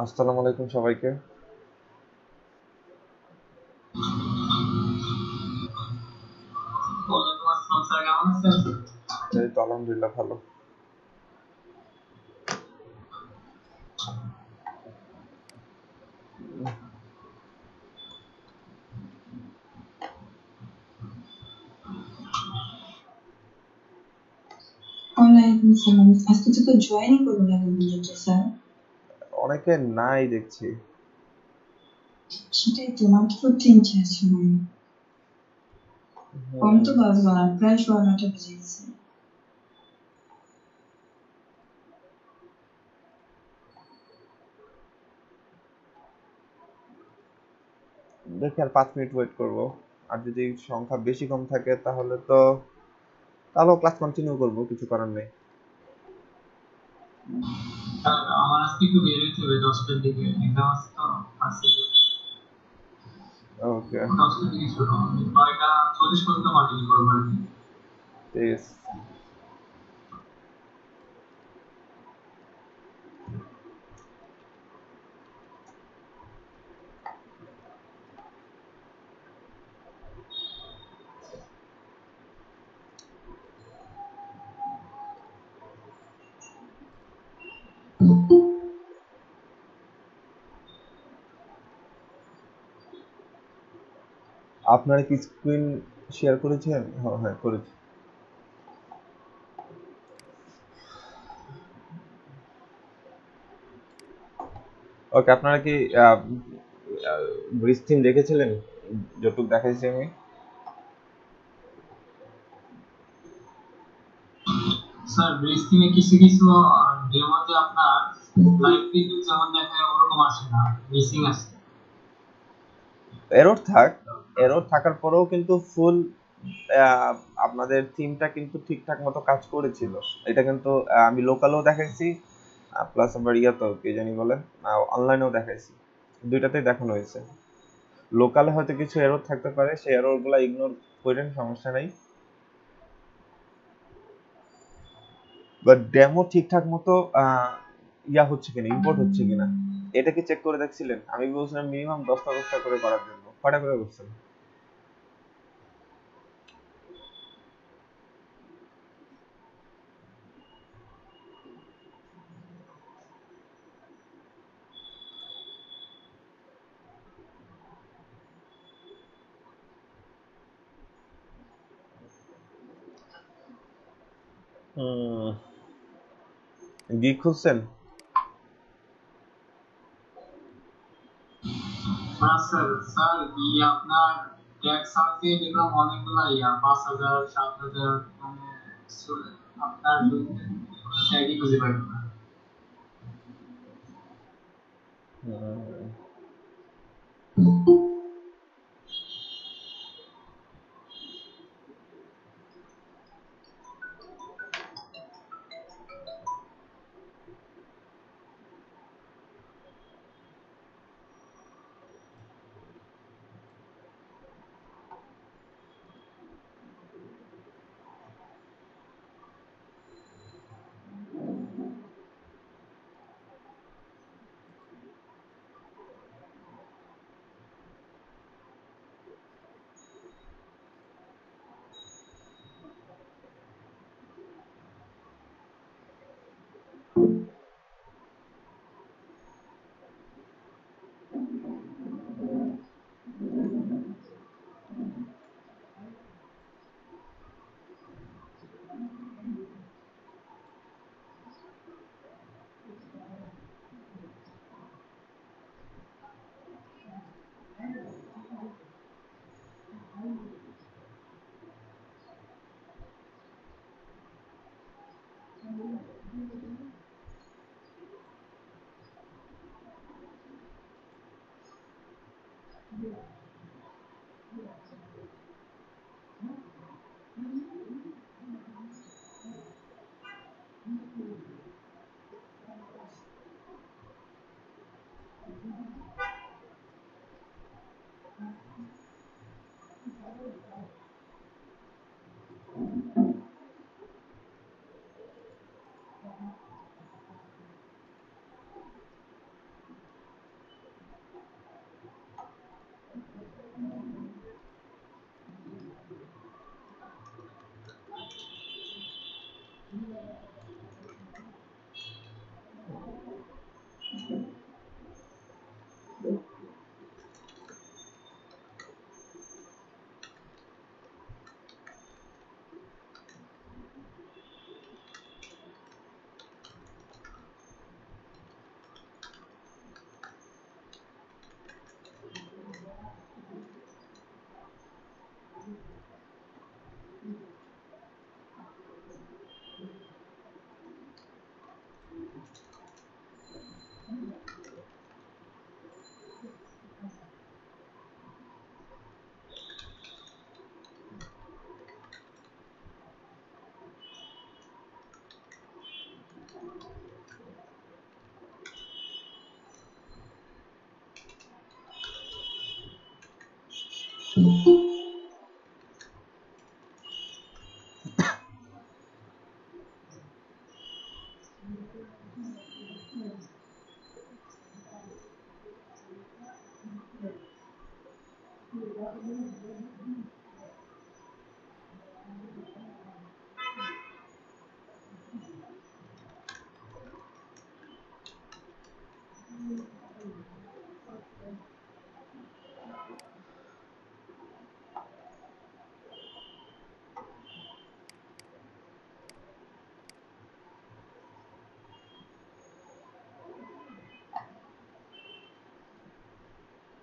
আসসালামু আলাইকুম সবাইকে। ওয়ালাইকুম আসসালাম স্যার, কেমন আছেন? এই তো আলহামদুলিল্লাহ ভালো। ওয়ালাইকুম আসসালাম। আজকে তো জয়েনই করলো না বন্ধুটা স্যার। অনেকে নাই দেখছি। সেটাই তো মাত্র ৩-৪ সময়। কম তো হুম, বাজলো না, প্রায় ৯:৩০ বেজে গেছে। দেখি আর 5 মিনিট ওয়েট করব। আর যদি সংখ্যা বেশি কম থাকে তাহলেও ক্লাস কন্টিনিউ করব, কিছু করার নেই। স্যার আমার আজকে একটু বের হইতে হবে ১০টার দিকে, এক্সাম আছে তো ভার্সিটি। ওকে, ১০টার দিকে শুরু, আমি ৯:৪০ পর্যন্ত কন্টিনিউ করবো আর কি। ঠিক আছে। আপনারা কি স্ক্রিন শেয়ার করেছেন? হ্যাঁ হ্যাঁ করেছি। ওকে, আপনারা কি ব্রিজ থিম দেখেছিলেন? যতটুকু দেখাইছি আমি। স্যার ব্রিজ থেকে কিছু কিছু ডেমোতে আপনার লাইভ ভিডিও যেমন দেখায় ওরকম আসে না, মিসিং আসে। এরর থাক, এরর থাকার পরেও কিন্তু ফুল আপনাদের থিমটা কিন্তু ঠিকঠাক মতো কাজ করেছিল। এটা কিন্তু আমি লোকালেও দেখাইছি, প্লাস আবার ইয়াতেও কি জানি বলে, অনলাইনেও দেখাইছি, দুইটাতেই দেখানো হয়েছে। লোকালে হয়তো কিছু এরর থাকতে পারে, সেই এররগুলো ইগনোর করেন, সমস্যা নাই। বাট ডেমো ঠিকঠাক মতো ইয়া হচ্ছে কিনা, ইম্পোর্ট হচ্ছে কিনা, এটা কি চেক করে দেখছিলেন? আমি বলছিলাম মিনিমাম 10টা করে করার জন্য, কয়টা করে করছেন? গিগ খুলছেন? হ্যাঁ স্যার, স্যার আপনার ট্যাক্স আছে দেখলাম অনেকগুলো ৫,০০০, ৭,০০০, মানে আপনার ট্যাগই খুঁজে পাইব না।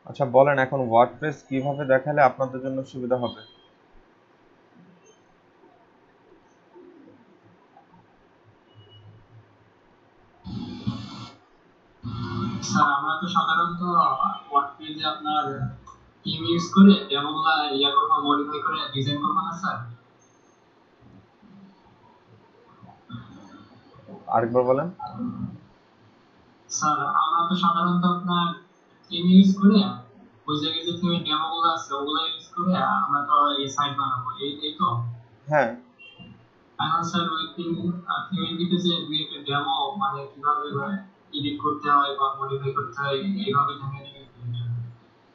আচ্ছা বলেন এখন ওয়ার্ডপ্রেস কিভাবে দেখালে আপনাদের জন্য সুবিধা হবে? স্যার আমরা তো সাধারণত ওয়ার্ডপ্রেসে আপনার থিম ইউজ করে ডেমোগুলা ইয়া করবো, মডিফাই করে ডিজাইন করবো না স্যার? আরেকবার বলেন। স্যার আমরা তো সাধারণত আপনার থিম ইউজ করে ওই জায়গায় যে থিমের ডেমোগুলো আছে ওগুলো ইউজ করে আমরা তো এই সাইট বানাবো, এই তো। হ্যাঁ এখন স্যার ওই থিমের ভিতরে যে দুই একটা ডেমো মানে কিভাবে এডিট করতে হয় বা মডিফাই করতে হয় এইভাবে দেখে নিয়ে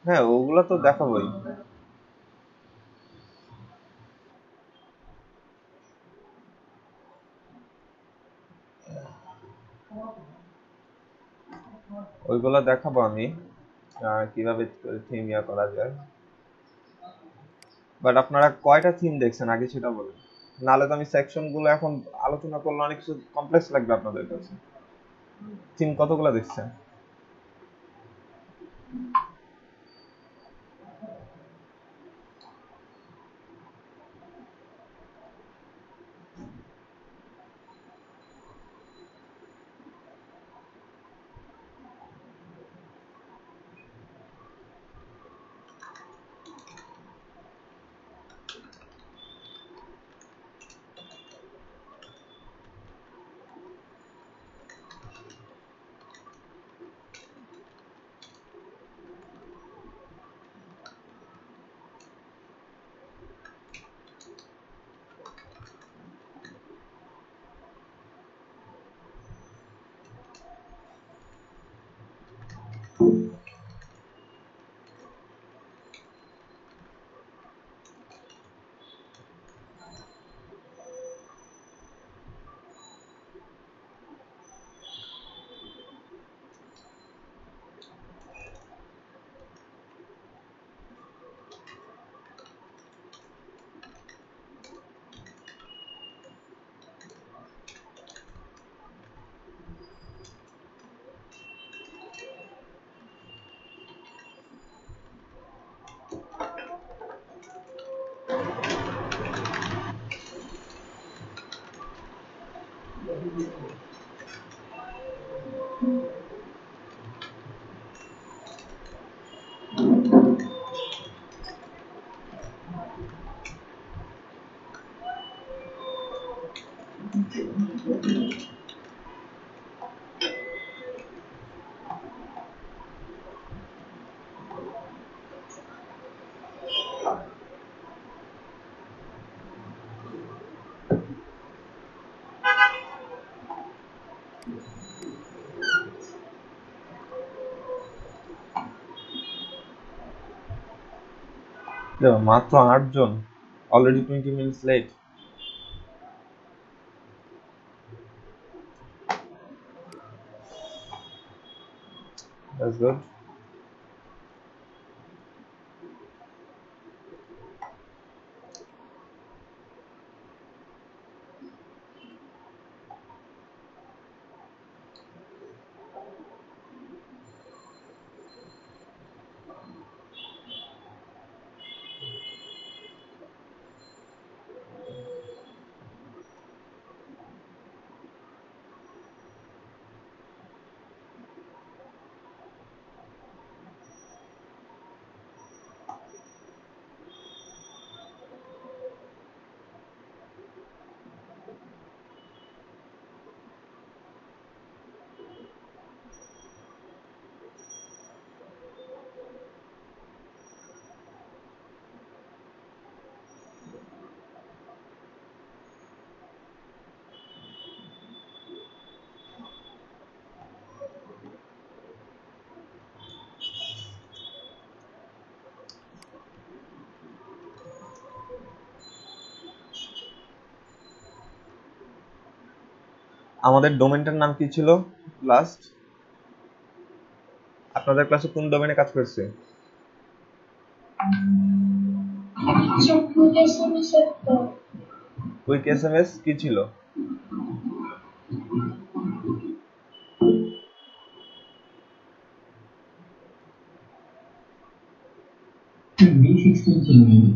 হ্যাঁ ওগুলা তো দেখাবোই। ওইগুলা দেখাবো আমি কিভাবে থিম ইয়া করা যায়। বাট আপনারা কয়টা থিম দেখছেন আগে সেটা বলেন, নাহলে তো আমি সেকশন গুলো এখন আলোচনা করলে অনেক কিছু কমপ্লেক্স লাগবে আপনাদের কাছে। থিম কতগুলো দেখছেন? মাত্র 8 জন, already 20 minutes late. That's good. আমাদের ডোমেনটার নাম কি ছিল লাস্ট? আপনাদের ক্লাসে কোন ডোমেনে কাজ করছে? কুইক এসএমএস কি ছিল? B16 ছিল maybe।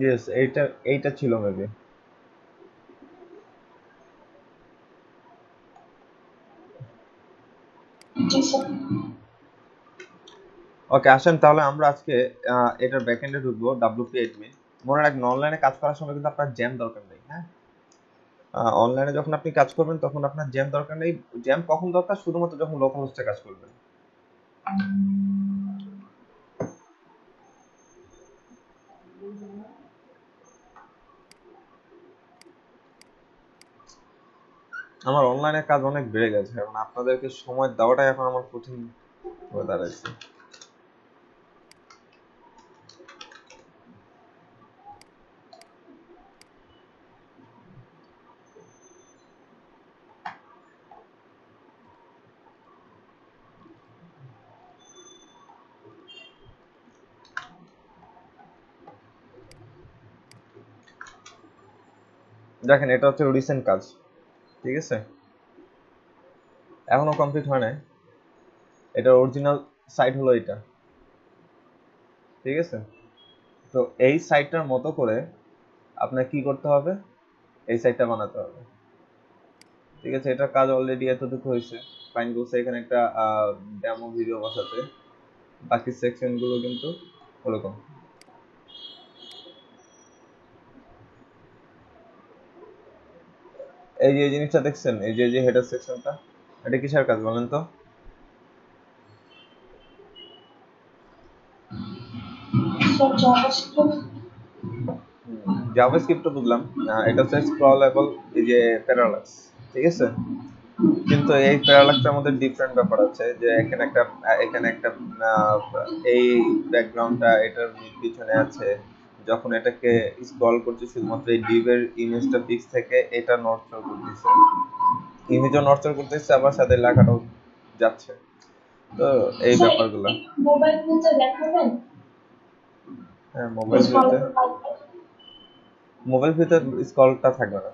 ইয়েস, এইটা এইটা ছিল মেবি। ওকে, আসেন তাহলে আমরা আজকে এটার ব্যাকএন্ডে ঢুকবো, WP admin। মনে রাখবেন অনলাইনে কাজ করার সময় কিন্তু আপনার জ্যাম দরকার নেই, হ্যাঁ? অনলাইনে যখন আপনি কাজ করবেন তখন আপনার জ্যাম দরকার নেই। জ্যাম কখন দরকার? শুধুমাত্র যখন লোকাল হোস্টে কাজ করবেন। আমার অনলাইনে কাজ অনেক বেড়ে গেছে, এখন আপনাদেরকে সময় দেওয়াটাই এখন আমার কঠিন হয়ে দাঁড়াইছে। দেখেন, এটা হচ্ছে রিসেন্ট কাজ, ঠিক আছে? এখনো কমপ্লিট হয় নাই। এটার অরিজিনাল সাইট হলো এটা, ঠিক আছে? তো এই সাইটটার মতো করে আপনার কি করতে হবে? এই সাইটটা বানাতে হবে, ঠিক আছে? এটার কাজ অলরেডি এতটুকু হয়েছে। ফাইন বলছে এখানে একটা ডেমো ভিডিও বসাতে, বাকি সেকশন গুলো কিন্তু ওরকম। এই যে এই জিনিসটা দেখছেন, এই যে হেডার সেকশনটা, এটা কিসের কাজ বলেন তো? জাভাস্ক্রিপ্ট তো বুঝলাম, এটা হচ্ছে স্ক্রলেবল, এই যে প্যারালাক্স, ঠিক আছে? কিন্তু এই প্যারালাক্সের মধ্যে ডিফারেন্ট ব্যাপার আছে, যে এখানে একটা এই ব্যাকগ্রাউন্ডটা এটার পিছনে আছে। যখন এটাকে স্ক্রল করছে শুধুমাত্র এই ডিভের ইমেজটা ফিক্স থেকে এটা নড়চড় করতেছে, ইমেজও নড়চড় করতেছে, আবার সাথে লেখাটাও যাচ্ছে। তো এই স্যার ব্যাপারগুলো। মোবাইল ফোনটা দেখাবেন হ্যাঁ, মোবাইল স্কল ভিউতে করতে। স্ক্রলটা থাকবে না।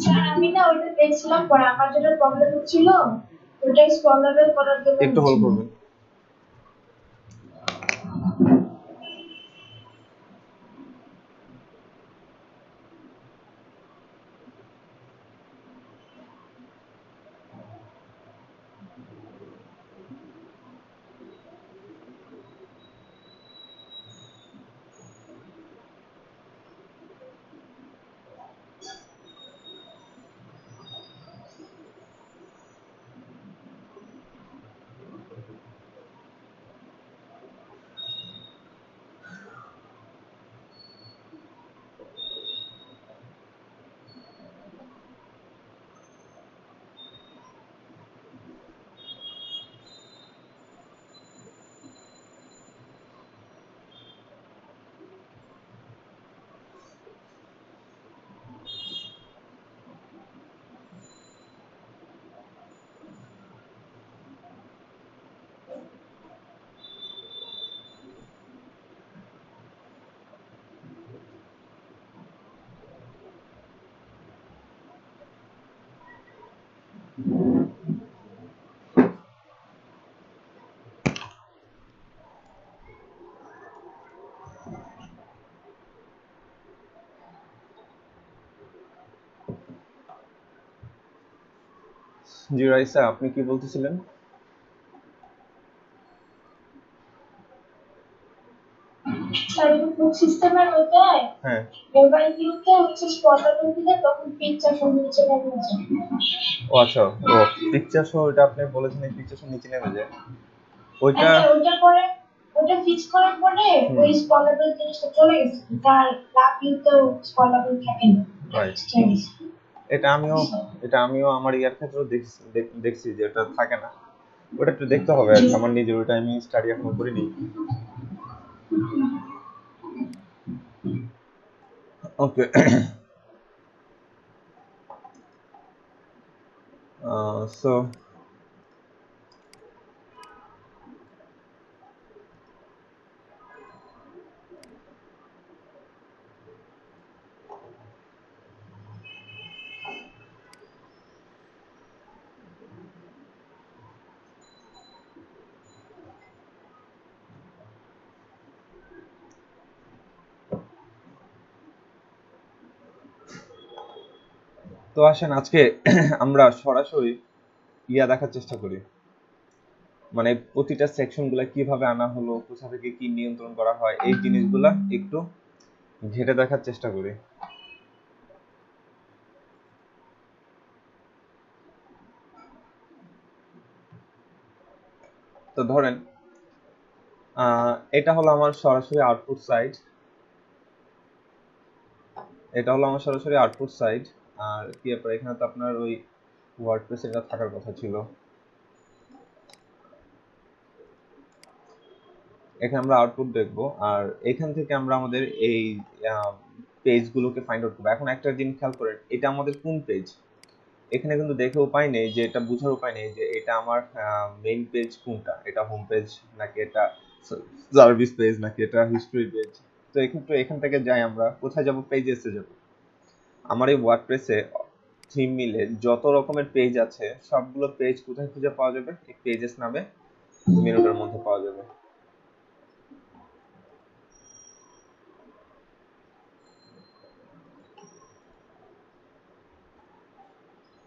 স্যার আমি না ওটা দেখছিলাম পরে আমার যেটা প্রবলেম হচ্ছিল ওটা স্কলারের করার জন্য একটু হোল্ড হচ্ছিল। করবেন। জি রাইসা, আপনি কি বলতেছিলেন? স্যার ওই ফুড সিস্টেমের ওইটায় হ্যাঁ। মোবাইল ভিউতে হচ্ছে স্পটার দিলে তখন পিকচার ফোন নিচে নেমে যায়। ও আচ্ছা, ও পিকচার শো, ওটা আপনি বলেছেন এই পিকচার শো নিচে নেমে যায় ওইটা। হ্যাঁ ওইটা করে ওটা ফিক্স করার পরে ওই স্কলারের জিনিসটা চলে গেছে তার লাভ ভিউতেও স্কলার থাকে না। রাইট। চেঞ্জ এটা আমিও এটা আমিও আমার ইয়ার ক্ষেত্রেও দেখছি যে এটা থাকে না। ওটা একটু দেখতে হবে আর কি, আমার নিজের ওইটা আমি স্টাডি এখনো করিনি। ওকে। সো তো আসেন আজকে আমরা সরাসরি ইয়া দেখার চেষ্টা করি, মানে প্রতিটা সেকশন গুলা কিভাবে আনা হলো, কোথা থেকে কি নিয়ন্ত্রণ করা হয়, এই জিনিসগুলা একটু ঘেটে দেখার চেষ্টা করি। তো ধরেন এটা হলো আমার সরাসরি আউটপুট সাইড, আর কি ব্যাপার, এখানে তো আপনার ওই ওয়ার্ডপ্রেস এটা থাকার কথা ছিল। এখানে আমরা আউটপুট দেখবো, আর এখান থেকে আমরা আমাদের এই পেজগুলোকে ফাইন্ড আউট করবো। এখন একটা জিনিস খেয়াল করেন, এটা আমাদের কোন পেজ, এখানে কিন্তু দেখে উপায় নেই, যে এটা বোঝার উপায় নেই যে এটা আমার মেইন পেজ কোনটা, এটা হোম পেজ নাকি এটা সার্ভিস পেজ নাকি এটা হিস্ট্রি পেজ। তো এক্ষেত্রে এখান থেকে যাই, আমরা কোথায় যাব, পেজেসে যাব। আমার এই ওয়ার্ডপ্রেসে থিম মিলে যত রকমের পেজ আছে সবগুলো পেজ কোথায় খুঁজে পাওয়া যাবে, এই পেজেস নামে মেনুটার মধ্যে পাওয়া যাবে।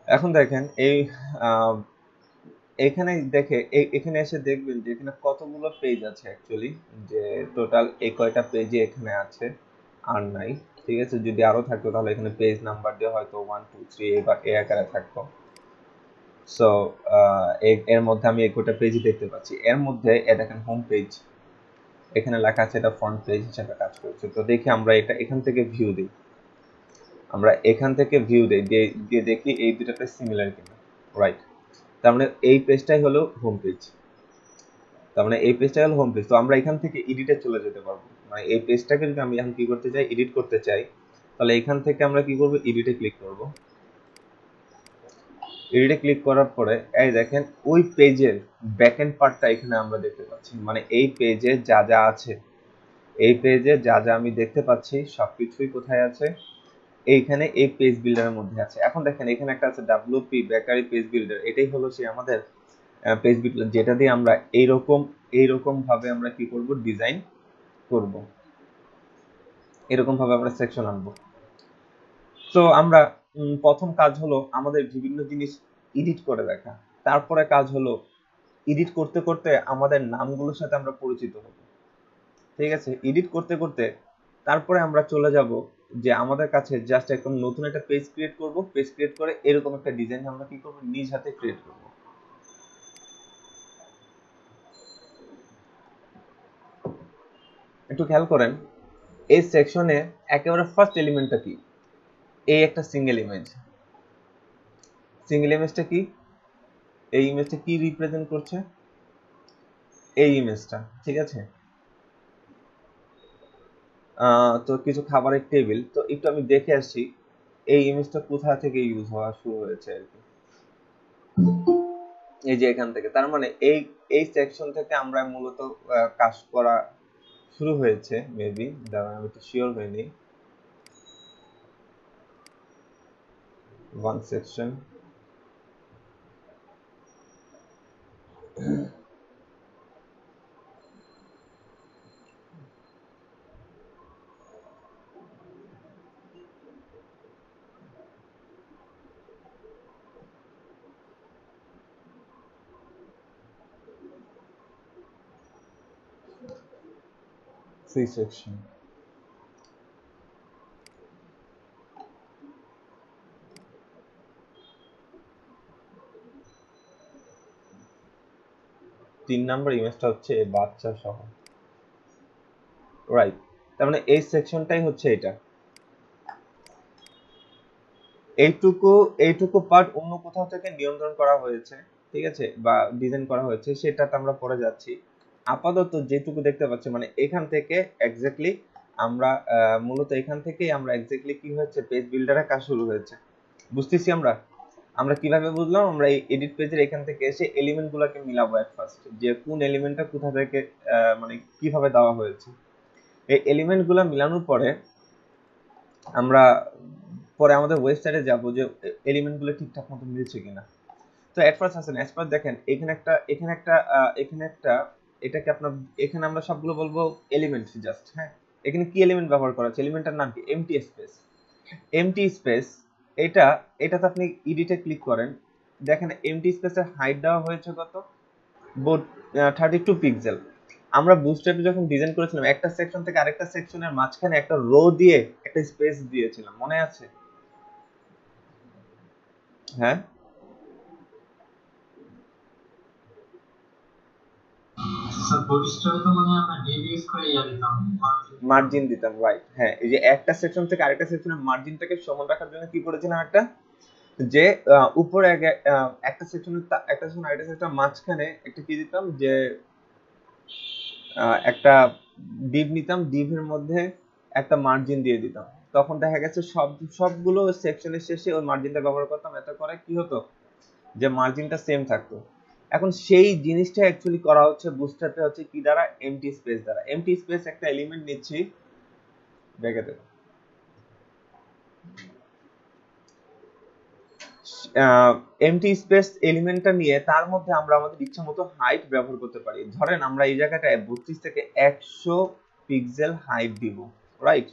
এখন দেখেন এই এখানে এখানে এসে দেখবেন যে এখানে কতগুলো পেজ আছে অ্যাকচুয়ালি, যে টোটাল এই কয়টা পেজে এখানে আছে আর নাই। ঠিক আছে, যদি আরো থাকতো তাহলে এখানে পেজ নাম্বার দিয়ে হয়তো 1 2 3 বা এই আকারে থাকতো। সো এর মধ্যে আমি এই কয়টা পেজই দেখতে পাচ্ছি, এর মধ্যে দেখেন হোম পেজ, এখানে লেখা আছে এটা ফ্রন্ট পেজ হিসেবে কাজ করছে। তো দেখি আমরা এটা এখান থেকে ভিউ দিই, দিয়ে দেখি এই দুটাতে সিমিলার কিনা। রাইট, তার মানে এই পেজটাই হলো হোম পেজ, তো আমরা এখান থেকে এডিটে চলে যেতে পারবো। মানে এই পেজটাকে যদি আমি এখন কি করতে চাই, এডিট করতে চাই, তাহলে এখান থেকে আমরা কি করব, এডিটে ক্লিক করব। এডিটে ক্লিক করার পরে এই দেখেন ওই পেজের ব্যাকএন্ড পার্টটা এখানে আমরা দেখতে পাচ্ছি, মানে এই পেজে যা যা আছে, এই পেজে যা যা আমি দেখতে পাচ্ছি সবকিছুই কোথায় আছে, এইখানে এই পেজ বিল্ডারের মধ্যে আছে। এখন দেখেন এখানে একটা আছে ডাব্লিউপি বেকারি পেজ বিল্ডার, এটাই হলো সে আমাদের পেজ বিল্ডার, যেটা দিয়ে আমরা এইরকম ভাবে আমরা কি করব, ডিজাইন করব, এরকম ভাবে আমরা সেকশন আনবো। তো আমরা প্রথম কাজ হলো আমাদের বিভিন্ন জিনিস এডিট করে দেখা, তারপরে কাজ হলো এডিট করতে করতে আমাদের নামগুলোর সাথে আমরা পরিচিত হব, ঠিক আছে। এডিট করতে করতে তারপরে আমরা চলে যাব যে আমাদের কাছে জাস্ট একটা নতুন একটা পেজ ক্রিয়েট করব, পেজ ক্রিয়েট করে এরকম একটা ডিজাইন আমরা কি করব, নিজ হাতে ক্রিয়েট করব। একটু খেয়াল করেন এই সেকশনে একেবারে ফার্স্ট এলিমেন্টটা কি, এই একটা সিঙ্গেল ইমেজ। সিঙ্গেল ইমেজটা কি, এই ইমেজটা কি রিপ্রেজেন্ট করছে, এই ইমেজটা, ঠিক আছে। তো কিছু খাবারের টেবিল, তো একটু আমি দেখে আসি এই ইমেজটা কোথা থেকে ইউজ হওয়া শুরু হয়েছে আর কি। এই যে এখান থেকে, তার মানে এই সেকশন থেকে আমরা মূলত কাজ করা শুরু হয়েছে মেবি, দাঁড়ান আমি তো শিওর হইনি। ওয়ান সেকশন, থ্রি সেকশন, তিন নাম্বার ইমেজটা হচ্ছে বাচ্চা সহ, রাইট। তার মানে এই সেকশনটাই হচ্ছে এটা, এইটুকু পার্ট অন্য কোথাও থেকে নিয়ন্ত্রণ করা হয়েছে, ঠিক আছে, বা ডিজাইন করা হয়েছে, সেটাতে আমরা পরে যাচ্ছি। আপাতত যেটুকু দেখতে পাচ্ছি মানে এখান থেকে এক্স্যাক্টলি আমরা মূলত এখান থেকেই আমরা এক্স্যাক্টলি কি হচ্ছে পেজ বিল্ডারের কাজ শুরু হয়েছে, বুঝতেছি। আমরা কিভাবে বুঝলাম, আমরা এই এডিট পেজের এখান থেকে এসে এলিমেন্ট গুলাকে মিলাবো এট ফার্স্ট, যে কোন এলিমেন্টটা কোথা থেকে মানে কিভাবে দেওয়া হয়েছে। এই এলিমেন্ট গুলা মিলানোর পরে আমরা পরে আমাদের ওয়েবসাইটে যাব যে এলিমেন্ট গুলো ঠিকঠাক মতো মিলছে কিনা। তো এট ফার্স্ট আসেন, এট ফার্স্ট দেখেন এখানে একটা এটাকে আপনার, এখানে আমরা সবগুলো বলবো এলিমেন্ট জাস্ট, হ্যাঁ। এখানে কি এলিমেন্ট ব্যবহার করা হচ্ছে, এলিমেন্টটার নাম কি, এমটি স্পেস। এমটি স্পেস এটাতে আপনি এডিটে ক্লিক করেন, দেখেন এমটি স্পেসের হাইট দেওয়া হয়েছে কত, 32 পিক্সেল। আমরা বুটস্ট্র্যাপে যখন ডিজাইন করেছিলাম একটা সেকশন থেকে আরেকটা সেকশনের মাঝখানে একটা রো দিয়ে একটা স্পেস দিয়েছিলাম, মনে আছে? হ্যাঁ, স্যার বৈশিষ্ট্য তো মানে আমরা ডিভ ইউজ করে ইয়া দিতাম, মার্জিন দিতাম, রাইট। হ্যাঁ, এই যে একটা সেকশন থেকে আরেকটা সেকশনের মার্জিনটাকে সমান রাখার জন্য কি করেছিলাম, একটা যে উপরে একটা সেকশনের একটা সেকশন আরেকটা সেকশনের মাঝখানে একটা কি দিতাম, যে একটা ডিভ নিতাম, ডিভের মধ্যে একটা মার্জিন দিয়ে দিতাম। তখন দেখা গেছে সবগুলো সেকশনের শেষে ওই মার্জিনটা ব্যবহার করতাম, এতে করে কি হতো যে মার্জিনটা সেম থাকতো। এখন সেই জিনিসটা অ্যাকচুয়ালি করা হচ্ছে বুটস্ট্র্যাপে হচ্ছে কি দ্বারা, এমটি স্পেস দ্বারা। এমটি স্পেস একটা এলিমেন্ট নিচ্ছি, দেখে দেব এমটি স্পেস এলিমেন্টটা নিয়ে তার মধ্যে আমরা আমাদের ইচ্ছা মতো হাইট ব্যবহার করতে পারি। ধরেন আমরা এই জায়গাটায় 32 থেকে 100 পিক্সেল হাইট দিব, রাইট।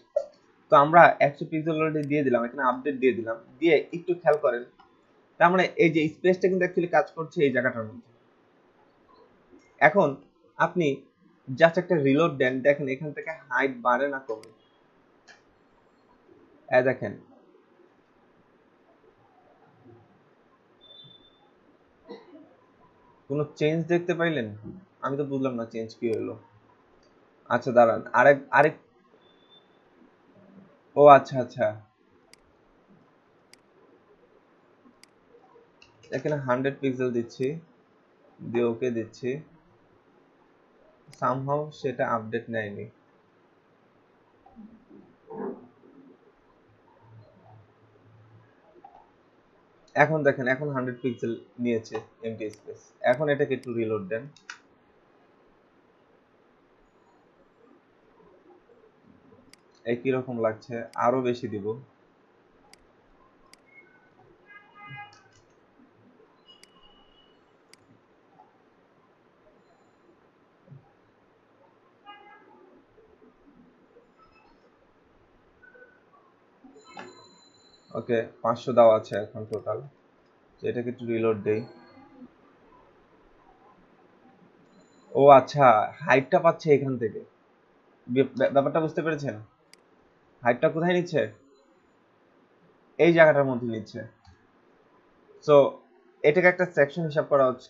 তো আমরা 100 পিক্সেল অলরেডি দিয়ে দিলাম, এখানে আপডেট দিয়ে দিলাম, দিয়ে একটু খেয়াল করেন, তার মানে এই যে স্পেসটা কিন্তু অ্যাকচুয়ালি কাজ করছে এই জায়গাটার মধ্যে। এখন আপনি জাস্ট একটা রিলোড দেন, দেখেন এখান থেকে হাইট বাড়ে না কমে, দেখেন কোনো চেঞ্জ দেখতে পাইলেন? আমি তো বুঝলাম না চেঞ্জ কি হলো। আচ্ছা দাঁড়ান, আরেক আরেক ও আচ্ছা আচ্ছা, এখানে 100 পিক্সেল দিচ্ছি, দিয়ে ওকে দিচ্ছি, সামহাউ সেটা আপডেট নেয়নি। এখন দেখেন এখন 100 পিক্সেল নিয়েছে এমটি স্পেস। এখন এটাকে একটু রিলোড দেন, একই রকম লাগছে, আরো বেশি দিব। ওকে 500 দেওয়া আছে এখন টোটাল। এটাকে একটু রিলোড দেই। ও আচ্ছা, হাইটটা পাচ্ছে এখান থেকে, ব্যাপারটা বুঝতে পেরেছেন? হাইটটা কোথায় নিচ্ছে? এই জায়গাটার মধ্যে নিচ্ছে। সো এটাকে একটা সেকশন হিসাব করা হচ্ছে,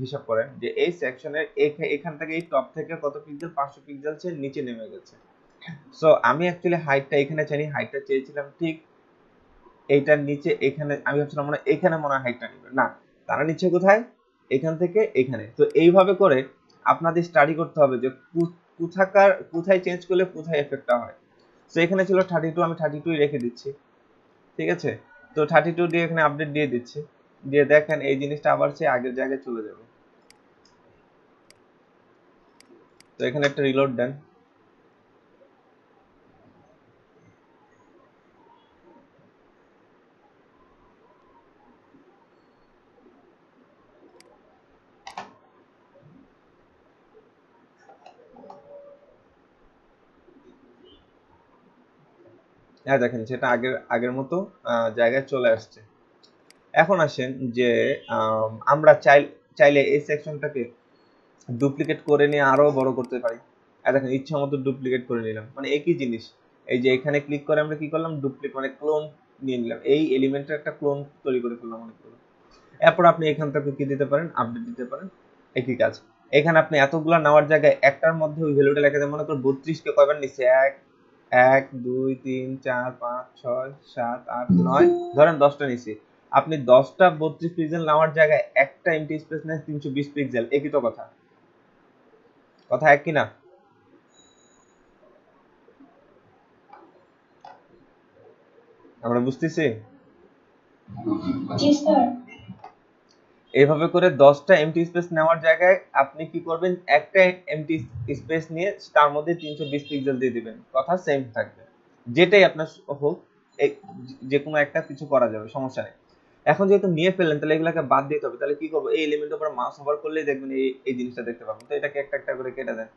হিসাব করেন যে এই সেকশনের এখান থেকে এই টপ থেকে কত পিক্সেল, 500 পিক্সেল নিচে নেমে গেছে। সো আমি অ্যাকচুয়ালি হাইটটা এখানে চাইনি, হাইটটা চেয়েছিলাম ঠিক এইটার নিচে, এখানে আমি ভাবছিলাম মনে হয় এখানে মনে হয় হাইটটা নেবে না, তারা নিচ্ছে কোথায়, এখান থেকে এখানে। তো এইভাবে করে আপনাদের স্টাডি করতে হবে যে কোথায় চেঞ্জ করলে কোথায় এফেক্টটা হয়। তো এখানে ছিল 32, আমি 32 রেখে দিচ্ছি, ঠিক আছে। তো 32 দিয়ে এখানে আপডেট দিয়ে দিচ্ছি, দিয়ে দেখেন এই জিনিসটা আবার সে আগের জায়গায় চলে যাবে। তো এখানে একটা রিলোড দেন, হ্যাঁ দেখেন সেটা আগের মতো জায়গায় চলে আসছে। এখন আসেন যে আমরা চাইলে এই সেকশনটাকে ডুপ্লিকেট করে নিয়ে আরো বড় করতে পারি। দেখেন ইচ্ছা মতো ডুপ্লিকেট করে নিলাম, মানে একই জিনিস। এই যে এখানে ক্লিক করে আমরা কি করলাম, ডুপ্লিকেট মানে ক্লোন নিয়ে নিলাম, এই এলিমেন্টের একটা ক্লোন তৈরি করে ফেললাম অনেকগুলো। এরপর আপনি এখান থেকে কি দিতে পারেন, আপডেট দিতে পারেন, একই কাজ। এখানে আপনি এতগুলো নেওয়ার জায়গায় একটার মধ্যে ওই ভ্যালুটা লেখা দেন, মনে করেন 32 কে কয়বার নিচ্ছে, 1 1 2 3 4 5 6 7 8 9, ধরেন 10টা নিছি। আপনি 10টা 32 পিক্সেল নেওয়ার জায়গায় একটা এমটি স্পেস নেন 320 পিক্সেল, একই তো কথা, কথা এক কিনা? আমরা বুঝতেছি? জি স্যার। এইভাবে করে 10টা এমটি স্পেস নেওয়ার জায়গায় আপনি কি করবেন, একটা এমটি স্পেস নিয়ে তার মধ্যে 320 পিক্সেল দিয়ে দিবেন, কথা সেম থাকবে। যেটাই আপনার হোক, যে কোনো একটা কিছু করা যাবে, সমস্যা নেই। এখন যেহেতু নিয়ে ফেললেন, তাহলে এগুলোকে বাদ দিতে হবে। তাহলে কি করবো, এই এলিমেন্টের উপর মাউস ওভার করলেই দেখবেন এই জিনিসটা দেখতে পাবেন। তো এটাকে একটা একটা করে কেটে দেন,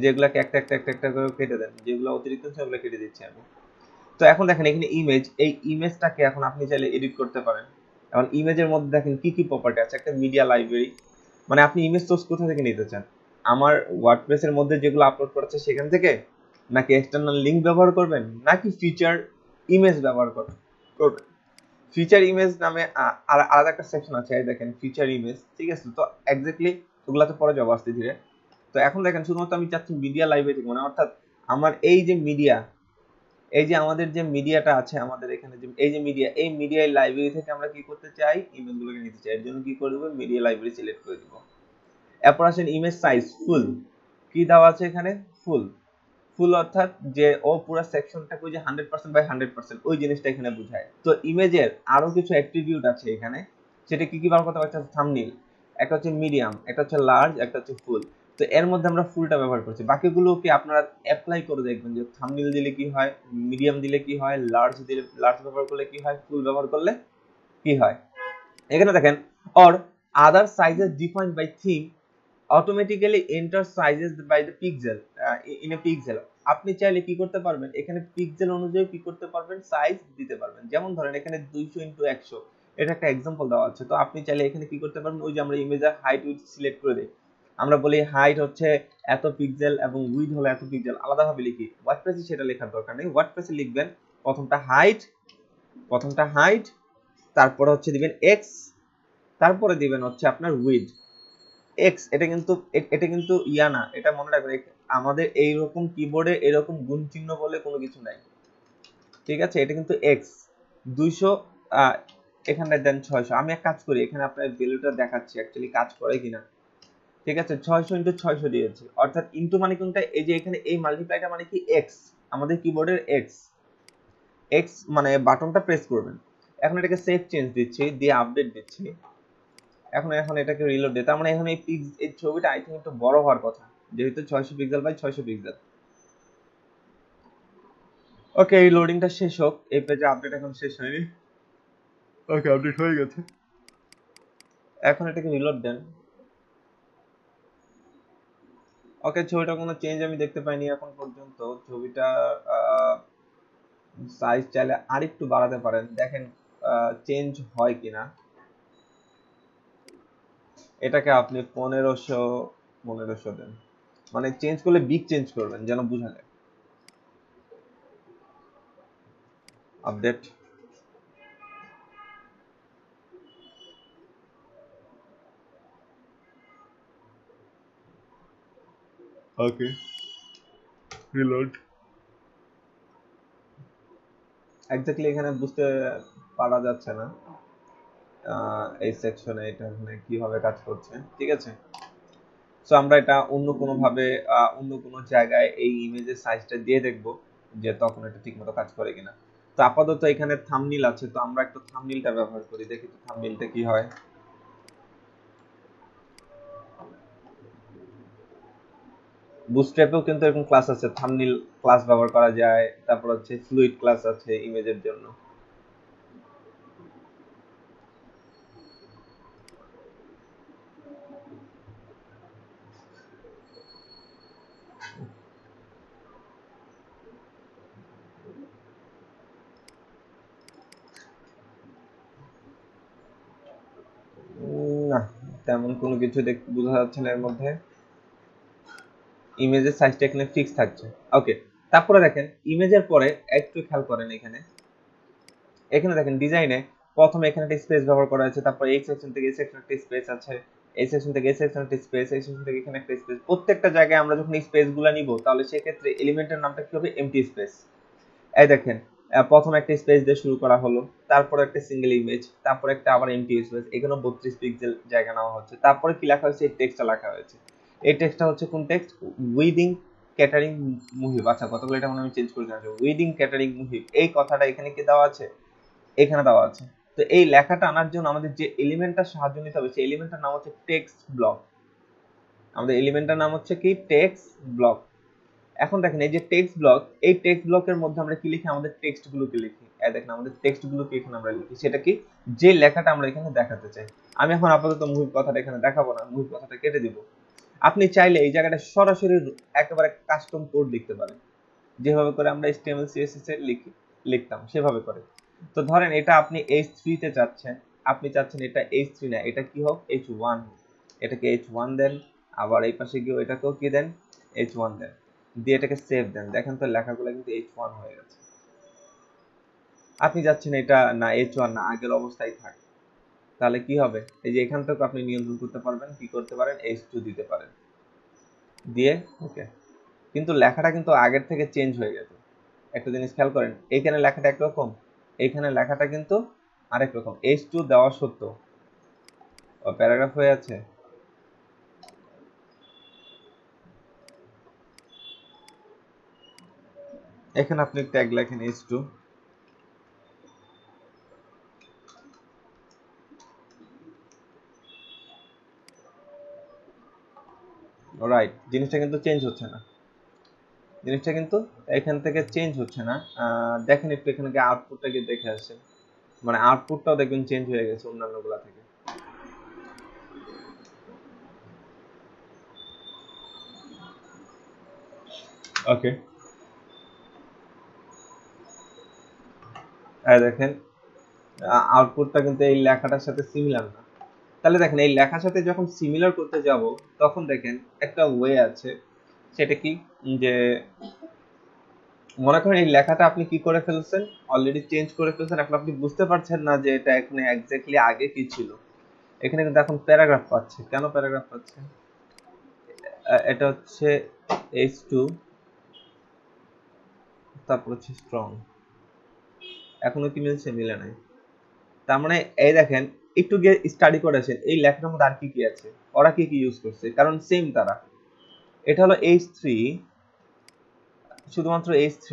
যেগুলোকে একটা করে কেটে দেন, যেগুলো অতিরিক্ত সেগুলো কেটে দিচ্ছি আমি। তো এখন দেখেন এখানে ইমেজ, এই ইমেজটাকে এখন আপনি চাইলে এডিট করতে পারেন। এখন ইমেজের মধ্যে দেখেন কি কি প্রপার্টি আছে, একটা মিডিয়া লাইব্রেরি, মানে আপনি ইমেজ সোর্স কোথা থেকে নিতে চান, আমার ওয়ার্ডপ্রেসের মধ্যে যেগুলো আপলোড করেছে সেখান থেকে, নাকি এক্সটার্নাল লিংক ব্যবহার করবেন, নাকি ফিচার ইমেজ ব্যবহার করবেন। ফিচার ইমেজ নামে আর আলাদা একটা সেকশন আছে, এই দেখেন ফিচার ইমেজ, ঠিক আছে। তো এক্স্যাক্টলি ওগুলাতে পরে যাবো আস্তে ধীরে। তো এখন দেখেন শুধুমাত্র আমি চাচ্ছি মিডিয়া লাইব্রেরি, মানে অর্থাৎ আমার এই যে মিডিয়া, এই যে আমাদের যে মিডিয়াটা আছে, আমাদের এখানে যে এই যে মিডিয়া, এই মিডিয়া লাইব্রেরি থেকে আমরা কি করতে চাই, ইমেজগুলোকে নিতে চাই। এর জন্য কি করব, মিডিয়া লাইব্রেরি সিলেক্ট করে দিব। এরপর আসেন ইমেজ সাইজ ফুল, কি দেওয়া আছে এখানে, ফুল। ফুল অর্থাৎ যে ও পুরো সেকশনটাকে ওই যে 100% বাই 100% ওই জিনিসটা এখানে বোঝায়। তো ইমেজের আরো কিছু অ্যাট্রিবিউট আছে এখানে, সেটা কি কি বার করতে পারছে, থাম্বনেল, একটা হচ্ছে মিডিয়াম, একটা হচ্ছে লার্জ, একটা হচ্ছে ফুল। তো এর মধ্যে আমরা ফুলটা ব্যবহার করছি, বাকিগুলো কি আপনারা অ্যাপ্লাই করে দেখবেন যে থাম্বনেল দিলে কি হয়, মিডিয়াম দিলে কি হয়, লার্জ ব্যবহার করলে কি হয়, ফুল ব্যবহার করলে কি হয়। এখানে দেখেন, or other sizes defined by theme automatically enter sizes by the pixel in a pixel. আপনি চাইলে কি করতে পারবেন, এখানে পিক্সেল অনুযায়ী কি করতে পারবেন, সাইজ দিতে পারবেন। যেমন ধরেন এখানে 200x100, এটা একটা এক্সাম্পল দেওয়া আছে। তো আপনি চাইলে এখানে কি করতে পারবেন, ওই যে আমরা ইমেজের হাইট উইডথ সিলেক্ট করে দিই, আমরা বলি হাইট হচ্ছে এত পিক্সেল এবং উইডথ হলো এত পিক্সেল, আলাদাভাবে লিখি। ওয়ার্ডপ্রেসে সেটা লেখার দরকার নেই, ওয়ার্ডপ্রেসে লিখবেন প্রথমটা হাইট, তারপরে হচ্ছে দিবেন এক্স, তারপরে দিবেন হচ্ছে আপনার উইডথ এক্স। এটা কিন্তু ইয়া না, এটা মনে রাখবেন, আমাদের এইরকম কিবোর্ডে এরকম গুণ চিহ্ন বলে কোনো কিছু নাই, ঠিক আছে। এটা কিন্তু এক্স 200, এখানে দেন 600। আমি এক কাজ করি, এখানে আপনার ভ্যালুটা দেখাচ্ছি অ্যাকচুয়ালি কাজ করে কিনা, ঠিক আছে। 600 ইন্টু 600 দিয়েছে, অর্থাৎ ইন্টু মানে কোনটা, এই যে এখানে এই মাল্টিপ্লাইটা মানে কি এক্স, আমাদের কিবোর্ডের এক্স, এক্স মানে বাটনটা প্রেস করবেন। এখন এটাকে সেভ চেঞ্জ দিচ্ছি, দিয়ে আপডেট দিচ্ছি। এখন এটাকে রিলোড দিই। তার মানে এখন এই ছবিটা আই থিঙ্ক একটু বড় হওয়ার কথা, যেহেতু 600 পিক্সেল বাই 600 পিক্সেল। ওকে, এই লোডিংটা শেষ হোক। এই পেজে আপডেট এখন শেষ হয়নি। ওকে, আপডেট হয়ে গেছে। এখন এটাকে রিলোড দেন। ওকে, ছবিটা কোনো চেঞ্জ আমি দেখতে পাইনি এখন পর্যন্ত। ছবিটা সাইজ চাইলে আরেকটু বাড়াতে পারেন, দেখেন চেঞ্জ হয় কিনা। এটাকে আপনি 1500 দেন, মানে চেঞ্জ করলে বিগ চেঞ্জ করবেন যেন বোঝা যায়। আপডেট। ওকে, রিলোড। এক্স্যাক্টলি এখানে বুঝতে পারা যাচ্ছে না এই সেকশনে এটা এখানে কিভাবে কাজ করছে। ঠিক আছে, সো আমরা এটা অন্য কোনো ভাবে অন্য কোনো জায়গায় এই ইমেজের সাইজটা দিয়ে দেখব যে তখন এটা ঠিকমতো কাজ করে কিনা। তো আপাতত এখানে থাম্বনেল আছে, তো আমরা একটু থাম্বনেলটা ব্যবহার করি, দেখি তো থাম্বনেলটা কি হয়। বুটস্ট্র্যাপেও কিন্তু এরকম ক্লাস আছে, থাম্বনেল ক্লাস ব্যবহার করা যায়। তারপর হচ্ছে ফ্লুইড ক্লাস আছে ইমেজের জন্য। না, তেমন কোনো কিছু বোঝা যাচ্ছে না এর মধ্যে। ইমেজের সাইজটা এখানে ফিক্স থাকছে। ওকে, তারপরে দেখেন ইমেজের পরে একটু খেয়াল করেন, এখানে দেখেন ডিজাইনে প্রথমে এখানে একটা স্পেস ব্যবহার করা হয়েছে, তারপর এই সেকশন থেকে এই সেকশন একটা স্পেস আছে, এই সেকশন থেকে এই সেকশন একটা স্পেস, এই সেকশন থেকে এখানে একটা স্পেস। প্রত্যেকটা জায়গায় আমরা যখন এই স্পেসগুলো নিব তাহলে সেক্ষেত্রে এলিমেন্টের নামটা কি হবে? MT space. এই দেখেন প্রথম একটা স্পেস দিয়ে শুরু করা হলো, তারপর একটা সিঙ্গেল ইমেজ, তারপর একটা আবার এমটি স্পেস, এখানে 32 পিক্সেল জায়গা নেওয়া হচ্ছে। তারপরে কি লেখা হয়েছে? এই টেক্সটটা লেখা হয়েছে। এই টেক্সটটা হচ্ছে কোন টেক্সট? উইদিং ক্যাটারিং মুহিব। আচ্ছা, কতগুলো এটা মনে আমি চেঞ্জ করে দিয়েছি। উইদিং ক্যাটারিং মুহিব, এই কথাটা এখানে কি দেওয়া আছে? এখানে দেওয়া আছে। তো এই লেখাটা আনার জন্য আমাদের যে এলিমেন্টটা সাহায্য নিতে হবে সেই এলিমেন্টটার নাম হচ্ছে টেক্সট ব্লক। আমাদের এলিমেন্টটার নাম হচ্ছে কি? Text block. এখন দেখেন এই যে টেক্সট ব্লক, এই টেক্সট ব্লকের মধ্যে আমরা কি লিখি? আমাদের টেক্সট গুলোকে লিখি। এই দেখেন আমাদের টেক্সট গুলোকে এখানে আমরা লিখি। সেটা কি? যে লেখাটা আমরা এখানে দেখাতে চাই। আমি এখন আপাতত মুভির কথাটা এখানে দেখাবো না, মুভির কথাটা কেটে দিব। আপনি চাইলে এই জায়গাটা সরাসরি একেবারে কাস্টম কোড লিখতে পারেন, যেভাবে করে আমরা HTML CSS এ লিখতাম সেভাবে করে। তো ধরেন এটা আপনি H3 তে চাচ্ছেন, আপনি চাচ্ছেন এটা H3 না, এটা কি হোক? H1 হোক। এটাকে H1 দেন, আবার এই পাশে গিয়ে এটাকেও কি দেন? H1 দেন, দিয়ে এটাকে সেভ দেন। দেখেন তো লেখাগুলো কিন্তু H1 হয়ে গেছে। আপনি যাচ্ছেন এটা না H1 না, আগের অবস্থায় থাক, তাহলে কি হবে? এই যে এখান থেকে আপনি নিয়ন্ত্রণ করতে পারবেন, কি করতে পারেন? H2 দিতে পারেন, দিয়ে ওকে। কিন্তু লেখাটা কিন্তু আগের থেকে চেঞ্জ হয়ে গেছে। একটা জিনিস খেয়াল করেন, এইখানে লেখাটা একরকম, এইখানে লেখাটা কিন্তু আরেক রকম। H2 দেওয়া সত্ত্বেও প্যারাগ্রাফ হয়ে আছে। এখানে আপনি ট্যাগ লেখেন H2, রাইট। জিনিসটা কিন্তু চেঞ্জ হচ্ছে না, জিনিসটা কিন্তু এখান থেকে চেঞ্জ হচ্ছে না। দেখেন একটু এখানে গিয়ে আউটপুটটা গিয়ে দেখে আসেন, মানে আউটপুটটাও দেখবেন চেঞ্জ হয়ে গেছে অন্যান্যগুলা থেকে। ওকে, দেখেন আউটপুটটা কিন্তু এই লেখাটার সাথে সিমিলার না। তাহলে দেখেন এই লেখার সাথে যখন সিমিলার করতে যাব তখন দেখেন একটা ওয়ে আছে। সেটা কি? যে মনে করেন এই লেখাটা আপনি কি করে ফেলছেন? অলরেডি চেঞ্জ করে ফেলছেন। এখন আপনি বুঝতে পারছেন না যে এটা এখানে এক্স্যাক্টলি আগে কি ছিল। এখানে কিন্তু এখন প্যারাগ্রাফ পাচ্ছে। কেন প্যারাগ্রাফ পাচ্ছে? এটা হচ্ছে H2, তারপর হচ্ছে স্ট্রং। এখনো কি মিলছে? মিলে নাই। তার মানে এই দেখেন, একটু গিয়ে স্টাডি করেছেন এই লেখাটার মধ্যে আর কি কি আছে, ওরা কি কি ইউজ করছে, কারণ সেম তারা। এটা হলো H3, শুধুমাত্র H3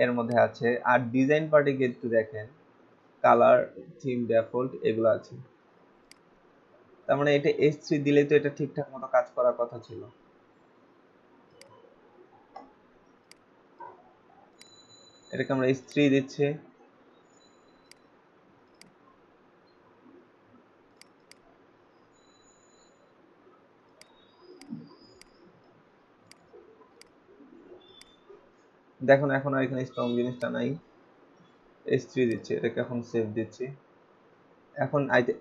এর মধ্যে আছে। আর ডিজাইন পার্টে গিয়ে একটু দেখেন, কালার, থিম, ডিফল্ট এগুলো আছে। তার মানে এটা H3 দিলেই তো এটা ঠিকঠাক মতো কাজ করার কথা ছিল। এটাকে আমরা H3 দিচ্ছি। দেখুন এখন আর এখানে স্ট্রং জিনিসটা নাই, H3 দিচ্ছি, এটাকে এখন সেভ দিচ্ছি।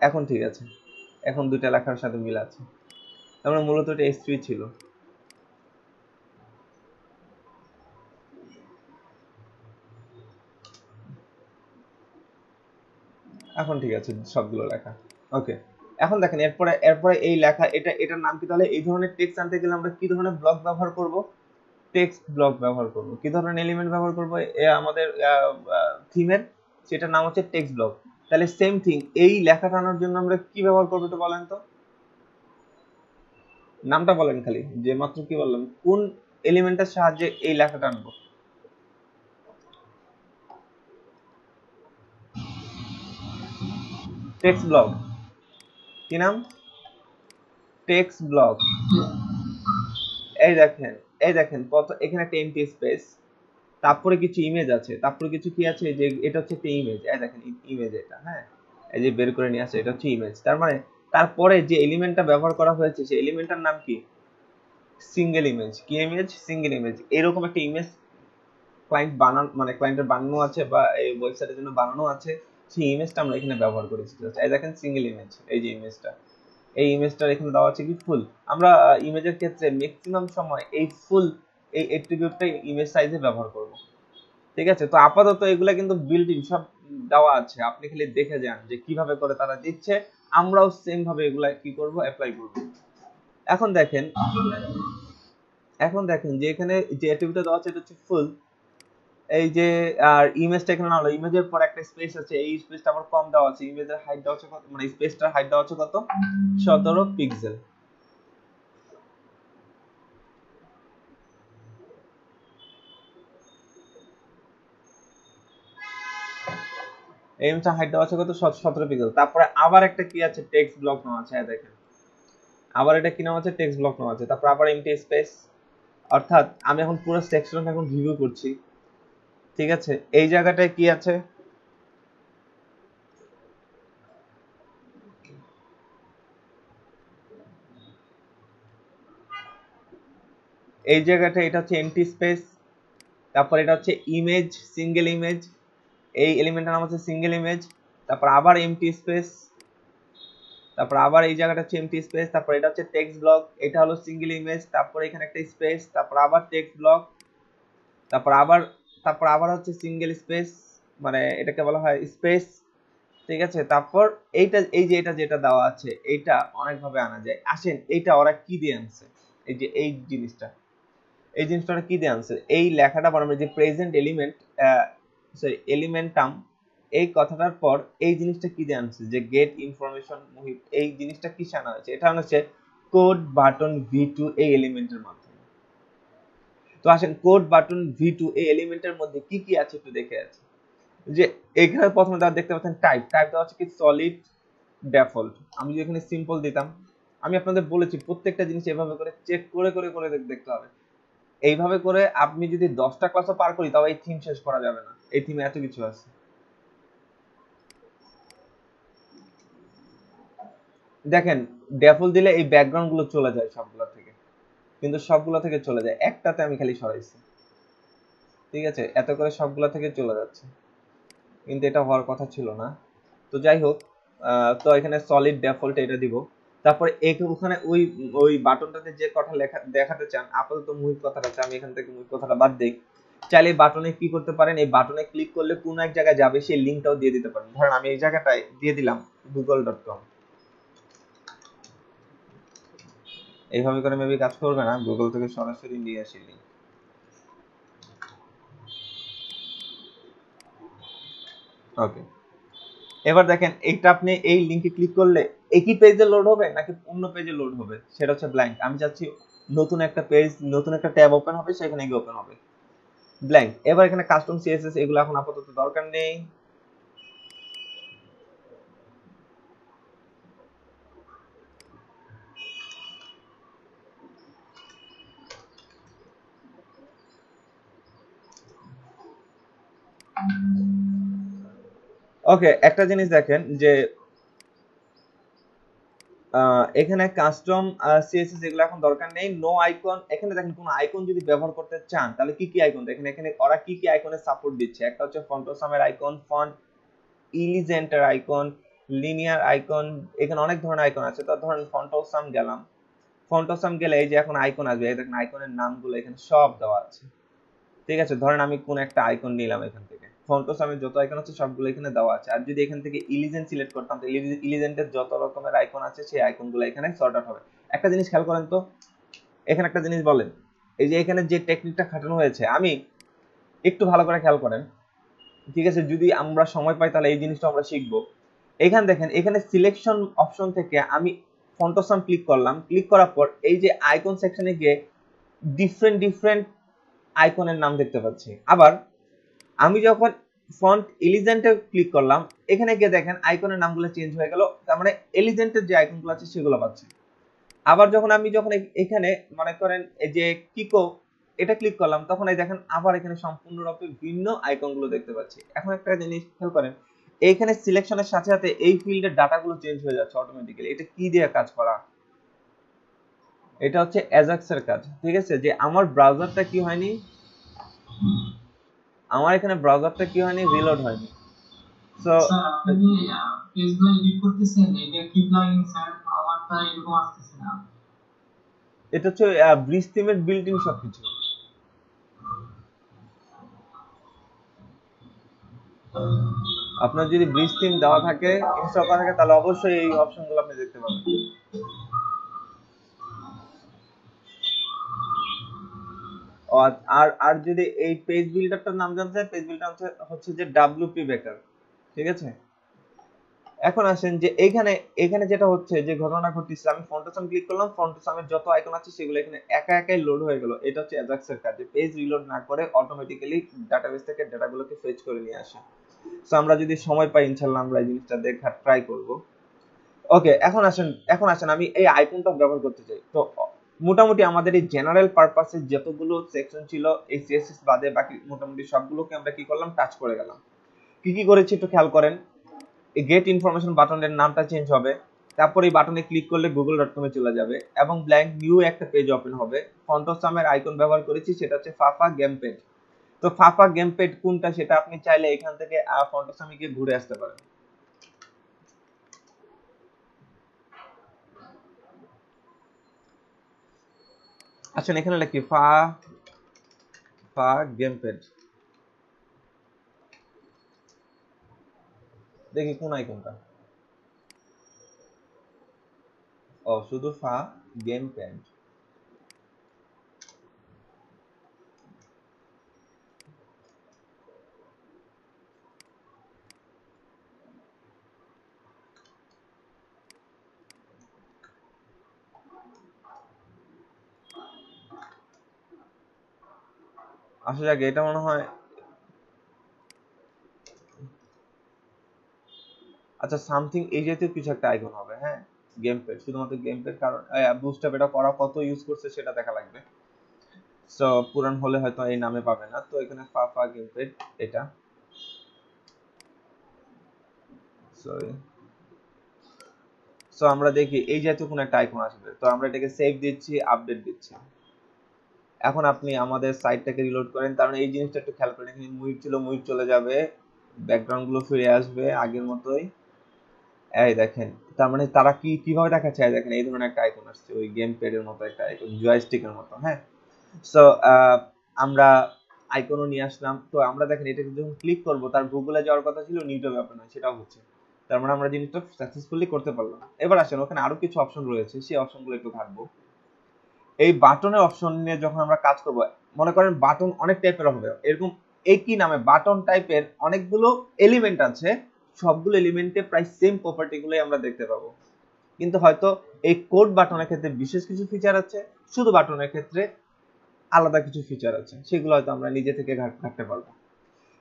এখন ঠিক আছে, এখন দুইটা লেখার সাথে মিল আছে। তার মানে মূলত এটা H3 ছিল। এখন ঠিক আছে সবগুলো লেখা। ওকে, এখন দেখেন এরপরে এই লেখা এটার নাম কি? তাহলে এই ধরনের টেক্সট আনতে গেলে আমরা কি ধরনের ব্লক ব্যবহার করব? টেক্সট ব্লক ব্যবহার করব। কি ধরনের এলিমেন্ট ব্যবহার করব আমাদের থিমের? সেটার নাম হচ্ছে টেক্সট ব্লক। তাহলে সেম থিং, এই লেখাটা আনার জন্য আমরা কি ব্যবহার করব একটু বলেন তো? নামটা বলেন খালি, যে মাত্র কি বললাম, কোন এলিমেন্টের সাহায্যে এই লেখাটা আনবো? Text block. কি নাম? Text block. এই দেখেন কত, এখানে একটা এমটি স্পেস, তারপরে কিছু ইমেজ আছে, তারপরে কিছু কি আছে, যে এটা হচ্ছে একটা ইমেজ। এই দেখেন ইমেজ, এটা হ্যাঁ, এই যে বের করে নিয়ে আসছে, এটা হচ্ছে ইমেজ। তার মানে তারপরে যে এলিমেন্টটা ব্যবহার করা হয়েছে সেই এলিমেন্টটার নাম কি? Single image. কি ইমেজ? Single image. এরকম একটা ইমেজ ক্লায়েন্টের বানানো আছে বা এই ওয়েবসাইটের জন্য বানানো আছে, সেই ইমেজটা আমরা এখানে ব্যবহার করেছি। এই দেখেন সিঙ্গেল ইমেজ, এই যে ইমেজটা, এই ইমেজটার এখানে দেওয়া আছে কি? ফুল। আমরা ইমেজের ক্ষেত্রে ম্যাক্সিমাম সময় এই ফুল, এই অ্যাট্রিবিউটটাই ইমেজ সাইজে ব্যবহার করব। ঠিক আছে, তো আপাতত এগুলা কিন্তু বিল্ট ইন সব দেওয়া আছে, আপনি খালি দেখে যান যে কিভাবে করে তারা দিচ্ছে, আমরাও সেম ভাবে এগুলা কি করব? অ্যাপ্লাই করব। এখন দেখেন যে এখানে যে অ্যাট্রিবিউটটা দেওয়া আছে এটা হচ্ছে ফুল। এই যে আর ইমেজটা এখানে না হলো, ইমেজের পর একটা স্পেস আছে, এই স্পেসটা আবার কম দেওয়া আছে, ইমেজের হাইট দেওয়া আছে কত, মানে স্পেসটার হাইট দেওয়া আছে কত? 17 পিক্সেল। এই ইমেজটা হাইট দেওয়া আছে কত? 17 পিক্সেল। তারপরে আবার একটা কি আছে? টেক্সট ব্লক নেওয়া আছে। দেখেন আবার এটা কি নাম আছে? টেক্সট ব্লক নেওয়া আছে। তারপর আবার এমটি স্পেস, অর্থাৎ আমি এখন পুরো সেকশনটা এখন রিভিউ করছি। ঠিক আছে, এই জায়গাটায় কি আছে? এই জায়গাটা এটা হচ্ছে এমটি স্পেস, তারপর এটা হচ্ছে ইমেজ, সিঙ্গেল ইমেজ, এই এলিমেন্টটার নাম হচ্ছে সিঙ্গেল ইমেজ, তারপর আবার এমটি স্পেস, তারপর আবার এই জায়গাটা হচ্ছে এমটি স্পেস, তারপর এটা হচ্ছে টেক্সট ব্লক, এটা হলো সিঙ্গেল ইমেজ, তারপর এখানে একটা স্পেস, তারপর আবার টেক্সট ব্লক, তারপর আবার হচ্ছে সিঙ্গেল স্পেস, মানে এটাকে বলা হয় স্পেস। ঠিক আছে, তারপর এইটা, এই যে এটা যেটা দেওয়া আছে, এইটা অনেকভাবে আনা যায়। আসেন এইটা ওরা কি দিয়ে আনছে, এই যে এই জিনিসটা ওরা কি দিয়ে আনছে? এই লেখাটা বানাবে যে প্রেজেন্ট এলিমেন্ট, সরি এলিমেন্টাম, এই কথাটার পর এই জিনিসটা কি দিয়ে আনছে? যে গেট ইনফরমেশন মুহিত, এই জিনিসটা কি আনা হয়েছে? এটা আনা হচ্ছে কোড বাটন v2 এই এলিমেন্টের মাধ্যমে। তো আসেন কোড বাটন v2 এই এলিমেন্টের মধ্যে কি কি আছে একটু দেখে আছে। যে এখানে প্রথমে দেখতে পাচ্ছেন টাইপ দেওয়া আছে কি? Solid default. আমি যদি এখানে সিম্পল দিতাম, আমি আপনাদের বলেছি প্রত্যেকটা জিনিস এভাবে করে চেক করে করে করে দেখতে হবে। এইভাবে করে আপনি যদি 10টা ক্লাসও পার করি তাও এই থিম শেষ করা যাবে না, এই থিমে এত কিছু আছে। দেখেন ডিফল্ট দিলে এই ব্যাকগ্রাউন্ড গুলো চলে যায় সবগুলো থেকে, কিন্তু সবগুলো থেকে চলে যায়, একটাতে আমি খালি সরাইছি। ঠিক আছে, এত করে সবগুলো থেকে চলে যাচ্ছে, কিন্তু এটা হওয়ার কথা ছিল না। তো যাই হোক, তো এখানে সলিড ডিফল্ট এটা দিব। তারপরে ওখানে ওই ওই বাটনটাতে যে কথা লেখা দেখাতে চান, আপাতত মুহিত কথাটা আছে, আমি এখান থেকে মুহিত কথাটা বাদ দেই। চাইলে বাটনে কি করতে পারেন, এই বাটনে ক্লিক করলে কোন এক জায়গায় যাবে, সেই লিংকটাও দিয়ে দিতে পারেন। ধরেন আমি এই জায়গাটায় দিয়ে দিলাম google.com। এইভাবে করে মেবি কাজ করবে না, গুগল থেকে সরাসরি নিয়ে আসি লিংক। ওকে, এবার দেখেন এইটা আপনি এই লিংকে ক্লিক করলে একই পেজে লোড হবে নাকি অন্য পেজে লোড হবে, সেটা হচ্ছে ব্ল্যাঙ্ক। আমি চাচ্ছি নতুন একটা পেজ, নতুন একটা ট্যাব ওপেন হবে, সেখানে গিয়ে ওপেন হবে ব্ল্যাঙ্ক। এবার এখানে কাস্টম সিএসএস এগুলো এখন আপাতত দরকার নেই। ওকে, একটা জিনিস দেখেন যে এখানে কাস্টম সিএসএস এগুলো এখন দরকার নেই, নো আইকন। এখানে দেখেন কোন আইকন যদি ব্যবহার করতে চান তাহলে কি কি আইকন দেখেন, এখানে ওরা কি কি আইকনের সাপোর্ট দিচ্ছে। একটা হচ্ছে ফন্টোসামের আইকন, ফন্ট ইলিজেন্টের আইকন, লিনিয়ার আইকন, এখানে অনেক ধরনের আইকন আছে। তো ধরেন ফন্টোসাম গেলাম, ফন্টোসাম গেলে এই যে এখন আইকন আসবে, এই দেখেন আইকনের নামগুলো এখানে সব দেওয়া আছে। ঠিক আছে, ধরেন আমি কোন একটা আইকন নিলাম এখান থেকে, ফন্টোসামের যত আইকন আছে সবগুলো এখানে দেওয়া আছে। আর যদি এখান থেকে ইলিজেন্ট সিলেক্ট করতাম তাহলে ইলিজেন্টের যত রকমের আইকন আছে সেই আইকনগুলো এখানে সর্ট আউট হবে। একটা জিনিস খেয়াল করেন তো, এখানে একটা জিনিস বলেন, এই যে এখানে যে টেকনিকটা খাটানো হয়েছে, আমি একটু ভালো করে খেয়াল করেন, ঠিক আছে, যদি আমরা সময় পাই তাহলে এই জিনিসটা আমরা শিখবো। এখানে দেখেন, এখানে সিলেকশন অপশন থেকে আমি ফন্টোসাম ক্লিক করলাম, ক্লিক করার পর এই যে আইকন সেকশনে গিয়ে ডিফারেন্ট ডিফারেন্ট আইকনের নাম দেখতে পাচ্ছি। আবার আমি যখন ফন্ট এলিজেন্টে ক্লিক করলাম, এখানে গিয়ে দেখেন আইকনের নামগুলো চেঞ্জ হয়ে গেল, তার মানে এলিজেন্টের যে আইকনগুলো আছে সেগুলো পাচ্ছি। আবার যখন আমি এখানে মনে করেন এই যে কিকো এটা ক্লিক করলাম, তখন এই দেখেন আবার এখানে সম্পূর্ণরূপে ভিন্ন আইকনগুলো দেখতে পাচ্ছি। এখন একটা জিনিস খেয়াল করেন, এইখানে সিলেকশনের সাথে সাথে এই ফিল্ডের ডাটাগুলো চেঞ্জ হয়ে যাচ্ছে অটোমেটিক্যালি। এটা কি দিয়ে কাজ করা? এটা হচ্ছে অ্যাজাক্সের কাজ। ঠিক আছে, যে আমার ব্রাউজারটা কি হয়নি, আমার এখানে ব্রাউজারটা কি হয়নি, রিলোড হয়নি। সো স্যার আপনি পেজগুলো এডিট করতেছেন, এটা কি প্লাগইন স্যার? আমারটা এরকম আসতেছে না। এটা হচ্ছে ব্রিজ থিমের বিল্ট ইন সবকিছু। আপনার যদি ব্রিজ থিম দেওয়া থাকে, ইনস্টল করা থাকে, তাহলে অবশ্যই এই অপশনগুলো আপনি দেখতে পাবেন। আর আর যদি এই পেজ বিল্ডারটার নাম জানতে চান, পেজ বিল্ডার হচ্ছে যে ডব্লিউপি বেকার। ঠিক আছে, এখন আসেন যে এখানে এখানে যেটা হচ্ছে যে ঘটনা ঘটছে, আমি ফন্টোসাম ক্লিক করলাম, ফন্টোসামের যত আইকন আছে সেগুলো এখানে একা একাই লোড হয়ে গেল। এটা হচ্ছে অ্যাজাক্সের কাজ, পেজ রিলোড না করে অটোমেটিক্যালি ডাটাবেস থেকে ডাটাগুলোকে ফেচ করে নিয়ে আসে। সো আমরা যদি সময় পাই ইনশাআল্লাহ আমরা এই জিনিসটা দেখা ট্রাই করব। ওকে, এখন আসেন আমি এই আইকনটা ব্যবহার করতে চাই। তো মোটামুটি আমাদের এই জেনারেল পারপাসে যতগুলো সেকশন ছিল এই সিএসএস বাদে বাকি মোটামুটি সবগুলোকে আমরা কি করলাম, টাচ করে গেলাম। কি কি করেছি একটু খেয়াল করেন। এই গেট ইনফরমেশন বাটনের নামটা চেঞ্জ হবে, তারপর এই বাটনে ক্লিক করলে google.com এ চলে যাবে এবং ব্ল্যাঙ্ক নিউ একটা পেজ ওপেন হবে। ফন্টোসামের আইকন ব্যবহার করেছি, সেটা হচ্ছে ফাফা গেম পেজ। তো ফাফা গেম পেজ কোনটা সেটা আপনি চাইলে এখান থেকে ফন্টোসামে গিয়ে ঘুরে আসতে পারেন। আচ্ছা, এখানে লিখি ফা গেম পেজ, দেখি কোন আইকনটা। ও, শুধু ফা গেম পেজ। আসলে যাক, এটা মনে হয়, আচ্ছা সামথিং এই জাতীয় কিছু একটা আইকন হবে। হ্যাঁ, গেম পেজ, শুধুমাত্র গেম পেজ, কারণ বুস্টআপ এটা করা কত ইউজ করছে সেটা দেখা লাগবে। সো পুরান হলে হয়তো এই নামে পাবে না। তো এখানে ফা গেম পেজ এটা, সরি। সো আমরা দেখি এই জাতীয় কোন একটা আইকন আসবে, তো আমরা এটাকে সেভ দিচ্ছি, আপডেট দিচ্ছি। এখন আপনি আমাদের সাইটটাকে রিলোড করেন, কারণ এই জিনিসটা একটু খেয়াল করেন, এখানে মুভ ছিল, মুভ চলে যাবে, ব্যাকগ্রাউন্ড গুলো ফিরে আসবে আগের মতোই। এই দেখেন, তার মানে তারা কিভাবে দেখাচ্ছে, এই দেখেন এই ধরনের একটা আইকন আসছে, ওই গেম প্যাডের মতো একটা আইকন, জয়স্টিকের মতো। হ্যাঁ, সো আমরা আইকনও নিয়ে আসলাম। তো আমরা দেখেন এটাকে যখন ক্লিক করব, তার গুগলে যাওয়ার কথা ছিল, নিউটে ব্যাপার নয়, সেটাও হচ্ছে। তার মানে আমরা জিনিসটা সাকসেসফুলি করতে পারলাম। এবার আসেন, ওখানে আরো কিছু অপশন রয়েছে, সেই অপশনগুলো একটু ঘাটবো। এই বাটনের অপশন নিয়ে যখন আমরা কাজ করব, মনে করেন বাটন অনেক টাইপের হবে, এরকম একই নামে বাটন টাইপের অনেকগুলো এলিমেন্ট আছে, সবগুলো এলিমেন্টে প্রায় সেম প্রপার্টি গুলোই আমরা দেখতে পাবো। কিন্তু হয়তো এই কোড বাটনের ক্ষেত্রে বিশেষ কিছু ফিচার আছে, শুধু বাটনের ক্ষেত্রে আলাদা কিছু ফিচার আছে, সেগুলো হয়তো আমরা নিজে থেকে ঘাটতে পারবো।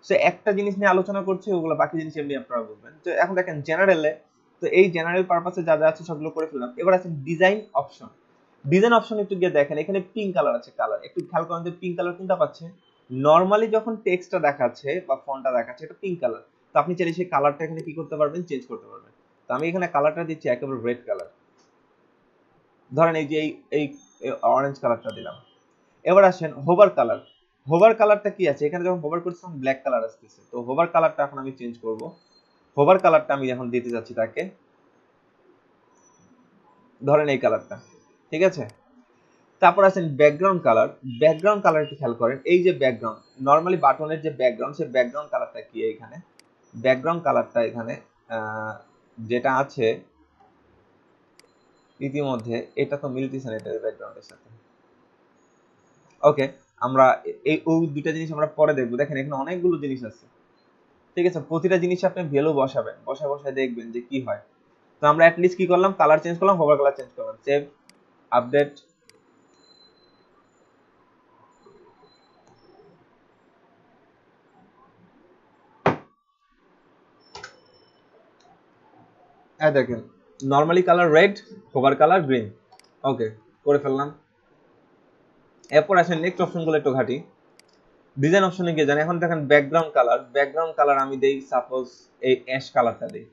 সো একটা জিনিস নিয়ে আলোচনা করছি, ওগুলো বাকি জিনিস এমনি আপনারা বুঝবেন। তো এখন দেখেন জেনারেলে, তো এই জেনারেল পারপাসে যা যা আছে সবগুলো করে ফেললাম। এবার আছে ডিজাইন অপশন। ডিজাইন অপশন একটু গিয়ে দেখেন, এখানে পিঙ্ক কালার আছে, কালার একটু খেয়াল করেন যে পিঙ্ক কালার কোনটা পাচ্ছে। নরমালি যখন টেক্সটটা দেখাচ্ছে বা ফন্টটা দেখাচ্ছে এটা পিঙ্ক কালার, তো আপনি চাইলে সেই কালারটা এখানে কি করতে পারবেন, চেঞ্জ করতে পারবেন। তো আমি এখানে কালারটা দিচ্ছি একেবারে রেড কালার, ধরেন এই যে এই অরেঞ্জ কালারটা দিলাম। এবার আসেন হোভার কালার। হোভার কালারটা কি আছে, এখানে যখন হোভার করছিলাম ব্ল্যাক কালার আসতেছে, তো হোভার কালারটা এখন আমি চেঞ্জ করব। হোভার কালারটা আমি এখন দিতে যাচ্ছি তাকে, ধরেন এই কালারটা, ঠিক আছে। তারপর আছেন ব্যাকগ্রাউন্ড কালার। ব্যাকগ্রাউন্ড কালার একটু খেয়াল করেন, এই যে ব্যাকগ্রাউন্ড, নর্মালি বাটনের যে ব্যাকগ্রাউন্ড, সেই ব্যাকগ্রাউন্ড কালারটা কি এখানে, ব্যাকগ্রাউন্ড কালারটা এখানে যেটা আছে ইতিমধ্যে, এটা তো মিলতেছে না এটার ব্যাকগ্রাউন্ডের সাথে। ওকে, আমরা ওই দুইটা জিনিস আমরা পরে দেখবো। দেখেন এখানে অনেকগুলো জিনিস আছে, ঠিক আছে। প্রতিটা জিনিস আপনি ভ্যালু বসাবেন, বসায় দেখবেন যে কি হয়। তো আমরা অ্যাটলিস্ট কি করলাম, কালার চেঞ্জ করলাম, হোভার কালার চেঞ্জ করলাম, সেভ, আপডেট। দেখেন normally colour red, hover colour green. Okay, করে ফেললাম। এরপর আসেন নেক্সট অপশনগুলো একটু ঘাটি। ডিজাইন অপশনে গিয়ে যান। এখন দেখেন ব্যাকগ্রাউন্ড কালার। ব্যাকগ্রাউন্ড কালার আমি দেই সাপোজ এই অ্যাশ কালারটা দেই।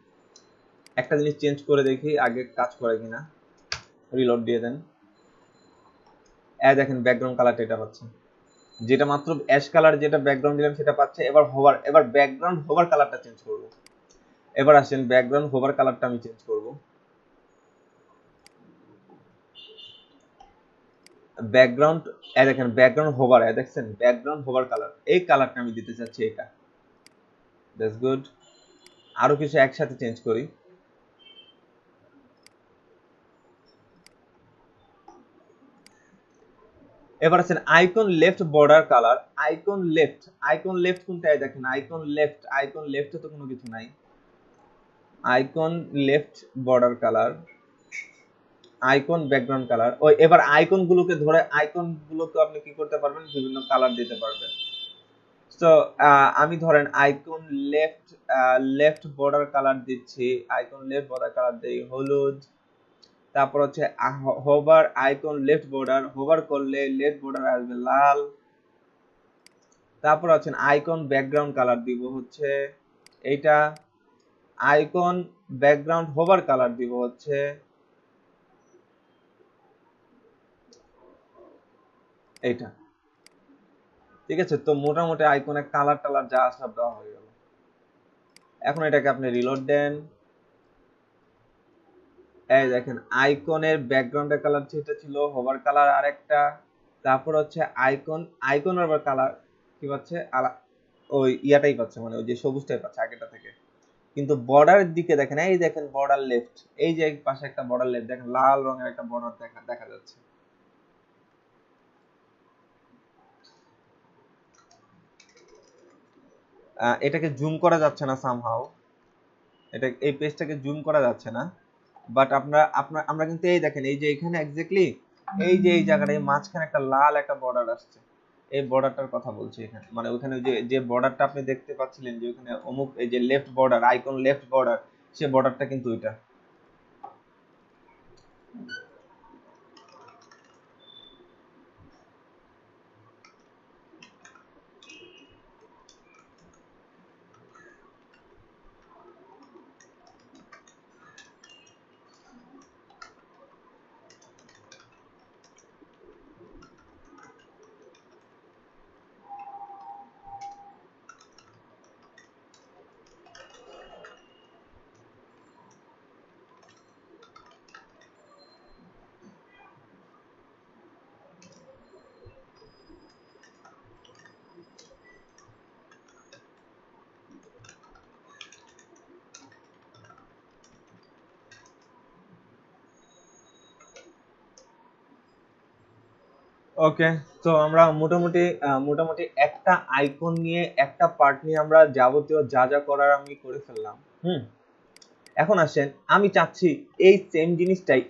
একটা জিনিস চেঞ্জ করে দেখি আগে কাজ করে কিনা, রিলোড দিয়ে দেন। দেখেন ব্যাকগ্রাউন্ড কালারটা এটা পাচ্ছে, যেটা মাত্র অ্যাশ কালার যেটা ব্যাকগ্রাউন্ড দিলাম সেটা পাচ্ছে। এবার ব্যাকগ্রাউন্ড হোভার কালারটা চেঞ্জ করব। এবার আসেন ব্যাকগ্রাউন্ড হোভার কালারটা আমি চেঞ্জ করব। ব্যাকগ্রাউন্ড দেখেন ব্যাকগ্রাউন্ড হোভার, দেখছেন ব্যাকগ্রাউন্ড হোভার কালার, এই কালারটা আমি দিতে চাচ্ছি এটা। That's good. আরো কিছু একসাথে চেঞ্জ করি। এবার আছেন icon left border colour. Icon left কোনটা, দেখেন আইকন লেফটে তো কোনো কিছু নাই। Icon left border colour, icon background colour. ওই এবার আইকন গুলোকে ধরে, আইকন গুলোকে আপনি কি করতে পারবেন, বিভিন্ন কালার দিতে পারবেন। তো আমি ধরেন আইকন লেফট বর্ডার কালার দিচ্ছি, আইকন লেফট বর্ডার কালার দেই হলুদ। তারপর হচ্ছে hover icon left border, hover করলে লেফট বর্ডার আসবে লাল। তারপর আছেন আইকন ব্যাকগ্রাউন্ড কালার দিব হচ্ছে এইটা, আইকন ব্যাকগ্রাউন্ড হোভার কালার দিব হচ্ছে এইটা, ঠিক আছে। তো মোটামুটি আইকনের কালার টালার যা সব দেওয়া হয়ে গেল। এখন এটাকে আপনি রিলোড দেন। এই দেখেন আইকনের ব্যাকগ্রাউন্ডের কালার যেটা ছিল হোভার কালার আরেকটা, তারপর হচ্ছে আইকন আবার কালার কি পাচ্ছে, ওই ইয়াটাই পাচ্ছে, মানে ওই যে সবুজটাই পাচ্ছে আগেটা থেকে। কিন্তু বর্ডারের দিকে দেখেন, এই দেখেন বর্ডার লেফট, এই যে পাশে একটা বর্ডার লেফট দেখেন, লাল রঙের একটা বর্ডার দেখা যাচ্ছে। এটাকে জুম করা যাচ্ছে না সামহাউ, এই পেজটাকে জুম করা যাচ্ছে না। বাট আমরা কিন্তু এই দেখেন, এই যে এখানে এক্স্যাক্টলি এই যে এই জায়গাটা, এই মাঝখানে একটা লাল একটা বর্ডার আসছে, এই বর্ডারটার কথা বলছি এখানে। মানে ওখানে যে বর্ডারটা আপনি দেখতে পাচ্ছিলেন যে ওখানে অমুক, এই যে left border, icon left border, সে বর্ডারটা কিন্তু এটা। ওকে, তো আমরা মোটামুটি একটা আইকন নিয়ে, একটা পার্ট নিয়ে আমরা যাবতীয় যা যা করার আমি করে ফেললাম। এখন আসেন, আমি চাচ্ছি এই সেম জিনিসটাই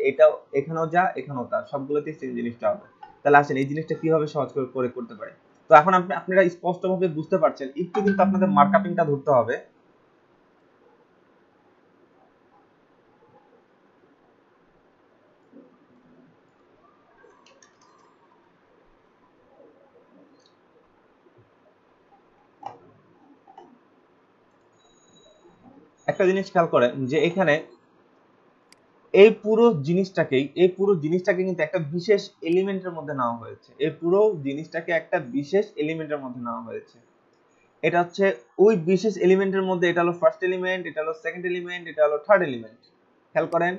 এটাও এখানেও যা এখানেও তা, সবগুলোতেই সেম জিনিসটা হবে। তাহলে আসেন এই জিনিসটা কিভাবে সহজ করে করতে পারি। তো এখন আপনারা স্পষ্টভাবে বুঝতে পারছেন, একটু কিন্তু আপনাদের মার্কআপিংটা ধরতে হবে। একটা জিনিস খেয়াল করেন যে এখানে এই পুরো জিনিসটাকে কিন্তু একটা বিশেষ এলিমেন্টের মধ্যে নেওয়া হয়েছে। এই পুরো জিনিসটাকে একটা বিশেষ এলিমেন্টের মধ্যে নেওয়া হয়েছে। এটা হচ্ছে ওই বিশেষ এলিমেন্টের মধ্যে, এটা হলো ফার্স্ট এলিমেন্ট, এটা হলো সেকেন্ড এলিমেন্ট, এটা হলো থার্ড এলিমেন্ট। খেয়াল করেন,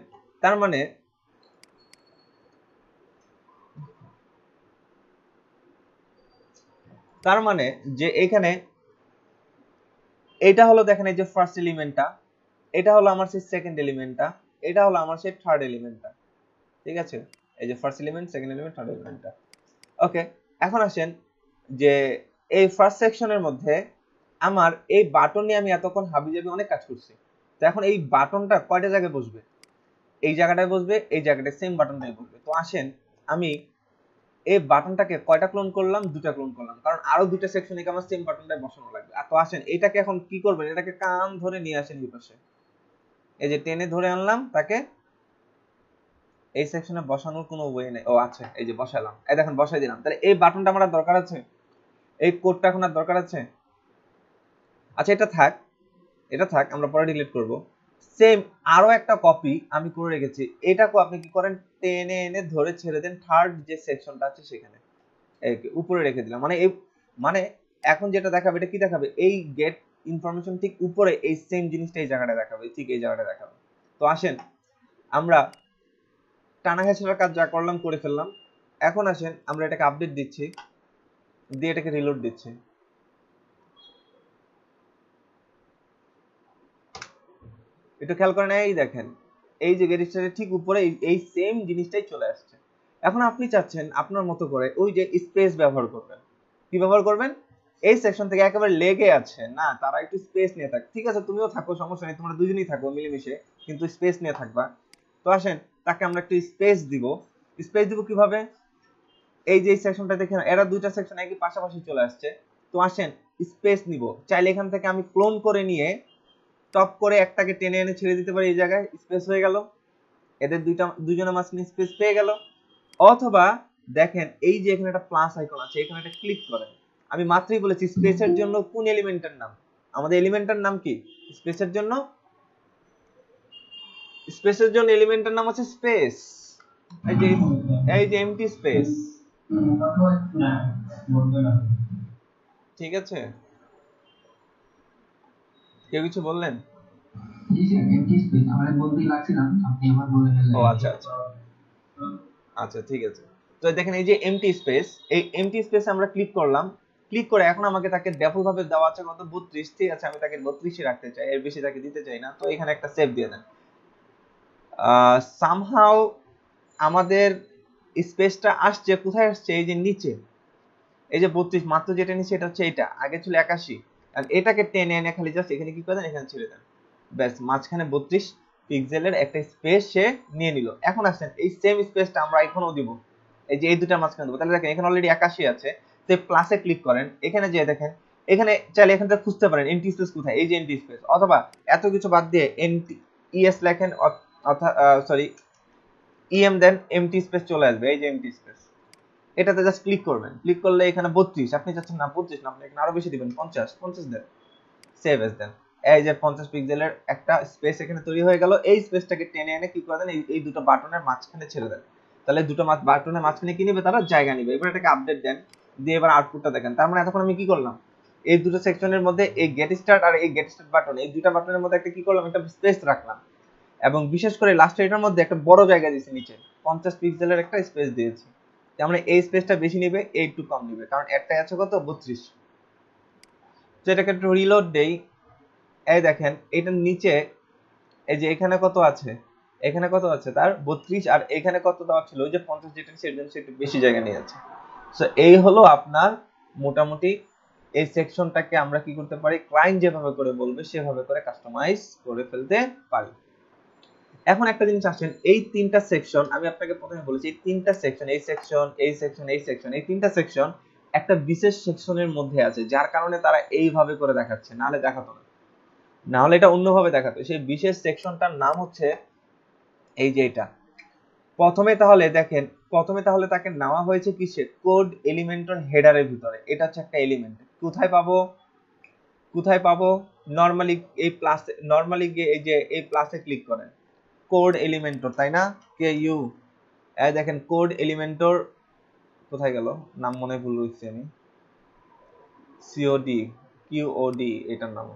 তার মানে যে এখানে এটা হলো, দেখেন এই যে ফার্স্ট এলিমেন্টটা, এটা হলো আমার সেই সেকেন্ড এলিমেন্টটা, এটা হলো আমার সেই থার্ড এলিমেন্টটা। ঠিক আছে, এই যে first element, second element, third এলিমেন্টটা। ওকে, এখন আসেন যে এই ফার্স্ট সেকশনের মধ্যে আমার এই বাটন নিয়ে আমি এতক্ষণ হাবিজাবি অনেক কাজ করছি। তো এখন এই বাটনটা কয়টা জায়গায় বসবে? এই জায়গাটায় বসবে, এই জায়গাটায় সেম বাটনটাই বসবে। তো আসেন আমি এই বাটনটাকে কয়টা ক্লোন করলাম? দুটা ক্লোন করলাম, কারণ আরো দুটো সেকশনে আমার সেম বাটনটাই বসানো লাগবে। তো আসেন এটাকে এখন কি করবেন, এটাকে কান ধরে নিয়ে আসেন এই পাশে, এই যে টেনে ধরে আনলাম তাকে। এই সেকশনে বসানোর কোনো ওয়ে নেই। ও আচ্ছা, এই যে বসালাম, এই দেখেন বসাই দিলাম। তাহলে এই বাটনটা আমার আর দরকার আছে? এই কোডটা এখন আর দরকার আছে? আচ্ছা এটা থাক, এটা থাক, আমরা পরে ডিলিট করব। সেম আরো একটা কপি আমি করে রেখেছি, এটাকেও আপনি কি করেন, টেনে এনে ধরে ছেড়ে দেন থার্ড যে সেকশনটা আছে সেখানে, এই উপরে রেখে দিলাম। মানে এখন যেটা দেখাবে, এটা কি দেখাবে, এই গেট ইনফরমেশন ঠিক উপরে এই সেম জিনিসটা এই জায়গাটা দেখাবে, ঠিক এই জায়গাটা দেখাবে। তো আসেন আমরা টানা ঘেঁষার কাজ যা করলাম করে ফেললাম। এখন আসেন আমরা এটাকে আপডেট দিচ্ছি, দিয়ে এটাকে রিলোড দিচ্ছি। একটু খেয়াল করেন, এই দেখেন এই যে রেজিস্টারের ঠিক উপরে এই সেম জিনিসটাই চলে আসছে। এখন আপনি চাচ্ছেন আপনার মতো করে ওই যে স্পেস ব্যবহার করবেন। কি ব্যবহার করবেন? এই সেকশন থেকে একেবারে লেগে আছে না, তারা একটু স্পেস নিয়ে থাক। ঠিক আছে, তুমিও থাকো, সমস্যা নেই, তোমরা দুজনেই থাকো মিলেমিশে, কিন্তু স্পেস নিয়ে থাকবা। তো আসেন তাকে আমরা একটু স্পেস দিব। স্পেস দিব কিভাবে? এই যে সেকশনটা দেখেন, এরা দুইটা সেকশন একই পাশাপাশি চলে আসছে। তো আসেন স্পেস নিব, চাইলে এখান থেকে আমি ক্লোন করে নিয়ে টপ করে একটাকে টেনে এনে ছেড়ে দিতে পারি, এই জায়গায় স্পেস হয়ে গেল, এদের দুজনের মাঝখানে স্পেস পেয়ে গেল। অথবা দেখেন এই যে এখানে একটা প্লাস আইকন আছে, এখানে একটা ক্লিক করেন। আমি মাত্রই বলেছি স্পেসের জন্য কোন এলিমেন্টের নাম, আমাদের এলিমেন্টের নাম কি? স্পেসের জন্য এলিমেন্টের নাম হচ্ছে স্পেস। এই যে এমটি স্পেস। ঠিক আছে, কেউ কিছু বললেন? ও আচ্ছা আচ্ছা আচ্ছা, ঠিক আছে। তো দেখেন এই যে এমটি স্পেস, এই এমটি স্পেসে আমরা ক্লিক করলাম। ক্লিক করে এখন আমাকে তাকে ডিফল্ট ভাবে দেওয়া আছে কত, 32। ঠিক আছে, আমি তাকে 32 রাখতে চাই, এর বেশি তাকে দিতে চাই না। তো এখানে একটা সেভ দিয়ে দেন। সামহাউ আমাদের স্পেসটা আসছে কোথায়? আসছে এই যে নিচে, এই যে 32 মাত্র যেটা নিচে, এটা হচ্ছে এটা, আগে ছিল 81। আর এটাকে টেনে এনে খালি জাস্ট এখানে কি করে দেন, এখানে ছেড়ে দেন, ব্যাস মাঝখানে 32 পিক্সেলের একটা স্পেস সে নিয়ে নিল। এখন আসেন এই সেম স্পেসটা আমরা এখনো দিব, এই যে এই দুটার মাঝখানে দেবো। তাহলে দেখেন এখানে অলরেডি 81 আছে, তো প্লাসে ক্লিক করেন, এখানে যে দেখেন এখানে চাইলে এখান থেকে খুঁজতে পারেন এনটি স্পেস কোথায়, এই যে এনটি স্পেস, অথবা এত কিছু বাদ দিয়ে এনটি ইএস লেখেন, অর্থাৎ সরি ইএম দেন, এমটি স্পেস চলে আসবে, এই যে এমটি স্পেস। এটাতে জাস্ট ক্লিক করবেন, ক্লিক করলে এখানে 32, আপনি চাচ্ছেন না 25 না, আপনি এখানে আরো বেশি দিবেন, 50 দেন, সেভ এস দেন। এই যে 50 পিক্সেলের একটা স্পেস এখানে তৈরি হয়ে গেল। এই স্পেসটাকে টেনে এনে কি করে দেন, এই দুটো বাটনের মাঝখানে ছেড়ে দেন। তাহলে দুটো বাটনের মাঝখানে কি নেবে, তারা জায়গা নেবে। এবার এটাকে আপডেট দেন, দিয়ে এবার আউটপুটটা দেখেন। তার মানে এতক্ষণ আমি কি করলাম, এই দুটো সেকশনের মধ্যে এই গেট স্টার্ট আর এই গেট স্টার্ট বাটন, এই দুটো বাটনের মধ্যে একটা কি করলাম, একটা স্পেস রাখলাম, এবং বিশেষ করে লাস্ট এটার মধ্যে একটা বড় জায়গা দিয়েছি, নিচে 50 পিক্সেলের একটা স্পেস দিয়েছি। তার মানে এই স্পেসটা বেশি নেবে, এই একটু কম নেবে, কারণ একটাই আছে কত, 32। তো এটাকে একটু রিলোড দেই। এই দেখেন এটার নিচে এই যে এখানে কত আছে, এখানে কত আছে তার 32, আর এখানে কত দেওয়া ছিল, ওই যে 50 যেটা সেটার জন্য একটু বেশি জায়গা নিয়ে আছে। সো এই হলো আপনার মোটামুটি এই সেকশনটাকে আমরা কি করতে পারি, ক্লায়েন্ট যেভাবে করে বলবে সেভাবে করে কাস্টমাইজ করে ফেলতে পারি। এখন একটা জিনিস আসেন, এই তিনটা সেকশন আমি আপনাকে প্রথমে বলেছি, এই তিনটা সেকশন, এই সেকশন, এই সেকশন, এই সেকশন, এই তিনটা সেকশন একটা বিশেষ সেকশনের মধ্যে আছে, যার কারণে তারা এইভাবে করে দেখাচ্ছে, নাহলে দেখাতো না, নাহলে এটা অন্যভাবে দেখাতো। সেই বিশেষ সেকশনটার নাম হচ্ছে এই যে এটা। প্রথমে তাহলে দেখেন, প্রথমে তাহলে তাকে নেওয়া হয়েছে কিসে, কোড এলিমেন্টের হেডারের ভিতরে। এটা হচ্ছে একটা এলিমেন্ট, কোথায় পাবো, নরমালি এই প্লাস নরমালি এই যে এই প্লাসে ক্লিক করেন কোড এলিমেন্টর, তাই না? কে ইউ, এই দেখেন কোড এলিমেন্টর কোথায় গেল, নাম মনে ভুল হচ্ছে আমি, সিওডি কিউওডি এটার নাম,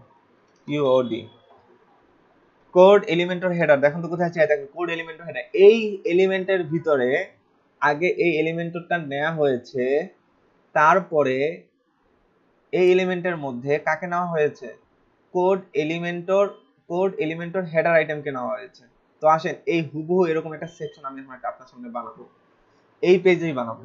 কিউওডি কোড এলিমেন্টর হেডার। দেখেন তো কোথায় আছে, দেখেন কোড এলিমেন্টর হেডার। এই এলিমেন্টের ভিতরে আগে এই এলিমেন্টরটা নেওয়া হয়েছে, তারপরে এই এলিমেন্টের মধ্যে কাকে নেওয়া হয়েছে, কোড এলিমেন্টর হেডার আইটেমকে নেওয়া হয়েছে। তো আসেন এই হুবহু এরকম একটা সেকশন আমি আপনার সামনে বানাবো, এই পেজেই বানাবো।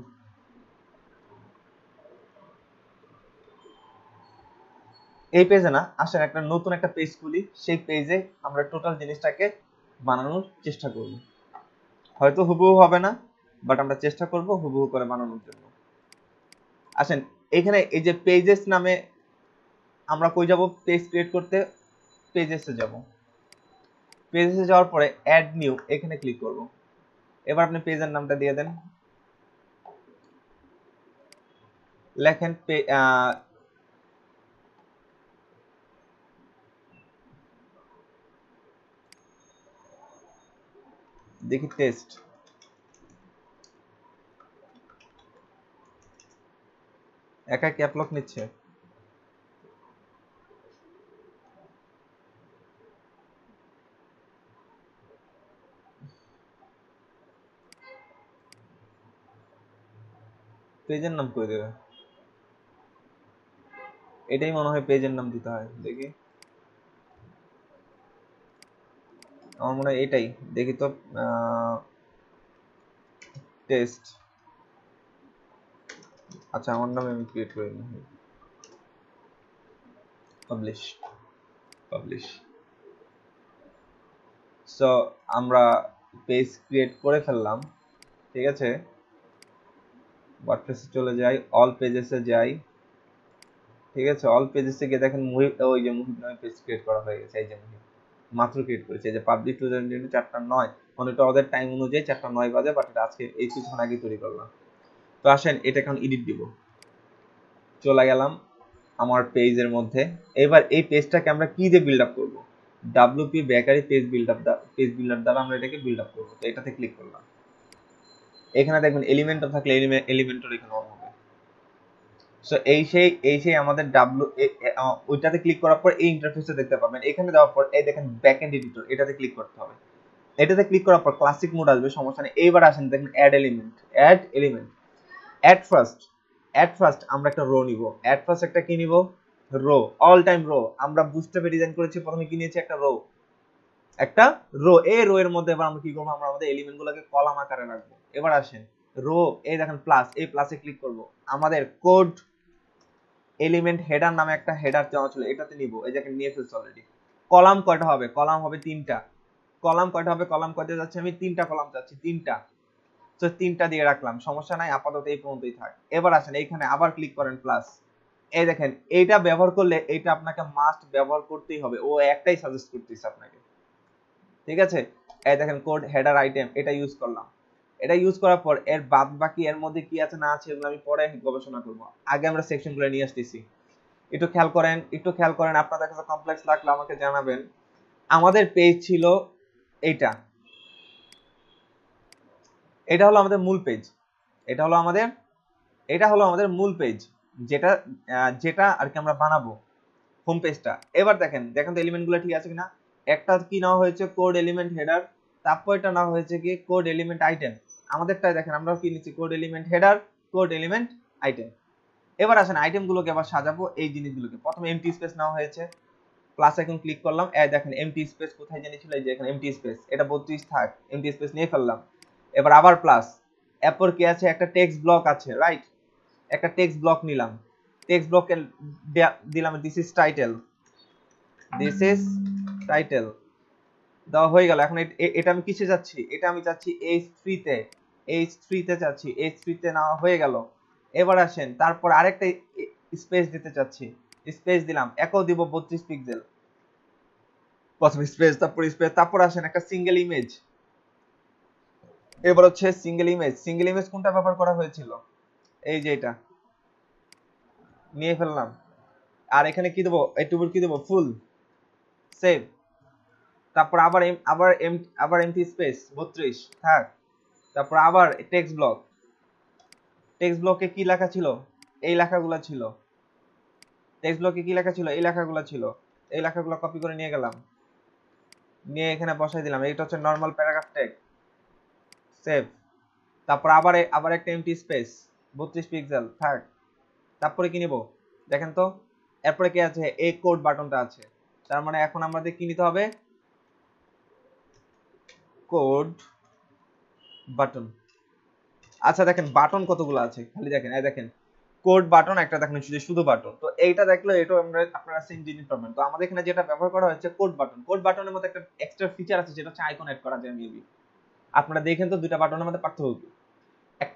এই পেজে না, আসেন একটা নতুন একটা পেজ খুলি, সেই পেজে আমরা টোটাল জিনিসটাকে বানানোর চেষ্টা করব। হয়তো হুবহু হবে না, বাট আমরা চেষ্টা করব হুবহু করে বানানোর জন্য। আসেন এখানে এই যে পেজেস নামে আমরা কই যাব, পেজ ক্রিয়েট করতে পেজেসে যাব। পেজেসে যাওয়ার পরে অ্যাড নিউ এখানে ক্লিক করব। এবার আপনি পেজের নামটা দিয়ে দেন, লেখেন দেখি টেস্ট, একা ক্যাপলক নিচ্ছে। পেজের নাম কই দেবে, এটাই মনে হয় পেজের নাম দিতে হয়, দেখি আমার মনে হয় এটাই, দেখি তো টেস্ট। আচ্ছা আমার নামে আমি ক্রিয়েট করে নিই, পাবলিশ পাবলিশ। সো আমরা পেজ ক্রিয়েট করে ফেললাম, ঠিক আছে। ওয়ার্ডপ্রেসে চলে যাই, অল পেজেসে যাই, ঠিক আছে। অল পেজেসে গিয়ে দেখেন মুহিব, ওই যে মুহিব নামে পেজ ক্রিয়েট করা হয়ে গেছে, এই যে মুহিব মাত্র ক্রিয়েট করেছে, এই যে পাবলিক টু 4:09, মানে এটা ওদের টাইম অনুযায়ী 4:09 বাজে, বাট এটা আজকে এই কিছুক্ষণ আগে তৈরি করলাম। তো আসেন এটা এখন এডিট দিব, চলে গেলাম আমার পেজের মধ্যে। এবার এই পেজটাকে আমরা কি দিয়ে বিল্ড আপ করবো, WP বেকারি পেজ বিল্ডার দ্বারা আমরা এটাকে বিল্ড আপ করবো। তো এটাতে ক্লিক করলাম, এখানে দেখবেন এলিমেন্টর থাকলে এলিমেন্টর এখানে অন হবে। সো এই সেই আমাদের ওইটাতে ক্লিক করার পর এই ইন্টারফেসটা দেখতে পাবেন। এখানে দেওয়ার পর এই দেখেন ব্যাকএন্ড এডিটর, এটাতে ক্লিক করতে হবে। এটাতে ক্লিক করার পর ক্লাসিক মোড আসবে, সমস্যা নেই। এইবার আসেন দেখেন অ্যাড এলিমেন্ট। অ্যাট ফার্স্ট আমরা একটা রো নিব। অ্যাট ফার্স্ট একটা কি নিব, রো, অল টাইম রো। আমরা বুস্ট্র্যাপে ডিজাইন করেছি, প্রথমে কি নিয়েছি, একটা রো। এই রো এর মধ্যে এবার আমরা কি করবো, আমরা আমাদের এলিমেন্ট গুলোকে কলাম আকারে রাখবো। এবার আসেন রো, এই দেখেন প্লাস, এই প্লাসে ক্লিক করব। আমাদের কোড এলিমেন্ট হেডার নামে একটা হেডার দেওয়া ছিল, এটাতে নিব। এই দেখেন নিয়ে ফেলছি অলরেডি। কলাম কয়টা হবে, কলাম হবে 3টা। কলাম কয়টা হবে, কলাম কয়টা যাচ্ছে, আমি 3টা কলাম চাচ্ছি, 3টা। তো 3টা দিয়ে রাখলাম, সমস্যা নাই, আপাতত এই পর্যন্তই থাক। এবার আসেন এইখানে আবার ক্লিক করেন প্লাস, এই দেখেন এইটা ব্যবহার করলে এইটা আপনাকে মাস্ট ব্যবহার করতেই হবে, ও একটাই সাজেস্ট করতেছে আপনাকে, ঠিক আছে। এই দেখেন কোড হেডার আইটেম, এটা ইউজ করলাম। এটা ইউজ করার পর এর বাদ বাকি এর মধ্যে কি আছে না আছে এগুলো আমি পরে গবেষণা করব, আগে আমরা সেকশনগুলো নিয়ে আসতেছি। একটু খেয়াল করেন, আপনাদের কাছে কমপ্লেক্স লাগলে আমাকে জানাবেন। আমাদের পেজ ছিল এইটা, এটা হলো আমাদের মূল পেজ, এটা হলো আমাদের মূল পেজ, যেটা আর কি আমরা বানাবো হোম পেজটা। এবার দেখেন তো এলিমেন্টগুলো ঠিক আছে কিনা। একটা কি নেওয়া হয়েছে কোড এলিমেন্ট হেডার, তারপর এটা নেওয়া হয়েছে কি কোড এলিমেন্ট আইটেম। আমাদেরটাই দেখেন আমরা কি নিচ্ছি, code element header, code element item. এবার আসেন আইটেমগুলোকে আবার সাজাবো, এই জিনিসগুলোকে প্রথমে এমটি স্পেস নেওয়া হয়েছে, প্লাস এখন ক্লিক করলাম, এই দেখেন এমটি স্পেস কোথায় জানি ছিল, এই যে এখানে এমটি স্পেস, এটা 32 থাক, এমটি স্পেস নিয়ে ফেললাম। এবার আবার প্লাস, এরপর কি আছে, একটা টেক্সট ব্লক আছে, রাইট, একটা টেক্সট ব্লক নিলাম, টেক্সট ব্লকে দিলাম দিস ইজ টাইটেল দেওয়া হয়ে গেল। এখন এটা আমি কিসে যাচ্ছি, এটা আমি যাচ্ছি H3 তে যাচ্ছি, H3 তে নেওয়া হয়ে গেল। এবার আসেন তারপর আরেকটা স্পেস দিতে চাচ্ছি, স্পেস দিলাম, একও দিব 32 পিক্সেল, প্রথম স্পেস তারপর আসেন একটা সিঙ্গেল ইমেজ। এবার হচ্ছে সিঙ্গেল ইমেজ কোনটা ব্যবহার করা হয়েছিল, এই যে এটা নিয়ে ফেললাম। আর এখানে কি দেবো, এইটুকুর কি দেবো, ফুল, সেভ। তারপর আবার এমটি স্পেস 32 থাক। তারপর আবার টেক্সট ব্লকে কি লেখা ছিল, এই লেখাগুলো ছিল। টেক্সট ব্লকে কি লেখা ছিল, এই লেখাগুলো ছিল। এই লেখাগুলো কপি করে নিয়ে গেলাম, নিয়ে এখানে বসাই দিলাম। এইটা হচ্ছে নরমাল প্যারাগ্রাফ টেক্সট, সেভ। তারপর আবার একটা এমটি স্পেস 32 পিক্সেল থাক। তারপরে কি নিব দেখেন তো, এরপরে কি আছে, এই কোড বাটনটা আছে। তার মানে এখন আমাদের কি নিতে হবে, কোড বাটন। আচ্ছা দেখেন বাটন কতগুলো আছে, খালি দেখেন, এই দেখেন কোড বাটন একটা, দেখেন শুধু বাটন। তো এইটা দেখলে এটা আপনারা সেম জিনিস পাবেন। তো আমাদের এখানে যেটা ব্যবহার করা হচ্ছে কোড বাটন। কোড বাটনের মধ্যে একটা এক্সট্রা ফিচার আছে, যেটা হচ্ছে আইকন অ্যাড করা যায় মেবি। আপনারা দেখেন তো দুইটা বাটনের মধ্যে পার্থক্য কি,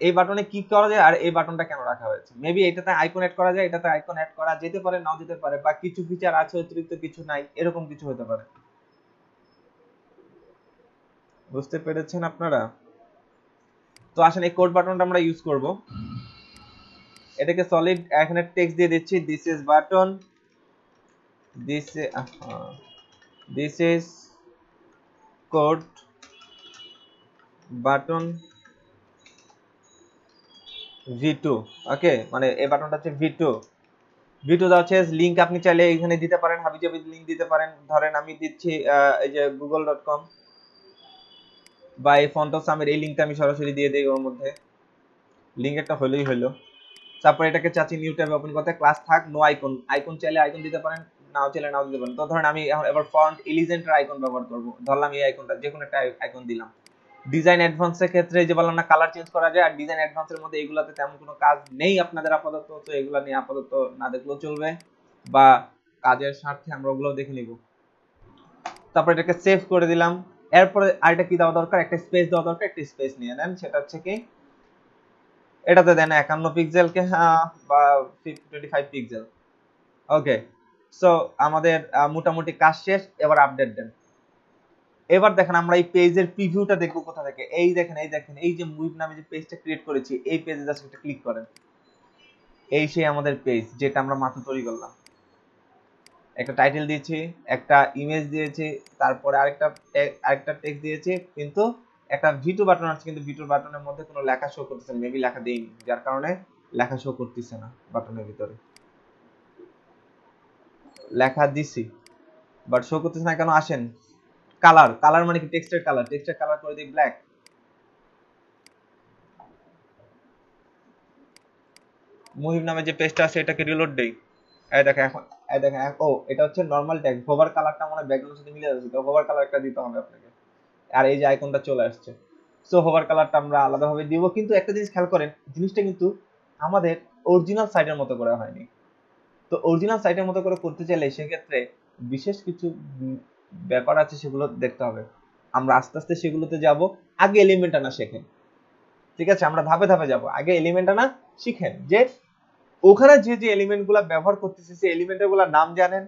এই বাটনে কি করা যায় আর এই বাটনটা কেন রাখা হয়েছে। মেবি এটাতে আইকন অ্যাড করা যায়, এটাতে আইকন অ্যাড করা যেতে পারে, নাও যেতে পারে, বা কিছু ফিচার আছে অতিরিক্ত, কিছু নাই, এরকম কিছু হতে পারে। বুঝতে পেরেছেন আপনারা? তো আসলে এই কোড বাটনটা আমরা ইউজ করব। এটাকে সলিড এখানে টেক্সট দিয়ে দিচ্ছি, this is button, this is code button V2। ওকে, মানে এই বাটনটা হচ্ছে V2 দেওয়া হচ্ছে। লিংক আপনি চাইলে এখানে দিতে পারেন, হাবিজাবি লিংক দিতে পারেন। ধরেন আমি দিচ্ছি এই যে google.com বা এই ফন্টসামের এই লিংকটা আমি সরাসরি দিয়ে দেই ওর মধ্যে, লিংক একটা হলেই হলো। তারপর এটাকে চাচ্ছি নিউ ট্যাবে ওপেন করতে, ক্লাস থাক, নো আইকন। আইকন চাইলে আইকন দিতে পারেন, নাও চাইলে নাও দিতে পারেন। তো ধরেন আমি এখন এবার ফন্ট এলিজেন্টের আইকন ব্যবহার করব, ধরলাম এই আইকনটা, যে কোনো একটা আইকন দিলাম। ডিজাইন অ্যাডভান্সের ক্ষেত্রে যে বললাম না কালার চেঞ্জ করা যায়, আর ডিজাইন অ্যাডভান্সের মধ্যে এগুলাতে তেমন কোনো কাজ নেই আপনাদের আপাতত, তো এগুলা নিয়ে আপাতত না দেখলেও চলবে, বা কাজের স্বার্থে আমরা ওগুলো দেখে নিব। তারপর এটাকে সেভ করে দিলাম। এরপরে আরেকটা কি দেওয়া দরকার, একটা স্পেস দেওয়া দরকার, একটা স্পেস নিয়ে নেন। সেটা হচ্ছে কি, এটাতে দেন 51 পিক্সেলকে বা 25 পিক্সেল। ওকে, সো আমাদের মোটামুটি কাজ শেষ। এবার আপডেট দেন। এবার দেখেন আমরা এই পেজের প্রিভিউটা দেখবো কোথা থেকে। এই দেখেন এই যে মুভ নামে যে পেজটা ক্রিয়েট করেছি, এই পেজে জাস্ট একটা ক্লিক করেন। এই সেই আমাদের পেজ যেটা আমরা মাত্র তৈরি করলাম। একটা টাইটেল দিয়েছি, একটা ইমেজ দিয়েছি, তারপরে আরেকটা টেক্সট দিয়েছি, কিন্তু একটা V2 বাটন আছে, কিন্তু V2 বাটনের মধ্যে কোনো লেখা শো করতেছে না, মেবি লেখা দেইনি, যার কারণে লেখা শো করতেছে না বাটনের ভিতরে। লেখা দিছি বাট শো করতেছে না কেন, আসেন কালার মানে কি, টেক্সটের কালার করে দিই ব্ল্যাক। মুহিব নামে যে পেজটা আছে এটাকে রিলোড দেই। এই দেখেন ও এটা হচ্ছে নরমাল ট্যাগ, হোভার কালারটা মনে ব্যাকগ্রাউন্ডের সাথে মিলে যাচ্ছে, তো হোভার কালারটা দিতে হবে আপনাকে। আর এই যে আইকনটা চলে আসছে, সো হোভার কালারটা আমরা আলাদাভাবে দিব। কিন্তু একটা জিনিস খেয়াল করেন, জিনিসটা কিন্তু আমাদের অরিজিনাল সাইটের মতো করা হয়নি। তো অরিজিনাল সাইটের মতো করে করতে চাইলে সেক্ষেত্রে বিশেষ কিছু ব্যাপার আছে, সেগুলো দেখতে হবে। আমরা আস্তে আস্তে সেগুলোতে যাব। আগে এলিমেন্ট আনা শেখেন, ঠিক আছে? আমরা ধাপে ধাপে যাব, আগে এলিমেন্ট আনা শিখেন, যে ওখানে যে এলিমেন্টগুলো ব্যবহার করতেছে সেই এলিমেন্টগুলোর নাম জানেন,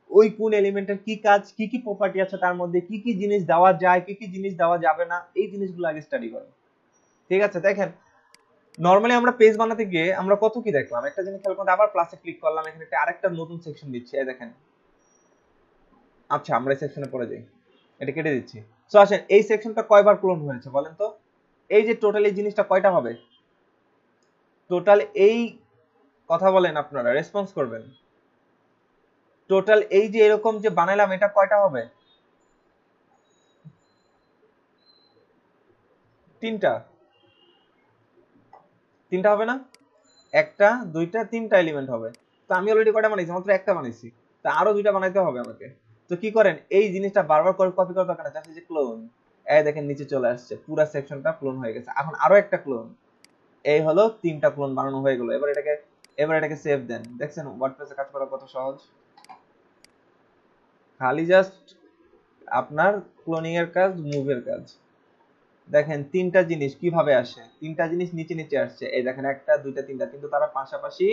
ওই কোন এলিমেন্টের কি কাজ, কি কি প্রপার্টি আছে, তার মধ্যে কি কি জিনিস দেওয়া যায়, কি কি জিনিস দেওয়া যাবে না, এই জিনিসগুলো আগে স্টাডি করেন, ঠিক আছে? দেখেন নরমালি আমরা পেজ বানাতে গিয়ে আমরা কত কি দেখলাম, একটা জিনিস খেয়াল করতে, আবার প্লাসে ক্লিক করলাম, এখানে আরেকটা নতুন সেকশন দিচ্ছে, এই দেখেন। আচ্ছা আমরা এই সেকশনে পড়ে যাই, এটা কেটে দিচ্ছি। সো আসেন, এই সেকশনটা কয়বার ক্লোন হয়েছে বলেন তো? এই যে টোটাল এই জিনিসটা কয়টা হবে টোটাল, এই কথা বলেন, আপনারা রেসপন্স করবেন। টোটাল এই যে এরকম যে বানাইলাম, এটা কয়টা হবে? তিনটা হবে না? একটা, দুইটা, তিনটা এলিমেন্ট হবে। তো আমি অলরেডি কয়টা বানাইছি? মাত্র একটা বানাইছি। তা আরো দুইটা বানাইতে হবে আমাকে। তো কি করেন, এই জিনিসটা বারবার করে কপি করার দরকার না, জাস্ট এই যে ক্লোন, এই দেখেন নিচে চলে আসছে, পুরো সেকশনটা ক্লোন হয়ে গেছে। এখন আরো একটা ক্লোন, এই হলো তিনটা ক্লোন বানানো হয়ে গেল। এবার এটাকে সেভ দেন। দেখছেন ওয়ার্ডপ্রেসে কাজ করা কত সহজ, খালি জাস্ট আপনার ক্লোনিং এর কাজ, মুভের কাজ। দেখেন তিনটা জিনিস কিভাবে আসে, তিনটা জিনিস নিচে নিচে আসছে, এই দেখেন একটা, দুইটা, তিনটা, কিন্তু তারা পাশাপাশি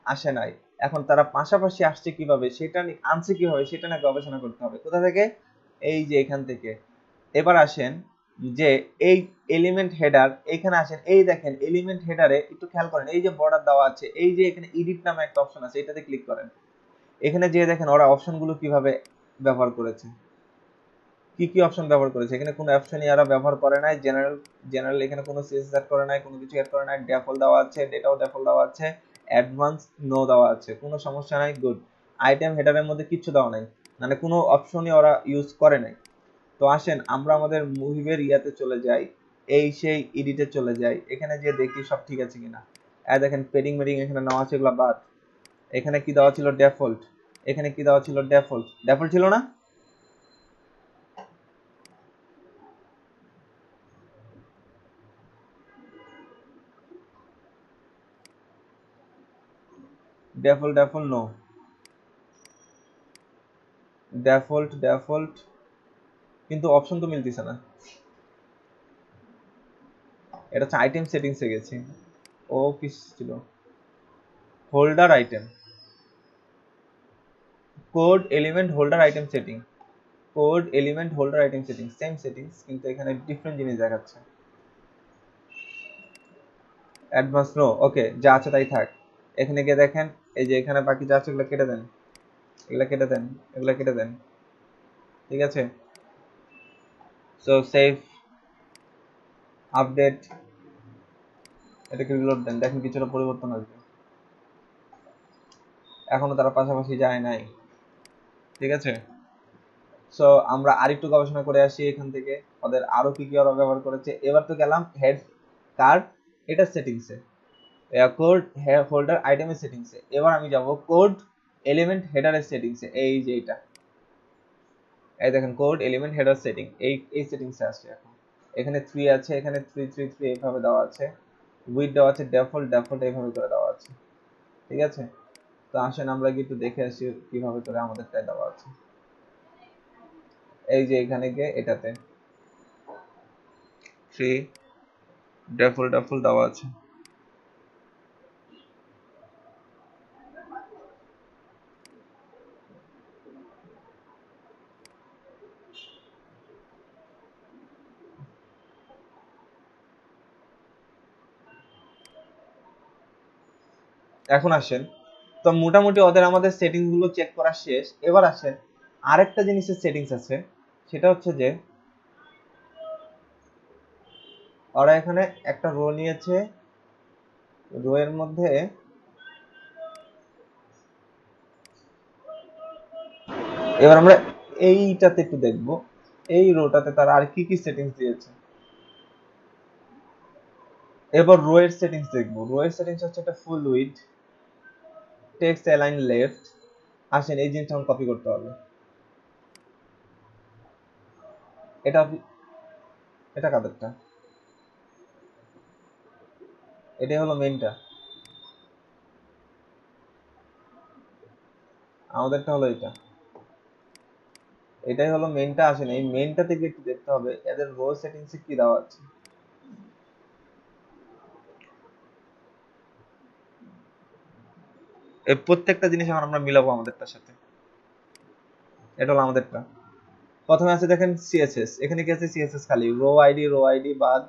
আসে নাই। এখন তারা পাশাপাশি আসছে কিভাবে, সেটা আনছে কিভাবে, সেটা নিয়ে গবেষণা করতে হবে। কোথা থেকে? এই যে এখান থেকে। এবার আসেন যে এই এলিমেন্ট হেডার, এখানে আসেন, এই দেখেন এলিমেন্ট হেডারে একটু খেয়াল করেন, এই যে বর্ডার দেওয়া আছে, এই যে এখানে এডিট নামে একটা অপশন আছে, এটাতে ক্লিক করেন। এখানে যে দেখেন ওরা অপশনগুলো কিভাবে ব্যবহার করেছে। কি কি অপশন ব্যবহার করেছে? এখানে কোনো অপশনই এরা ব্যবহার করে নাই। জেনারেল এখানে কোনো সিএসএস অ্যাড করে নাই, কোনো কিছু অ্যাড করে নাই। ডিফল্ট দেওয়া আছে, ডেটাও ডিফল্ট দেওয়া আছে, অ্যাডভান্স নো দেওয়া আছে, কোনো সমস্যা নাই, গুড। আইটেম হেডারের মধ্যে কিচ্ছু দেওয়া নাই, মানে কোনো অপশনই ওরা ইউজ করে নাই। তো আসেন আমরা আমাদের মুভিবের ইয়াতে চলে যাই, এই সেই এডিটে চলে যাই, এখানে যে দেখি সব ঠিক আছে কিনা। দেখেন পেডিং মেডিং এখানে নেওয়া আছে, এগুলো বাদ। এখানে কি দেওয়া ছিল? ডিফল্ট। এখানে কি দেওয়া ছিল? ডিফল্ট। ডিফল্ট ছিল না? Default default no, default default, কিন্তু অপশন তো মিলতেছে না। এটা হচ্ছে আইটেম সেটিংসে গেছি। ও কি ছিল? Holder item, code element holder item setting, code element holder item setting, same settings, কিন্তু এখানে ডিফারেন্ট জিনিস দেখাচ্ছে। অ্যাডভান্স নো, ওকে, যা আছে তাই থাক। এখানে গিয়ে দেখেন, এই যে এখানে বাকি যা আছে এগুলো কেটে দেন, এগুলা কেটে দেন, এগুলা কেটে দেন, ঠিক আছে। সো সেভ, আপডেট, এটাকে রিলোড দেন, দেখেন কিছুটা পরিবর্তন আসবে। এখনো তারা পাশাপাশি যায় নাই, ঠিক আছে। সো আমরা আরেকটু গবেষণা করে আসি এখান থেকে, ওদের আরো কি কি ওরা ব্যবহার করেছে। এবার তো গেলাম হেড কার্ড এটা সেটিংসে, কোড হোল্ডার আইটেমের সেটিংসে। এবার আমি যাব কোড এলিমেন্ট হেডারের সেটিংসে, এই যে এটা, এই দেখেন কোড এলিমেন্ট হেডার সেটিং, এই সেটিংসে আসছে। এখন এখানে 3 আছে, এখানে 3 3 3 এইভাবে দেওয়া আছে, উইথ দেওয়া আছে, ডিফল্ট ডিফল্ট এইভাবে করে দেওয়া আছে, ঠিক আছে। তো আসেন আমরা কি একটু দেখে আসি কিভাবে করে আমাদেরটাই দেওয়া আছে। এই যে এখানে গিয়ে এটাতে 3 ডিফল্ট ডিফল্ট দেওয়া আছে। এখন আসেন, তো মোটামুটি ওদের আমাদের সেটিংস গুলো চেক করা শেষ। এবার আসেন আরেকটা জিনিসের সেটিংস আছে, সেটা হচ্ছে যে ওরা এখানে একটা রো নিয়েছে, রো এর মধ্যে এবার আমরা এইটাতে একটু দেখব, এই রোটাতে তারা আর কি কি সেটিংস দিয়েছে। এবার রো এর সেটিংস দেখব। রো এর সেটিংস হচ্ছে একটা full width, text align left. আসেন এই জিনিসটা আমরা কপি করতে হবে। এটা এটা কাদেরটা? এটাই হলো মেইনটা, আমাদেরটা হলো এটা, এটাই হলো মেইনটা। আসেন এই মেইনটা থেকে একটু দেখতে হবে এদের রো সেটিংসে কি দেওয়া আছে। এই প্রত্যেকটা জিনিস এখন আমরা মিলাবো আমাদেরটার সাথে। এটা হলো আমাদেরটা। প্রথমে আছে দেখেন সিএসএস, এখানে কি আছে? সিএসএস খালি, রো আইডি বাদ,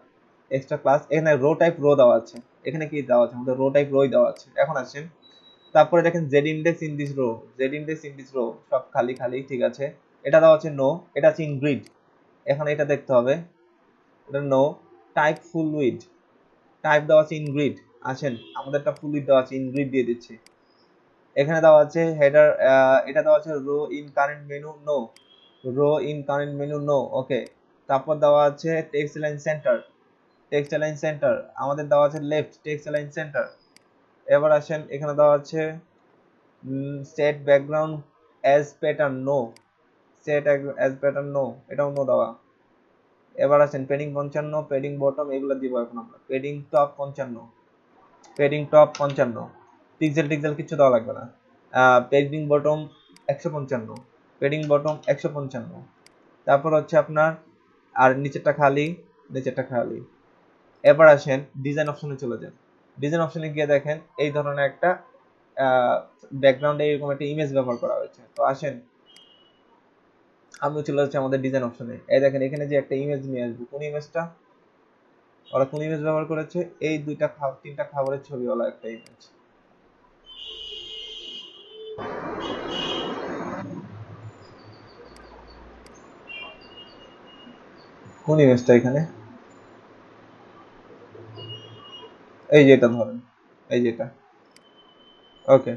এক্সট্রা ক্লাস, এখানে রো টাইপ রো দেওয়া আছে, এখানে কি দেওয়া আছে? আমাদের রো টাইপ রোই দেওয়া আছে। এখন আসেন তারপরে দেখেন Z index in this row, Z index in this row সব খালি খালি, ঠিক আছে। এটা দেওয়া আছে নো, এটা আছে ইন গ্রিড, এখন এটা দেখতে হবে, এটা no. Type full width, type দেওয়া আছে ইন গ্রিড। আসেন আমাদেরটা ফুল উইড দেওয়া আছে, ইন গ্রিড দিয়ে দিচ্ছি। এখানে দেওয়া আছে হেডার, এটা দেওয়া আছে row in current menu no, row in current menu no, okay. তারপর দেওয়া আছে text line centre, text line centre আমাদের দেওয়া আছে লেফট, টেক্সট লাইন সেন্টার। এবার আসেন এখানে দেওয়া আছে set background as pattern no, set as pattern no, এটাও নো দেওয়া। এবার আসেন পেডিং 55, পেডিং বটম এগুলো দিব এখন আমরা। Padding top 55, padding top 55, pixel টিক্সেল কিছু দেওয়া লাগবে না। Padding bottom 155, padding bottom 155। তারপর হচ্ছে আপনার আর নিচেরটা খালি, নিচেরটা খালি। এবার আসেন ডিজাইন অপশনে চলে যান। ডিজাইন অপশনে গিয়ে দেখেন এই ধরনের একটা ব্যাকগ্রাউন্ডে এরকম একটা ইমেজ ব্যবহার করা হয়েছে। তো আসেন আমি চলে যাচ্ছি আমাদের ডিজাইন অপশনে। এই দেখেন এখানে যে একটা ইমেজ নিয়ে আসবো, কোন ইমেজটা? ওরা কোন ইমেজ ব্যবহার করেছে? এই তিনটা খাবারের ছবিওয়ালা একটা ইমেজ। কোন ইমেজটা এখানে? এই যে এটা ধরেন, এই যে এটা। ওকে,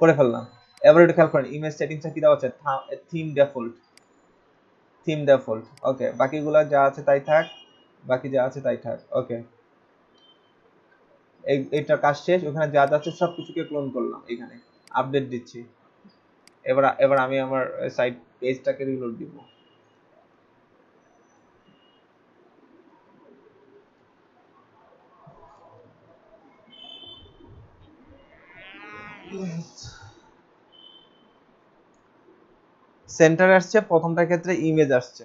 করে ফেললাম। এবার এটা খেয়াল করেন ইমেজ সেটিংসটা কি দেওয়া আছে, থিম ডিফল্ট। থিম ডিফল্ট, ওকে। বাকিগুলো যা আছে তাই থাক, বাকি যা আছে তাই থাক। ওকে, এইটা কাজ শেষ। ওখানে যা যা আছে সব কিছুকে ক্লোন করলাম, এখানে আপডেট দিচ্ছি। এবার আমি আমার সাইট পেজটাকে রিলোড দিব। সেন্টার আসছে, প্রথমটার ক্ষেত্রে ইমেজ আসছে।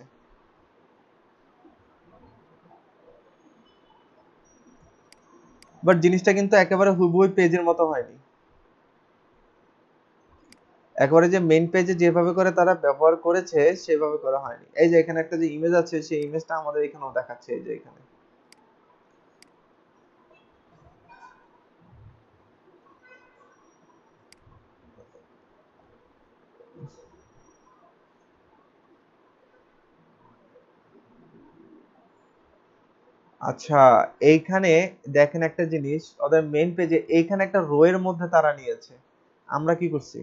বাট জিনিসটা কিন্তু একেবারে হুবহু পেজের মতো হয়নি। একেবারে যে মেইন পেজে যেভাবে করে তারা ব্যবহার করেছে সেভাবে করা হয়নি। এই যে এখানে একটা যে ইমেজ আছে সেই ইমেজটা আমাদের এখানেও দেখাচ্ছে, এই যে এখানে। আচ্ছা, এইখানে দেখেন একটা জিনিস, ওদের মেইন পেজে এইখানে একটা রো এর মধ্যে তারা নিয়েছে। আমরা কি করছি,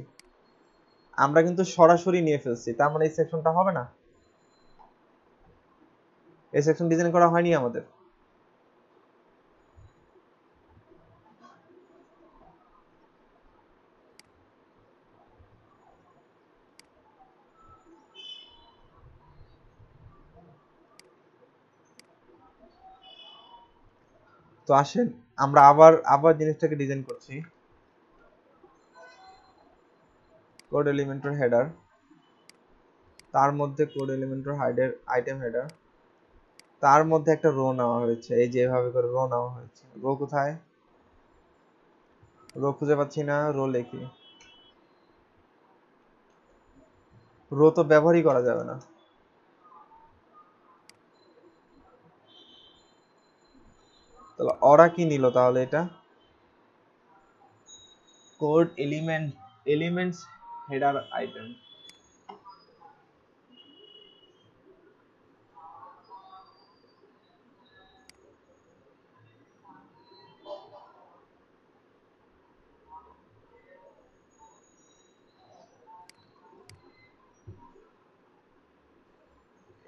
আমরা কিন্তু সরাসরি নিয়ে ফেলছি। তার মানে এই সেকশনটা হবে না, এই সেকশন ডিজাইন করা হয়নি আমাদের। তো আসেন আমরা আবার আবার জিনিসটাকে ডিজাইন করছি। কোড এলিমেন্টর হেডার, তার মধ্যে কোড এলিমেন্টর হাইডার আইটেম হেডার, তার মধ্যে একটা রো নেওয়া হয়েছে। এই যে এভাবে করে রো নেওয়া হয়েছে। রো কোথায়, রো খুঁজে পাচ্ছি না। রো লিখি, রো তো ব্যবহারই করা যাবে না। তাহলে ওরা কি নিল তাহলে? এটা কোড এলিমেন্টস হেডার আইটেম।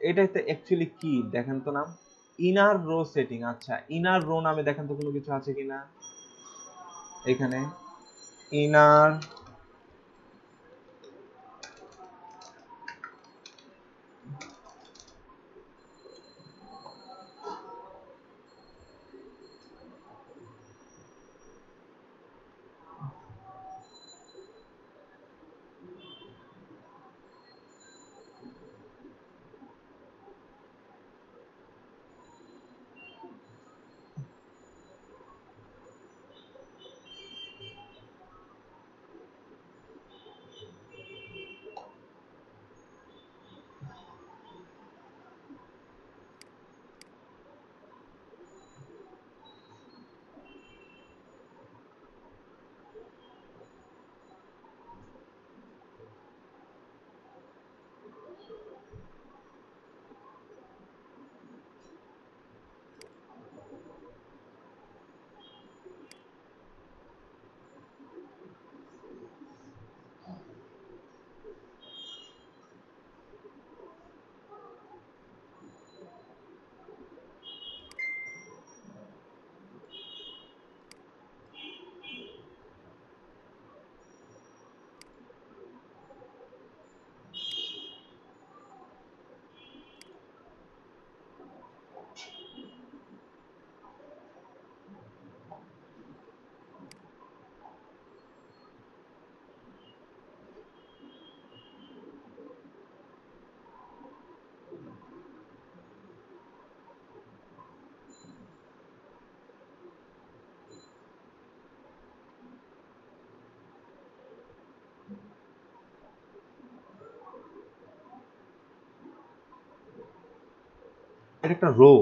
এটাতে অ্যাকচুয়ালি কি দেখেন তো নাম, ইনার রো সেটিং। আচ্ছা, ইনার রো নামে দেখেন তো কোনো কিছু আছে কিনা এখানে। ইনার, এটা একটা রো।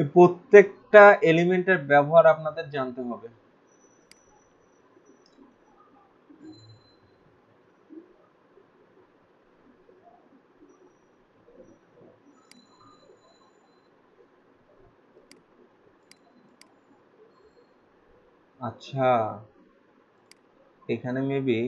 এই প্রত্যেকটা এলিমেন্টের ব্যবহার আপনাদের জানতে হবে। আচ্ছা, এখানে মেবি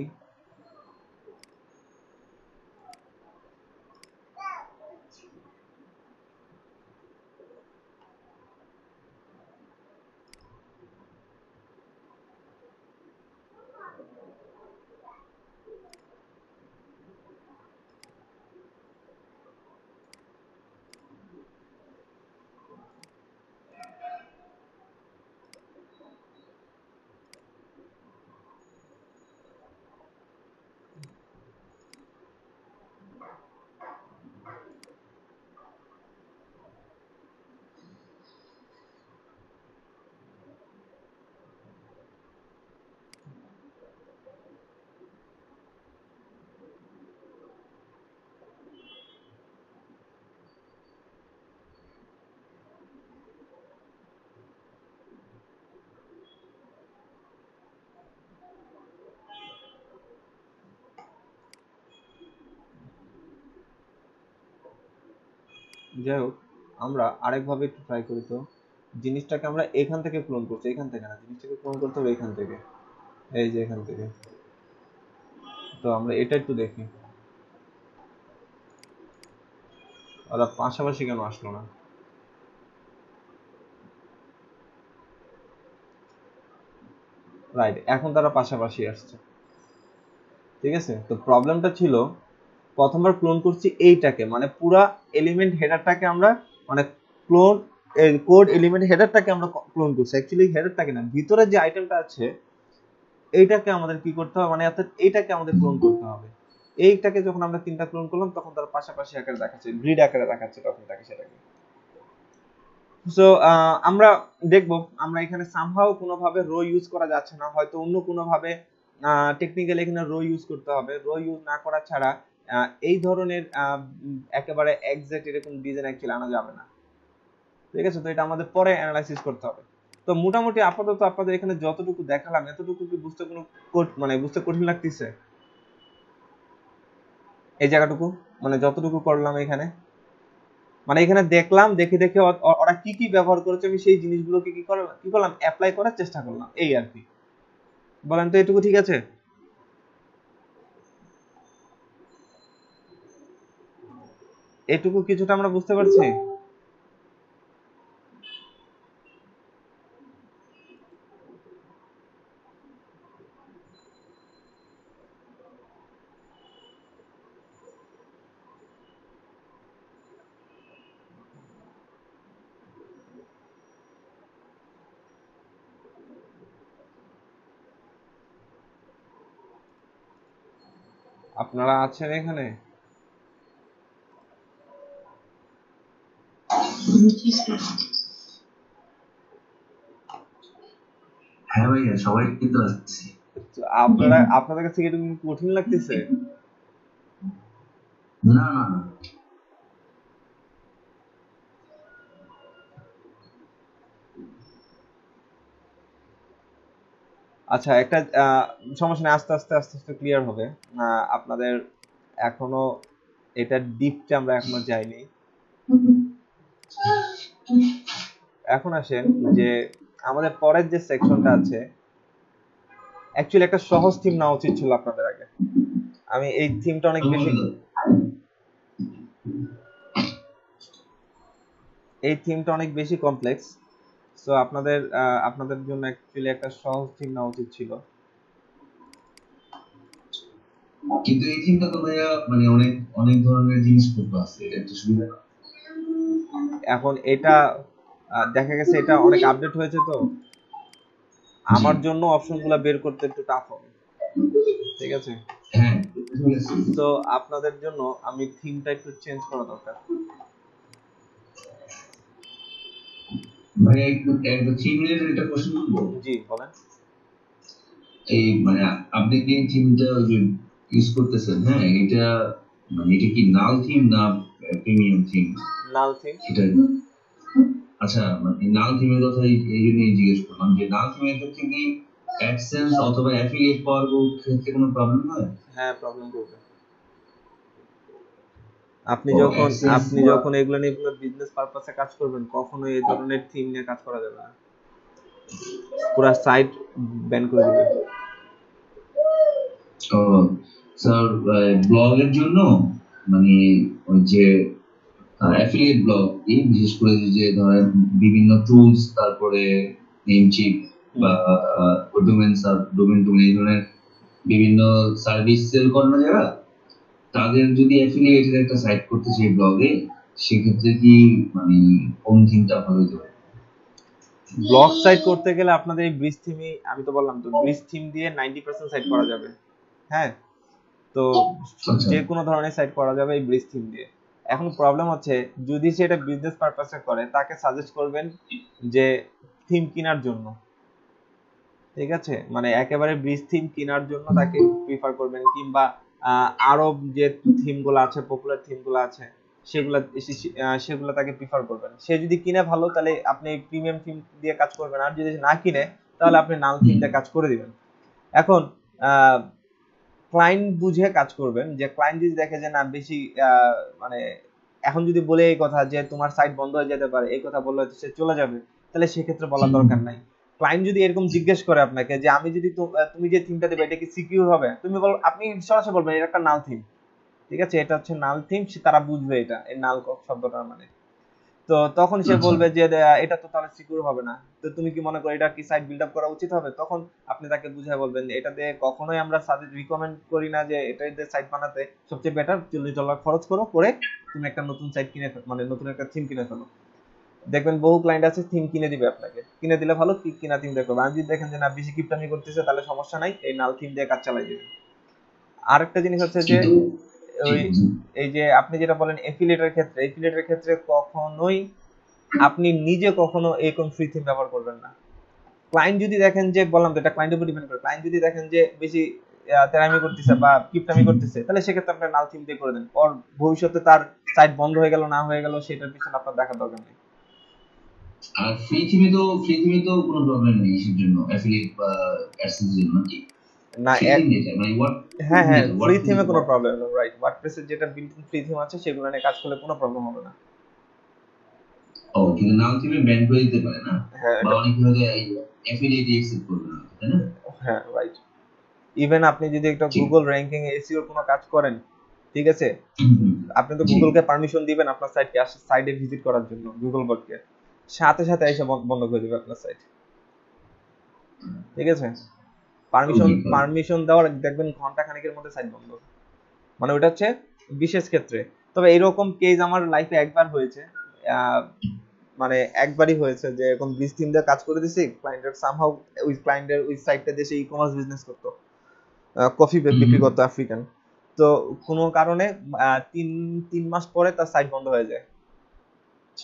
যাই হোক, আমরা আরেকভাবে একটু ট্রাই করি। তো জিনিসটাকে আমরা এখান থেকে ক্লোন করছি, এখান থেকে না, জিনিসটাকে ক্লোন করতে হবে এখান থেকে, এই যে এখান থেকে। তো আমরা এটা একটু দেখি ওরা পাশাপাশি কেন আসলো না। রাইট, এখন তারা পাশাপাশি আসছে। ঠিক আছে, তো প্রবলেমটা ছিল প্রথমবার ক্লোন করছি এইটাকে, মানে পুরা এলিমেন্ট হেডারটাকে আমরা, মানে ক্লোন কোড এলিমেন্ট হেডারটাকে আমরা ক্লোন করছি। অ্যাকচুয়ালি হেডারটাকে না, ভিতরে যে আইটেমটা আছে এইটাকে আমাদের কি করতে হবে, মানে অর্থাৎ এইটাকে আমাদের ক্লোন করতে হবে। এইটাকে যখন আমরা তিনটা ক্লোন করলাম তখন তার পাশাপাশি আকারে দেখাচ্ছে, গ্রিড আকারে দেখাচ্ছে তখন তাকে সেটাকে। সো আমরা দেখবো আমরা এখানে সামহাও কোনোভাবে রো ইউজ করা যাচ্ছে না, হয়তো অন্য কোনোভাবে টেকনিক্যালি এখানে রো ইউজ করতে হবে। রো ইউজ না করা ছাড়া এই ধরনের একেবারে এক্সাক্ট এরকম ডিজাইন অ্যাকচুয়ালি আনা যাবে না। ঠিক আছে, তো এটা আমাদের পরে অ্যানালাইসিস করতে হবে। তো মোটামুটি আপাতত আপনাদের এখানে যতটুকু দেখালাম এতটুকু কি বুঝতে কোনো মানে বুঝতে কঠিন লাগতেছে? এই জায়গাটুকু মানে যতটুকু করলাম এখানে, মানে এখানে দেখলাম, দেখে দেখে ওরা কি কি ব্যবহার করেছে আমি সেই জিনিসগুলোকে কি করলাম অ্যাপ্লাই করার চেষ্টা করলাম, এই আর কি। বলেন তো এটুকু ঠিক আছে? এটুকু কিছুটা আমরা বুঝতে পারছি। আপনারা আছেন এখানে? হ্যাঁ ভাইয়া, সবাই কিন্তু আসছি। আপনাদের কাছে এটুকু কঠিন লাগতেছে? না না না, আচ্ছা, একটা সমস্যা নেই, আস্তে আস্তে আস্তে আস্তে ক্লিয়ার হবে। আপনাদের এখনো এটার ডিপটা আমরা এখনো যাইনি। এখন আসেন যে আমাদের পরের যে সেকশনটা আছে, অ্যাকচুয়ালি একটা সহজ থিম নেওয়া উচিত ছিল আপনাদের আগে। আমি এই থিমটা অনেক বেশি, এই থিমটা অনেক বেশি কমপ্লেক্স। সো আপনাদের জন্য অ্যাকচুয়ালি একটা সহজ থিম নেওয়া উচিত ছিল। কিন্তু এই চিন্তা তো ভাইয়া মানে অনেক অনেক ধরনের জিনিসপত্র আছে, এটা একটু সুবিধা না। এখন এটা দেখা গেছে এটা অনেক আপডেট হয়েছে, তো আমার জন্য অপশনগুলো বের করতে একটু টাফ হবে। ঠিক আছে, হ্যাঁ ঠিক আছে। তো আপনাদের জন্য আমি থিমটা একটু চেঞ্জ করা দরকার। ভাইয়া একটু থিম রিলেটেড একটা কোশ্চেন করবো। জি বলেন। এই মানে আপনি যে থিমটা ইউজ করতেছেন, হ্যাঁ এটা মানে এটা কি নাল থিম না প্রিমিয়াম থিম? নাল থিম। এটা আচ্ছা, মানে নাল থিমের কথা এই জন্যই জিজ্ঞেস করলাম যে নাল থিমের ক্ষেত্রে কি অ্যাডসেন্স অথবা অ্যাফিলিয়েট পাওয়ার ক্ষেত্রে কোনো প্রবলেম হয়? হ্যাঁ, প্রবলেম করবে। আপনি ও যখন অ্যাডসেন্স আপনি বা যখন এগুলো নিয়ে কোনো বিজনেস পারপাসে কাজ করবেন, কখনোই এই ধরনের থিম নিয়ে কাজ করা যাবে না। পুরা সাইট ব্যান করে দিবে। ও স্যার, ব্লগের জন্য মানে ওই যে অ্যাফিলিয়েট ব্লগ বিশেষ করে যে ধরেন বিভিন্ন টুলস, তারপরে নেমচিপ বা ডোমেন এই ধরনের বিভিন্ন সার্ভিস সেল করে না যারা, তাদের যদি অ্যাফিলিয়েটেড একটা সাইট করতে চাই ব্লগে, সেক্ষেত্রে কি মানে কোন থিমটা ভালো হতে পারে? ব্লগ সাইট করতে গেলে আপনাদের এই ব্রিজ থিমই, আমি তো বললাম তো, ব্রিজ থিম দিয়ে 90% সাইট করা যাবে। হ্যাঁ, তো আচ্ছা। যে কোনো ধরনের সাইট করা যাবে এই ব্রিজ থিম দিয়ে। এখন প্রবলেম হচ্ছে, যদি সে এটা বিজনেস পারপাসে করে, তাকে সাজেস্ট করবেন যে থিম কেনার জন্য। ঠিক আছে, মানে একেবারে ব্রিজ থিম কেনার জন্য তাকে প্রিফার করবেন, কিংবা আরো যে থিম গুলো আছে, পপুলার থিম গুলো আছে, সেগুলো তাকে প্রিফার করবেন। সে যদি কিনে ভালো, তাহলে আপনি প্রিমিয়াম থিম দিয়ে কাজ করবেন, আর যদি না কিনে, তাহলে আপনি নাল থিম দিয়ে কাজ করে দিবেন। এখন ক্লায়েন্ট বুঝে কাজ করবেন, যে ক্লায়েন্ট যদি দেখে যে না বেশি মানে এখন যদি বলে এই কথা যে তোমার সাইট বন্ধ হয়ে যেতে পারে, এই কথা বললে হয়তো সে চলে যাবে, তাহলে সেক্ষেত্রে বলার দরকার নাই। ক্লায়েন্ট যদি এরকম জিজ্ঞেস করে আপনাকে যে আমি যদি তুমি যে থিমটা দেবে এটা কি সিকিউর হবে, তুমি বল, আপনি সরাসরি বলবেন এটা একটা নাল থিম। ঠিক আছে, এটা হচ্ছে নাল থিম, তারা বুঝবে এটা, এই নাল শব্দটার মানে। তো তখন সে আচ্ছা। বলবে যে এটা তো তাহলে সিকিউর হবে না, তো তুমি কি মনে করো এটা কি সাইট বিল্ড আপ করা উচিত হবে? তখন আপনি তাকে বুঝায় বলবেন যে এটাতে কখনোই আমরা সাজেস্ট রিকমেন্ড করি না যে এটা দিয়ে সাইট বানাতে। সবচেয়ে বেটার $40 খরচ করে তুমি একটা নতুন সাইট কিনে মানে নতুন একটা থিম কিনে ফেলো। দেখবেন বহু ক্লায়েন্ট আছে থিম কিনে দিবে আপনাকে, কিনে দিলে ভালো, কিনা থিম দেখো। আর যদি দেখেন যে না বেশি কিপটামি করতেছে, তাহলে সমস্যা নাই, এই নাল থিম দিয়ে কাজ চালাই দিবেন। আরেকটা জিনিস হচ্ছে যে কিন্তু জি ওই বুঝুন। এই যে আপনি যেটা বলেন এফিলিয়েটের ক্ষেত্রে কখনোই আপনি নিজে কখনো এরকম ফ্রি থিম ব্যবহার করবেন না। ক্লায়েন্ট যদি দেখেন যে, বললাম তো এটা ক্লায়েন্টের উপর ডিপেন্ড করে, ক্লায়েন্ট যদি দেখেন যে বেশি তেরামি করতেছে বা কিপটামি করতেছে, তাহলে সেক্ষেত্রে আপনার নাল থিম দিয়ে করে দেন। ওর ভবিষ্যতে তার সাইট বন্ধ হয়ে গেল না হয়ে গেল সেটার পিছনে আপনার দেখার দরকার নেই। আর ফ্রি থিমে তো কোনো প্রবলেম নেই ইসের জন্য, অ্যাফিলিয়েট বা অ্যাডসেন্স এর জন্য নাকি? না ফ্রি থিম যেটা মানে হ্যাঁ হ্যাঁ, যেটা ফ্রি ওয়ার্ডপ্রেস থিমে কোনো প্রবলেম নেই, রাইট। ওয়ার্ডপ্রেসের যেটা বিল্ট ইন ফ্রি থিম আছে সেগুলো নিয়ে কাজ করলে কোনো প্রবলেম হবে না। ও, কিন্তু নাল থিমে ব্যান করে দিতে পারে না, হ্যাঁ বা এটা, অনেকে হয়তো অ্যাফিলিয়েট অ্যাকসেপ্ট করবে না, তাই না? হ্যাঁ রাইট। ইভেন আপনি যদি একটা ঠিক। গুগল র্যাঙ্কিং এসইওর কোনো কাজ করেন, ঠিক আছে, আপনি তো জি। গুগলকে পারমিশন দিবেন আপনার সাইটে ভিজিট করার জন্য, গুগল বটকে, সাথে সাথে এসে বন্ধ করে দিবে আপনার সাইট। ঠিক আছে, পারমিশন ওকে। পারমিশন দেওয়ার দেখবেন ঘন্টা খানেকের মধ্যে সাইট বন্ধ। মানে ওটা হচ্ছে বিশেষ ক্ষেত্রে। তবে এরকম কেস আমার লাইফে একবার হয়েছে, আহ, মানে একবারই হয়েছে যে এরকম ব্রিজ টিম দিয়ে কাজ করে দিছি, ক্লায়েন্টের সামহাউ ওই ক্লায়েন্টের ওই সাইটটা দেশে ই কমার্স বিজনেস করতো, কফি বিক্রি করতো আফ্রিকান। তো কোনো কারণে তিন তিন মাস পরে তার সাইট বন্ধ হয়ে যায়।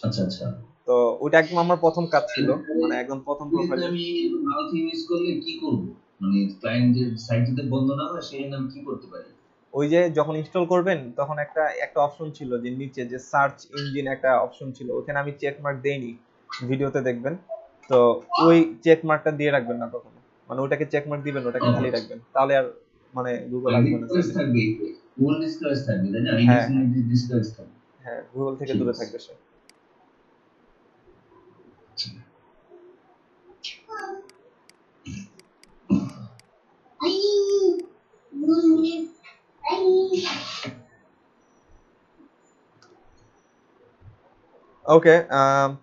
আচ্ছা আচ্ছা। তো ওইটা একদম আমার প্রথম কাজ ছিল, মানে একদম প্রথম কিন্তু প্রোফাইলে। আমি নাল থিম ইউজ করলে কি করব? মানে ক্লায়েন্টের সাইট যদি বন্ধ না হয় সেজন্য আমি কি করতে পারি? ওই যে যখন ইনস্টল করবেন তখন একটা একটা অপশন ছিল যে নিচে যে সার্চ ইঞ্জিন একটা অপশন ছিল, ওখানে আমি চেক মার্ক দেইনি, ভিডিওতে দেখবেন। তো ওই চেক মার্কটা দিয়ে রাখবেন না কখনো, মানে ওটাকে চেক মার্ক দিবেন, ওটাকে খালি রাখবেন, তাহলে আর মানে গুগল আসবে না ডিসকাস সাইডে। থাকবে, গুগল ডিসকাস থাকবে, তাই না? হ্যাঁ ইন্ডেক্সিং হ্যাঁ ডিসকাস থাকবে। হ্যাঁ, গুগল থেকে ঠিক দূরে আছে। থাকবে সে। আচ্ছা। ওকে,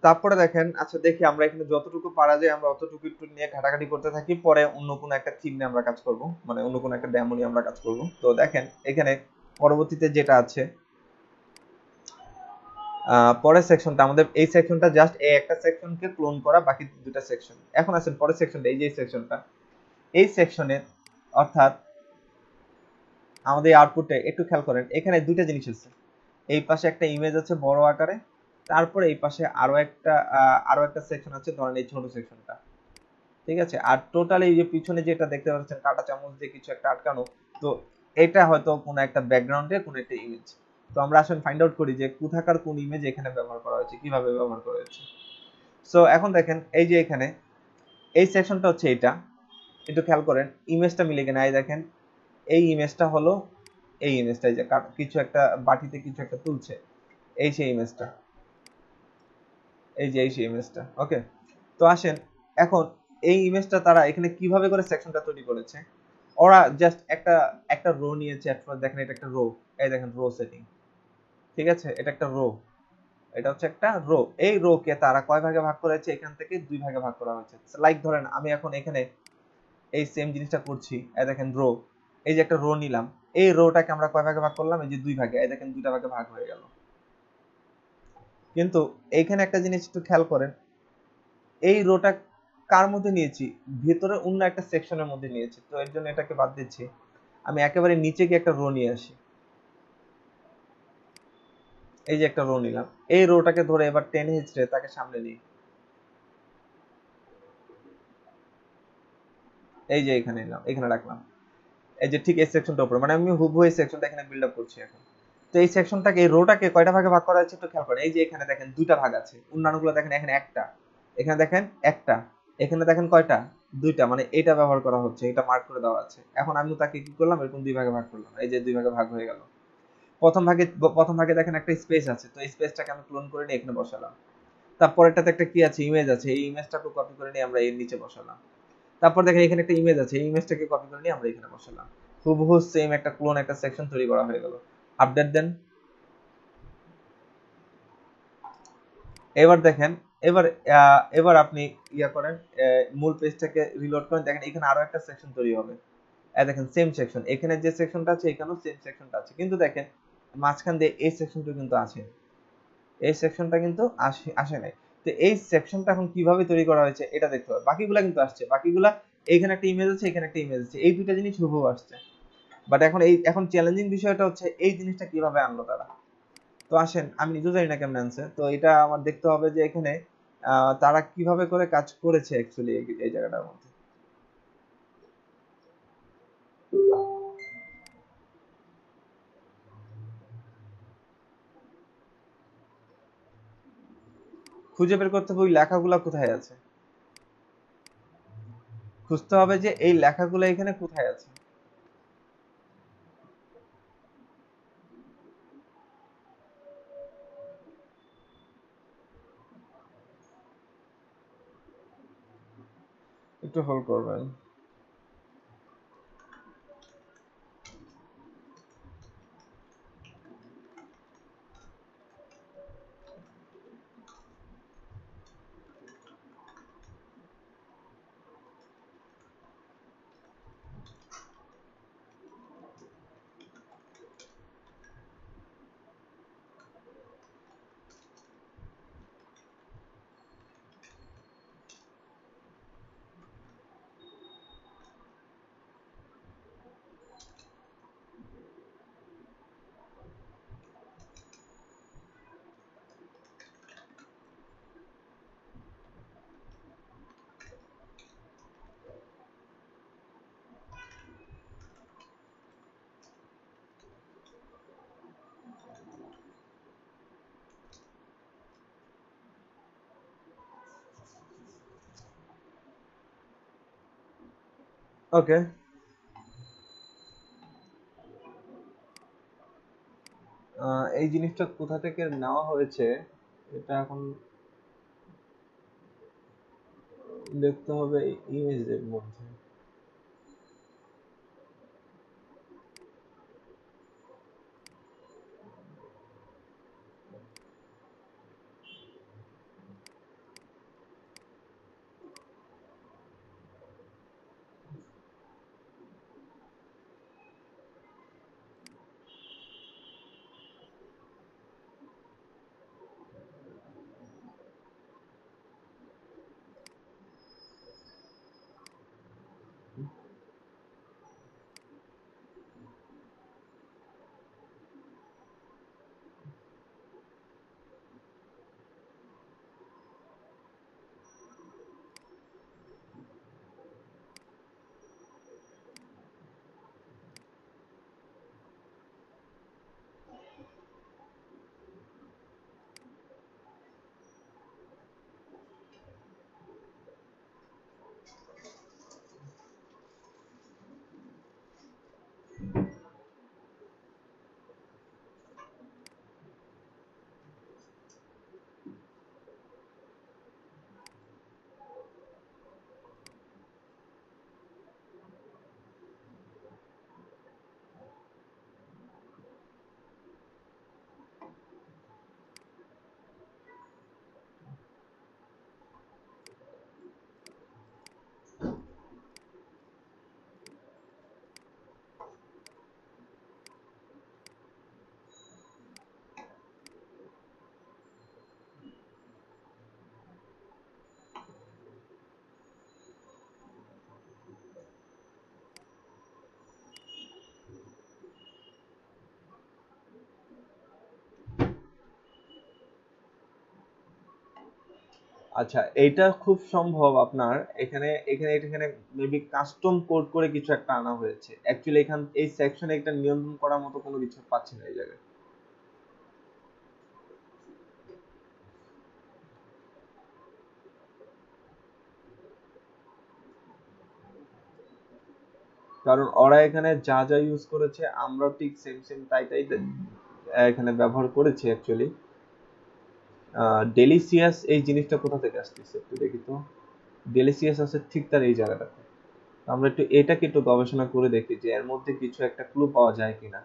তারপরে দেখেন, আচ্ছা দেখি আমরা এখানে যতটুকু পারা যায় আমরা অতটুকু একটু নিয়ে ঘাটাঘাটি করতে থাকি, পরে অন্য কোনো একটা থিম নিয়ে আমরা কাজ করব, মানে অন্য কোনো একটা ডেমো নিয়ে আমরা কাজ করব। তো দেখেন এখানে পরবর্তীতে যেটা আছে, পরের সেকশনটা আমাদের, এই সেকশনটা জাস্ট এই একটা সেকশনকে ক্লোন করা, বাকি দুটো সেকশন। এখন আসেন পরের সেকশনটা, এই যে সেকশনটা, এই সেকশনে অর্থাৎ আমাদের আউটপুটে একটু খেয়াল করেন, এখানে দুইটা জিনিস আছে। এই পাশে একটা ইমেজ আছে বড় আকারে, তারপরে এই পাশে আরো একটা সেকশন আছে, ধরেন এই ছোট সেকশনটা। ঠিক আছে, আর টোটালি এই যে পিছনে যেটা দেখতে পাচ্ছেন কাঁটা চামচ দিয়ে কিছু একটা আটকানো, তো এটা হয়তো কোনো একটা ব্যাকগ্রাউন্ডের কোনো একটা ইমেজ। তো আমরা আসলে ফাইন্ড আউট করি যে কোথাকার কোন ইমেজ এখানে ব্যবহার করা হয়েছে, কিভাবে ব্যবহার করা হয়েছে। সো এখন দেখেন এই যে এখানে এই সেকশনটা হচ্ছে এটা, একটু খেয়াল করেন ইমেজটা মিলে কিনা। এই দেখেন এই ইমেজটা হলো এই ইমেজটা, এই যে কিছু একটা বাটিতে কিছু একটা তুলছে, এই সেই ইমেজটা, এই যে এই সেই ইমেজটা। ওকে, তো আসেন এখন এই ইমেজটা তারা এখানে কিভাবে করে সেকশনটা তৈরি করেছে। ওরা জাস্ট একটা একটা রো নিয়েছে। দেখেন এটা একটা রো, এই দেখেন রো সেটিং, ঠিক আছে, এটা একটা রো, এটা হচ্ছে একটা রো। এই রো কে তারা কয় ভাগে ভাগ করেছে, এখান থেকে দুই ভাগে ভাগ করা হয়েছে। লাইক ধরেন আমি এখন এখানে এই সেম জিনিসটা করছি, এই দেখেন রো, এই যে একটা রো নিলাম, এই রোটাকে আমরা কয় ভাগে ভাগ করলাম, এই যে দুই ভাগে, এই দেখেন দুইটা ভাগে ভাগ হয়ে গেল। কিন্তু এইখানে একটা জিনিস একটু খেয়াল করেন, এই রোটা কার মধ্যে নিয়েছি, ভেতরে অন্য একটা সেকশনের মধ্যে নিয়েছি। তো এর জন্য এটাকে বাদ দিচ্ছি, আমি একেবারে নিচে গিয়ে একটা রো নিয়ে আসি। এই যে একটা রো নিলাম, এই রোটাকে ধরে এবার টেনে হিচড়ে তাকে সামনে নিই, এই যে এখানে নিলাম, এখানে রাখলাম। এই যে ঠিক এই সেকশনটা উপরে, মানে আমি হুবহু এই সেকশনটা এখানে বিল্ড আপ করছি এখন। তো এই সেকশনটাকে, এই রোটাকে কয়টা ভাগে ভাগ করা হয়েছে একটু খেয়াল করেন। এই যে এখানে দেখেন দুইটা ভাগ আছে, অন্যান্যগুলো দেখেন এখানে একটা, এখানে দেখেন একটা, এখানে দেখেন কয়টা, দুইটা, মানে এটা ব্যবহার করা হচ্ছে, এটা মার্ক করে দেওয়া আছে। এখন আমি তাকে কি করলাম, এরকম দুই ভাগে ভাগ করলাম, এই যে দুই ভাগে ভাগ হয়ে গেল। প্রথম ভাগে দেখেন একটা স্পেস আছে, তো এই স্পেসটাকে আমি ক্লোন করে নিয়ে এখানে বসালাম। তারপরেরটাতে একটা কি আছে, ইমেজ আছে, এই ইমেজটাকে কপি করে নিয়ে আমরা এর নিচে বসালাম। তারপর দেখেন এখানে একটা ইমেজ আছে, এই ইমেজটাকে কপি করে নিয়ে আমরা এখানে বসালাম। হুবহু সেম একটা ক্লোন, একটা সেকশন তৈরি করা হয়ে গেল। আপডেট দেন। এবার দেখেন, এবার এবার আপনি ইয়া করেন, মূল পেজটাকে রিলোড করেন, দেখেন এখানে আরো একটা সেকশন তৈরি হবে। দেখেন সেম সেকশন, এখানে যে সেকশনটা আছে এখানেও সেম সেকশনটা আছে, কিন্তু দেখেন মাঝখান দিয়ে এই সেকশনটা কিন্তু আছে, এই সেকশনটা কিন্তু আসে নাই। তো এই সেকশনটা এখন কিভাবে তৈরি করা হয়েছে এটা দেখতে হবে। বাকিগুলা কিন্তু আসছে, বাকিগুলা এখানে একটা ইমেজ আছে, এখানে একটা ইমেজ আছে, এই দুইটা জিনিস হুবহু আসছে। বাট এখন চ্যালেঞ্জিং বিষয়টা হচ্ছে এই জিনিসটা কিভাবে আনলো তারা। তো আসেন, আমি নিজেও জানি না কেমন আনছে, তো এটা আমার দেখতে হবে যে এখানে তারা কিভাবে করে কাজ করেছে অ্যাকচুয়ালি এই জায়গাটার মধ্যে। খুঁজে বের করতে হবে ওই লেখাগুলা কোথায় আছে, খুঁজতে হবে যে এই লেখাগুলো এখানে কোথায় আছে। একটু হোল্ড করবেন। ওকে, এই জিনিসটা কোথা থেকে নেওয়া হয়েছে এটা এখন দেখতে হবে ইমেজের মধ্যে। আচ্ছা, এইটা খুব সম্ভব আপনার এখানে এখানে এখানে মেবি কাস্টম কোড করে কিছু একটা আনা হয়েছে। অ্যাকচুয়ালি এখান এই সেকশনে এটা নিয়ন্ত্রণ করার মতো কোনো কিছু পাচ্ছি না এই জায়গায়। কারণ ওরা এখানে যা যা ইউজ করেছে আমরাও ঠিক সেম সেম তাই তাই এখানে ব্যবহার করেছি অ্যাকচুয়ালি। ডেলিসিয়াস এই জিনিসটা কোথা থেকে আসতেছে একটু দেখি তো। ডেলিসিয়াস আছে ঠিক তার এই জায়গাটাতে। আমরা একটু এটাকে একটু গবেষণা করে দেখি যে এর মধ্যে কিছু একটা ক্লু পাওয়া যায় কিনা,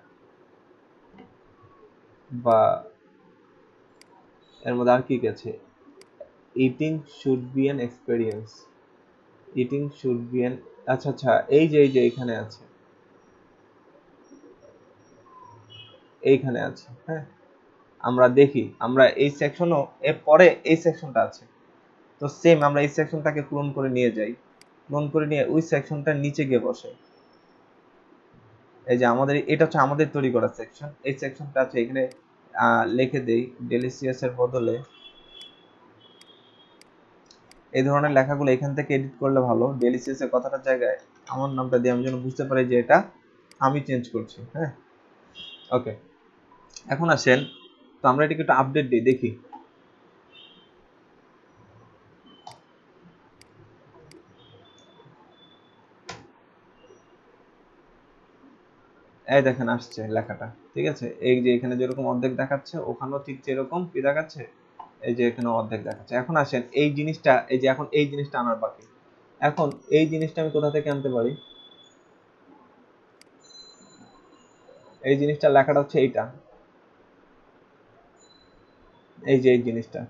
বা এর মধ্যে আর কি গেছে। Eating should be an experience, eating should be an, আচ্ছা আচ্ছা, এই যে এখানে আছে, এইখানে আছে, হ্যাঁ। আমরা দেখি, আমরা এই সেকশনও এর পরে এই সেকশনটা আছে, তো সেম আমরা এই সেকশনটাকে ক্লোন করে নিয়ে যাই, ক্লোন করে নিয়ে ওই সেকশনটার নিচে গিয়ে বসে। এই যে আমাদের এটা হচ্ছে আমাদের তৈরি করা সেকশন, এই সেকশনটা আছে এখানে লিখে দেই ডেলিসিয়াস এর বদলে এই ধরনের লেখাগুলো এখান থেকে এডিট করলে ভালো। ডেলিসিয়াস এর কথাটার জায়গায় আমার নামটা দিয়ে আমি যেন বুঝতে পারি যে এটা আমি চেঞ্জ করছি, হ্যাঁ। ওকে, এখন আসেন তো আমরা এটাকে একটু আপডেট দিই, দেখি। এই দেখেন আসছে লেখাটা, ঠিক আছে। এই যে এখানে যেরকম অর্ধেক দেখাচ্ছে ওখানেও ঠিক যেরকম কি দেখাচ্ছে, এই যে এখানে অর্ধেক দেখাচ্ছে। এখন আসেন এই জিনিসটা, এই যে এখন এই জিনিসটা আনার বাকি। এখন এই জিনিসটা আমি কোথা থেকে আনতে পারি? এই জিনিসটা লেখাটা হচ্ছে এইটা, এই যে এই জিনিসটা,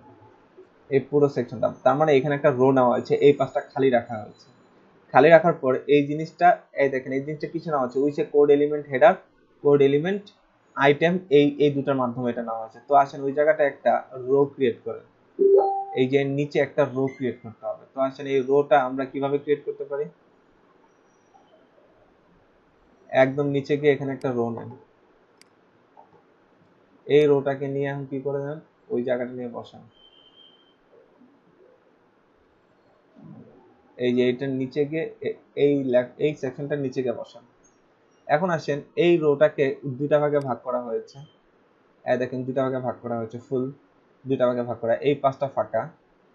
এই পুরো সেকশনটা। তার মানে এখানে একটা রো নেওয়া হয়েছে, এই পাশটা খালি রাখা হয়েছে। খালি রাখার পর এই জিনিসটা, এই দেখেন এই জিনিসটা কিছু নেওয়া হচ্ছে, উইচে code element header, code element item, এই এই দুটার মাধ্যমে এটা নেওয়া হয়েছে। তো আসেন ওই জায়গাটা একটা রো ক্রিয়েট করেন, এই যে নিচে একটা রো ক্রিয়েট করতে হবে। তো আসেন এই রোটা আমরা কিভাবে ক্রিয়েট করতে পারি? একদম নিচে গিয়ে এখানে একটা রো নেন, এই রোটাকে নিয়ে এখন কি করে নেন, ওই জায়গাটা নিয়ে বসান, এই যে এইটার নিচে গিয়ে এই এই সেকশনটার নিচে গিয়ে বসান। এখন আসেন এই রোটাকে দুইটা ভাগে ভাগ করা হয়েছে, এই দেখেন দুইটা ভাগে ভাগ করা হয়েছে, ফুল দুইটা ভাগে ভাগ করা, এই পাঁচটা ফাঁকা।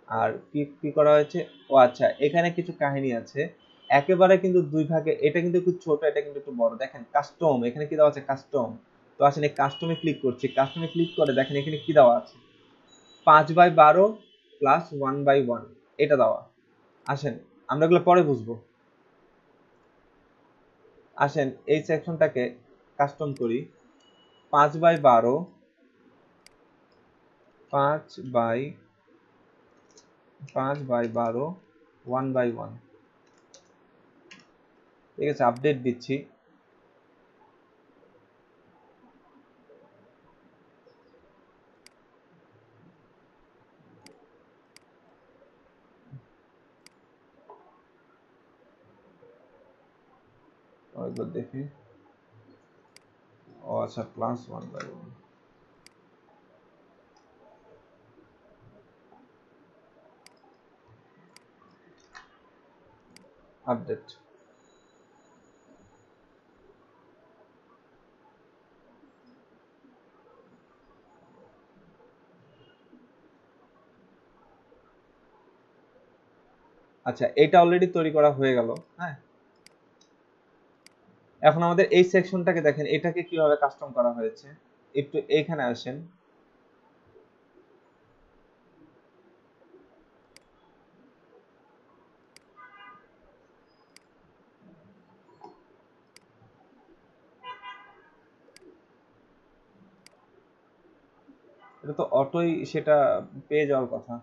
আর কি কি করা হয়েছে, ও আচ্ছা এখানে কিছু কাহিনী আছে। একেবারে কিন্তু দুই ভাগে, এটা কিন্তু একটু ছোট, এটা কিন্তু একটু বড়। দেখেন কাস্টম, এখানে কি দেওয়া আছে কাস্টম। তো আসলে কাস্টমে ক্লিক করছি, কাস্টমে ক্লিক করে দেখেন এখানে কি দেওয়া আছে, 5/12 প্লাস 1/1 এটা দেওয়া। আসেন আমরা এগুলো পরে বুঝবো। আসেন এই সেকশনটাকে কাস্টম করি, 5/12, 5/12, 1/1, ঠিক আছে। আপডেট দিচ্ছি, একবার দেখি। ও আচ্ছা, প্লাস 1/1 আপডেট। আচ্ছা এটা অলরেডি তৈরি করা হয়ে গেল, হ্যাঁ। এখন আমাদের এই সেকশনটাকে দেখেন, এটাকে কিভাবে কাস্টম করা হয়েছে। একটু এইখানে আসেন, এটা তো অটোই সেটা পেয়ে যাওয়ার কথা।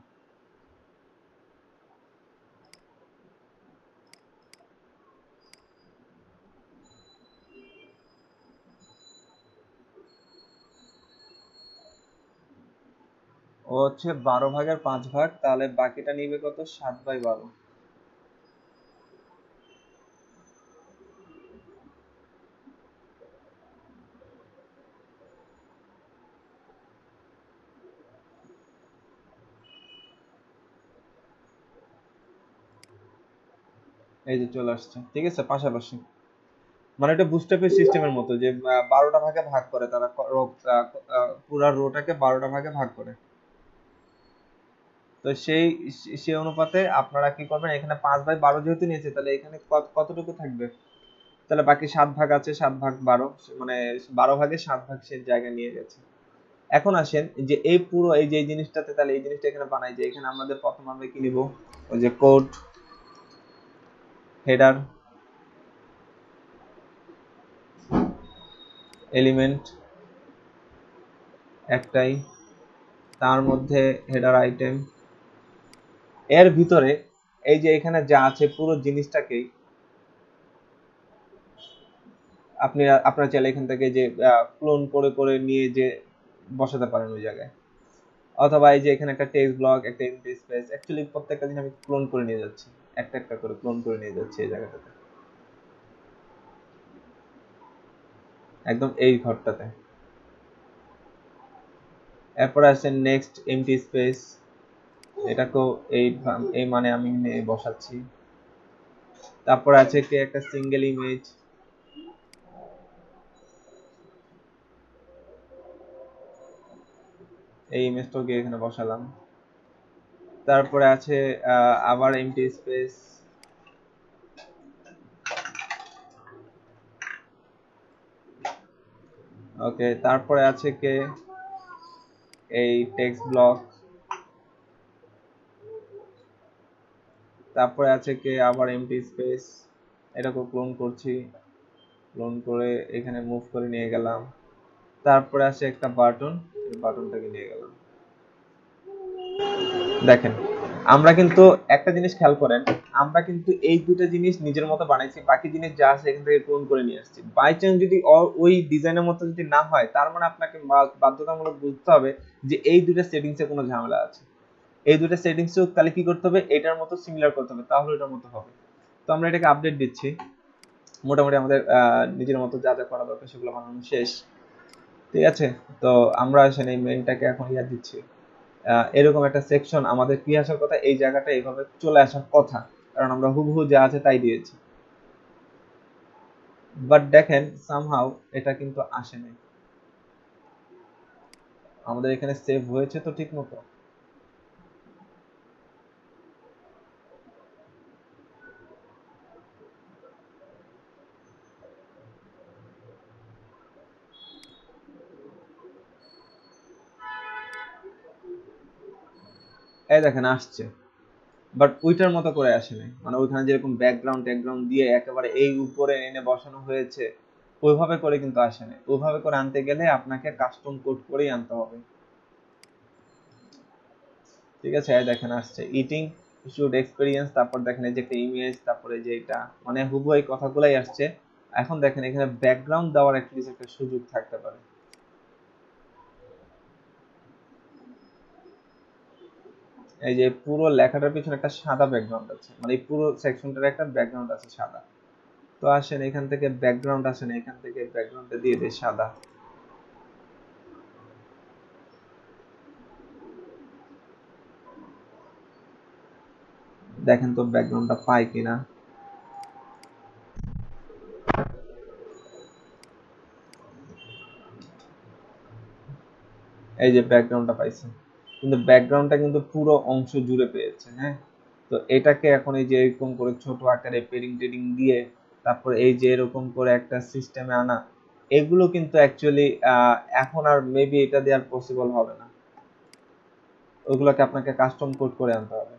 ও হচ্ছে 12/5 তাহলে বাকিটা নিবে কত, 7/12। এই যে চলে আসছে, ঠিক আছে, পাশাপাশি। মানে এটা বুস্টআপের সিস্টেমের মতো যে 12টা ভাগে ভাগ করে তারা পুরা রোটাকে 12টা ভাগে ভাগ করে। তো সেই অনুপাতে আপনারা কি করবেন, এখানে 5/12 যেহেতু নিয়েছে, তাহলে এখানে কতটুকু থাকবে, তাহলে বাকি 7 ভাগ আছে, 7 ভাগ 12, মানে 12 ভাগে 7 ভাগ সে জায়গা নিয়ে গেছে। এখন আসেন যে এই পুরো এই যে জিনিসটাতে, তাহলে এই জিনিসটা এখানে বানাই যে এখানে আমাদের প্রথম আমরা কি নিব, ওই যে কোড হেডার এলিমেন্ট একটাই, তার মধ্যে হেডার আইটেম, এর ভিতরে এই যে এখানে যা আছে পুরো জিনিসটাকেই আপনারা চাইলে এখান থেকে যে ক্লোন করে করে নিয়ে যে বসাতে পারেন ওই জায়গায়, অথবা এই যে এখানে একটা টেক্সট ব্লক, একটা এমটি স্পেস, অ্যাকচুয়ালি প্রত্যেকটা জিনিস আমি ক্লোন করে নিয়ে যাচ্ছি, একটা একটা করে ক্লোন করে নিয়ে যাচ্ছি এই জায়গাটাতে, একদম এই ঘরটাতে। এরপর আছে নেক্সট এমটি স্পেস, এটাকেও এই মানে আমি বসাচ্ছি। তারপর আছে কি একটা সিঙ্গেল ইমেজ, এই ইমেজটাকে এখানে বসালাম। তারপরে আছে আবার এমটি স্পেস, ওকে। তারপরে আছে কে এই টেক্সট ব্লক, তারপরে আছে কে আবার এমটি স্পেস, এটাকে ক্লোন করছি, ক্লোন করে এখানে মুভ করে নিয়ে গেলাম। তারপরে আছে একটা বাটন, এই বাটনটাকে নিয়ে গেলাম। দেখেন আমরা কিন্তু একটা জিনিস খেয়াল করেন, আমরা কিন্তু এই দুটো জিনিস নিজের মতো বানাইছি, বাকি জিনিস যা আছে এখান থেকে ক্লোন করে নিয়ে আসছি। বাই চান্স যদি ওই ডিজাইনের মতো যদি না হয়, তার মানে আপনাকে বাধ্যতামূলক বুঝতে হবে যে এই দুটো সেটিংসে কোনো ঝামেলা আছে। এই দুটো সেটিংস তাহলে কি করতে হবে, এটার মতো সিমিলার করতে হবে, তাহলে এটার মতো হবে। তো আমরা এটাকে আপডেট দিচ্ছি, মোটামুটি আমাদের নিজের মতো যা যা করা দরকার সেগুলো বানানো শেষ, ঠিক আছে। তো আমরা আসলে এই মেইনটাকে এখন ইয়া দিচ্ছি, এরকম একটা সেকশন আমাদের কি আসার কথা, এই জায়গাটা এইভাবে চলে আসার কথা, কারণ আমরা হুবহু যা আছে তাই দিয়েছি। বাট দেখেন সামহাউ এটা কিন্তু আসে নাই, আমাদের এখানে সেভ হয়েছে তো ঠিক মতো। এই দেখেন আসছে, বাট ওইটার মতো করে আসে নাই, মানে ওইখানে যেরকম ব্যাকগ্রাউন্ড দিয়ে একেবারে এই উপরে এনে বসানো হয়েছে, ওইভাবে করে কিন্তু আসে নাই। ওইভাবে করে আনতে গেলে আপনাকে কাস্টম কোড করেই আনতে হবে, ঠিক আছে। দেখেন আসছে ইটিং শুড এক্সপেরিয়েন্স, তারপর দেখেন এই যে একটা ইমেজ, তারপরে যে এটা, মানে হুবহু এই কথাগুলাই আসছে। এখন দেখেন এখানে ব্যাকগ্রাউন্ড দেওয়ার অ্যাটলিস্ট একটা সুযোগ থাকতে পারে। এই যে পুরো লেখাটার পিছনে একটা সাদা ব্যাকগ্রাউন্ড আছে, মানে এই পুরো সেকশনটার একটা ব্যাকগ্রাউন্ড আছে সাদা। তো আসেন এখান থেকে ব্যাকগ্রাউন্ড আসেন, এখান থেকে ব্যাকগ্রাউন্ডটা দিয়ে দেয় সাদা। দেখেন তো ব্যাকগ্রাউন্ডটা পাই কিনা। এই যে ব্যাকগ্রাউন্ডটা পাইছে, কিন্তু ব্যাকগ্রাউন্ডটা কিন্তু পুরো অংশ জুড়ে পেয়েছে, হ্যাঁ। তো এটাকে এখন এই যে এরকম করে ছোট আকারে পেডিং টেডিং দিয়ে, তারপর এই যে এরকম করে একটা সিস্টেমে আনা, এগুলো কিন্তু অ্যাকচুয়ালি এখন আর মেবি এটা দেওয়ার পসিবল হবে না, ওগুলোকে আপনাকে কাস্টম কোড করে আনতে হবে।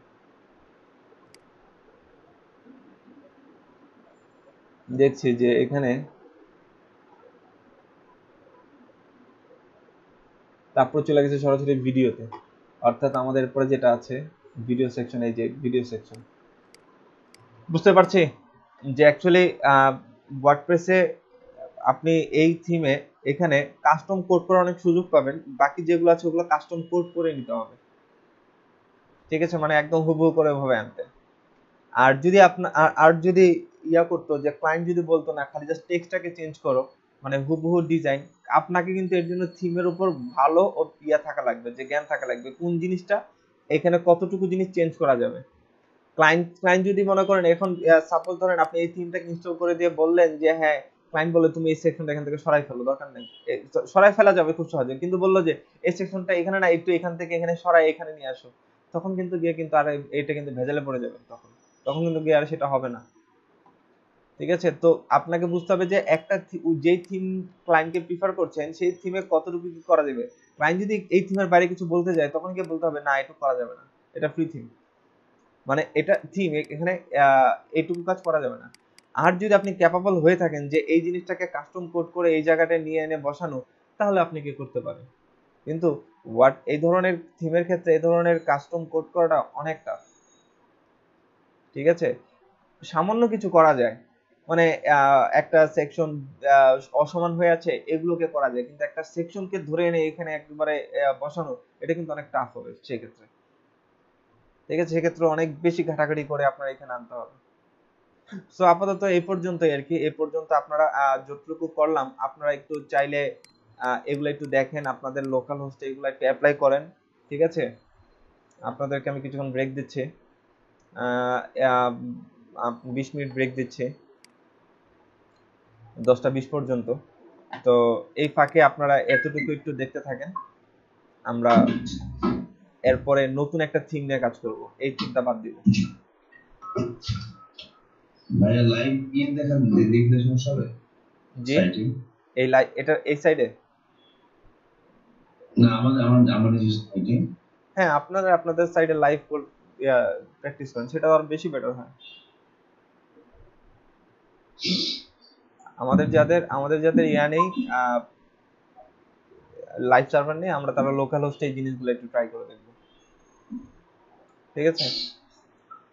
দেখছি যে এখানে তারপর চলে গেছে সরাসরি ভিডিওতে, অর্থাৎ আমাদের পরে যেটা আছে ভিডিও সেকশন, এই যে ভিডিও সেকশন। বুঝতে পারছি যে অ্যাকচুয়ালি ওয়ার্ডপ্রেসে আপনি এই থিমে এখানে কাস্টম কোড করার অনেক সুযোগ পাবেন, বাকি যেগুলো আছে ওগুলো কাস্টম কোড করে নিতে হবে, ঠিক আছে, মানে একদম হুবহু করে ভাবে আনতে। আর যদি আপনার আর যদি ইয়া করতো যে ক্লায়েন্ট যদি বলতো না খালি জাস্ট টেক্সটটাকে চেঞ্জ করো, মানে হুবহু ডিজাইন, আপনাকে কিন্তু এর জন্য থিমের উপর ভালো ও ইয়া থাকা লাগবে, যে জ্ঞান থাকা লাগবে কোন জিনিসটা এখানে কতটুকু জিনিস চেঞ্জ করা যাবে। ক্লায়েন্ট যদি মনে করেন এখন সাপোজ ধরেন আপনি এই থিমটাকে ইনস্টল করে দিয়ে বললেন যে হ্যাঁ, ক্লায়েন্ট বলে তুমি এই সেকশনটা এখান থেকে সরাই ফেলো, দরকার নেই, সরাই ফেলা যাবে খুব সহজে, কিন্তু বললো যে এই সেকশনটা এখানে না, একটু এখান থেকে এখানে সরাই এখানে নিয়ে আসো, তখন কিন্তু গিয়ে কিন্তু আর এইটা কিন্তু ভেজালে পড়ে যাবে, তখন তখন কিন্তু গিয়ে আর সেটা হবে না। ঠিক আছে, তো আপনাকে বুঝতে হবে যে একটা যেই থিম ক্লায়েন্টকে প্রিফার করছেন সেই থিমে কতটুকু কি করা যাবে। ক্লায়েন্ট যদি এই থিমের বাইরে কিছু বলতে যায় তখন গিয়ে বলতে হবে না, এটা করা যাবে না, এটা ফ্রি থিম, মানে এটা থিম, এখানে এইটুকু কাজ করা যাবে না। আর যদি আপনি ক্যাপাবল হয়ে থাকেন যে এই জিনিসটাকে কাস্টম কোড করে এই জায়গাটায় নিয়ে এনে বসানো, তাহলে আপনি কি করতে পারেন। কিন্তু এই ধরনের থিমের ক্ষেত্রে এই ধরনের কাস্টম কোড করাটা অনেক টাফ। ঠিক আছে, সামান্য কিছু করা যায়, মানে একটা সেকশন অসমান হয়ে আছে এগুলোকে করা যায়, কিন্তু একটা সেকশনকে ধরে এনে এখানে একেবারে বসানো, এটা কিন্তু অনেক টাফ হবে সেক্ষেত্রে। ঠিক আছে, সেক্ষেত্রে অনেক বেশি ঘাটাঘাটি করে আপনার এখানে আনতে হবে। সো আপাতত এই পর্যন্তই আর কি, এই পর্যন্ত আপনারা যতটুকু করলাম আপনারা একটু চাইলে এগুলো একটু দেখেন, আপনাদের লোকাল হোস্টে এগুলো একটু অ্যাপ্লাই করেন। ঠিক আছে, আপনাদেরকে আমি কিছুক্ষণ ব্রেক দিচ্ছি, 20 মিনিট ব্রেক দিচ্ছি 10টা 20 পর্যন্ত। তো এই ফাঁকে আপনারা এতটুকু একটু দেখতে থাকেন, আমরা এরপরে নতুন একটা থিম নিয়ে কাজ করব, এই থিমটা বাদ দিব। ভাইয়া লাইভ গেম দেখা দেখলে সমস্যা হবে? জি, সাইটে এই এটা এই সাইডে, না, আমাদের যে সাইটে। হ্যাঁ আপনারা আপনাদের সাইডে লাইভ প্র্যাকটিস করেন, সেটা আরো বেশি বেটার হয়। আমাদের যাদের ইয়া নেই, লাইভ সার্ভার নেই, আমরা তারা লোকাল হোস্টে এই জিনিসগুলো একটু ট্রাই করে দেখবো। ঠিক আছে,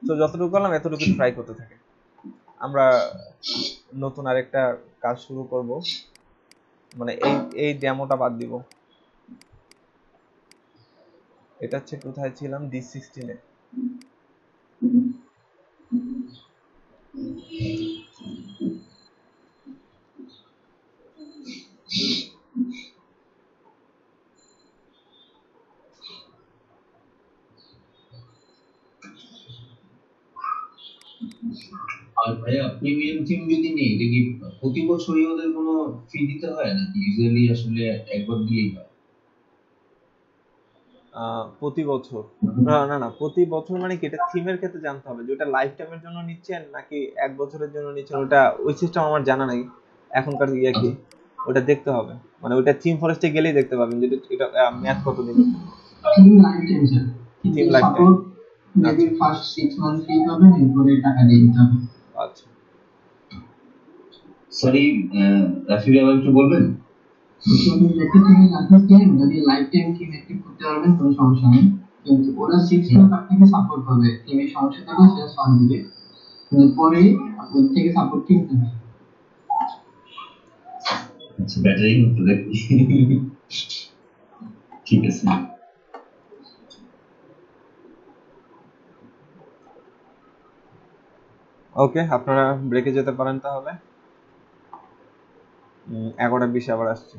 তো যতটুকু করলাম এতটুকু ট্রাই করতে থাকে, আমরা নতুন আরেকটা কাজ শুরু করব, মানে এই ডেমোটা বাদ দিব। এটা হচ্ছে কোথায় ছিলাম, D16 এ। আর ভাইয়া প্রিমিয়াম থিম যদি নেই, এটা কি প্রতি বছরই ওদের কোনো ফি দিতে হয় নাকি ইউজুয়ালি আসলে একবার দিয়েই হয়? প্রতি বছর না না না, প্রতি বছর মানে কি, এটা থিমের ক্ষেত্রে জানতে হবে যে ওটা লাইফ টাইমের জন্য নিচ্ছেন নাকি 1 বছরের জন্য নিচ্ছেন, ওটা ওই সিস্টেম আমার জানা নাই এখনকার ইয়ে কি, ওটা দেখতে হবে, মানে ওটা থিম ফরেস্টে গেলেই দেখতে পাবেন যে এটা ম্যাথ কতদিন। Theme life time sir, theme কিন্তু life time, support maybe first 6 month free পাবেন, এরপরে টাকা দিয়ে দিতে হবে। আচ্ছা। সরি, রাফি ভাই একটু বলবেন? যদি একটা থিম লাইফ টাইম, যদি লাইফ টাইম থিম অ্যাক্টিভ করতে পারবেন কোনো সমস্যা নেই, কিন্তু ওরা 6 মান্থ আপনাকে সাপোর্ট করবে, থিমের সমস্যা থাকলে সেটা সলভ দিবে, কিন্তু পরে আপনার থেকে সাপোর্ট কিনতে হবে। আচ্ছা, ব্যাটারি একটু দেখি। ঠিক আছে। ওকে, আপনারা ব্রেকে যেতে পারেন তাহলে, 11টা 20 আবার আসছে।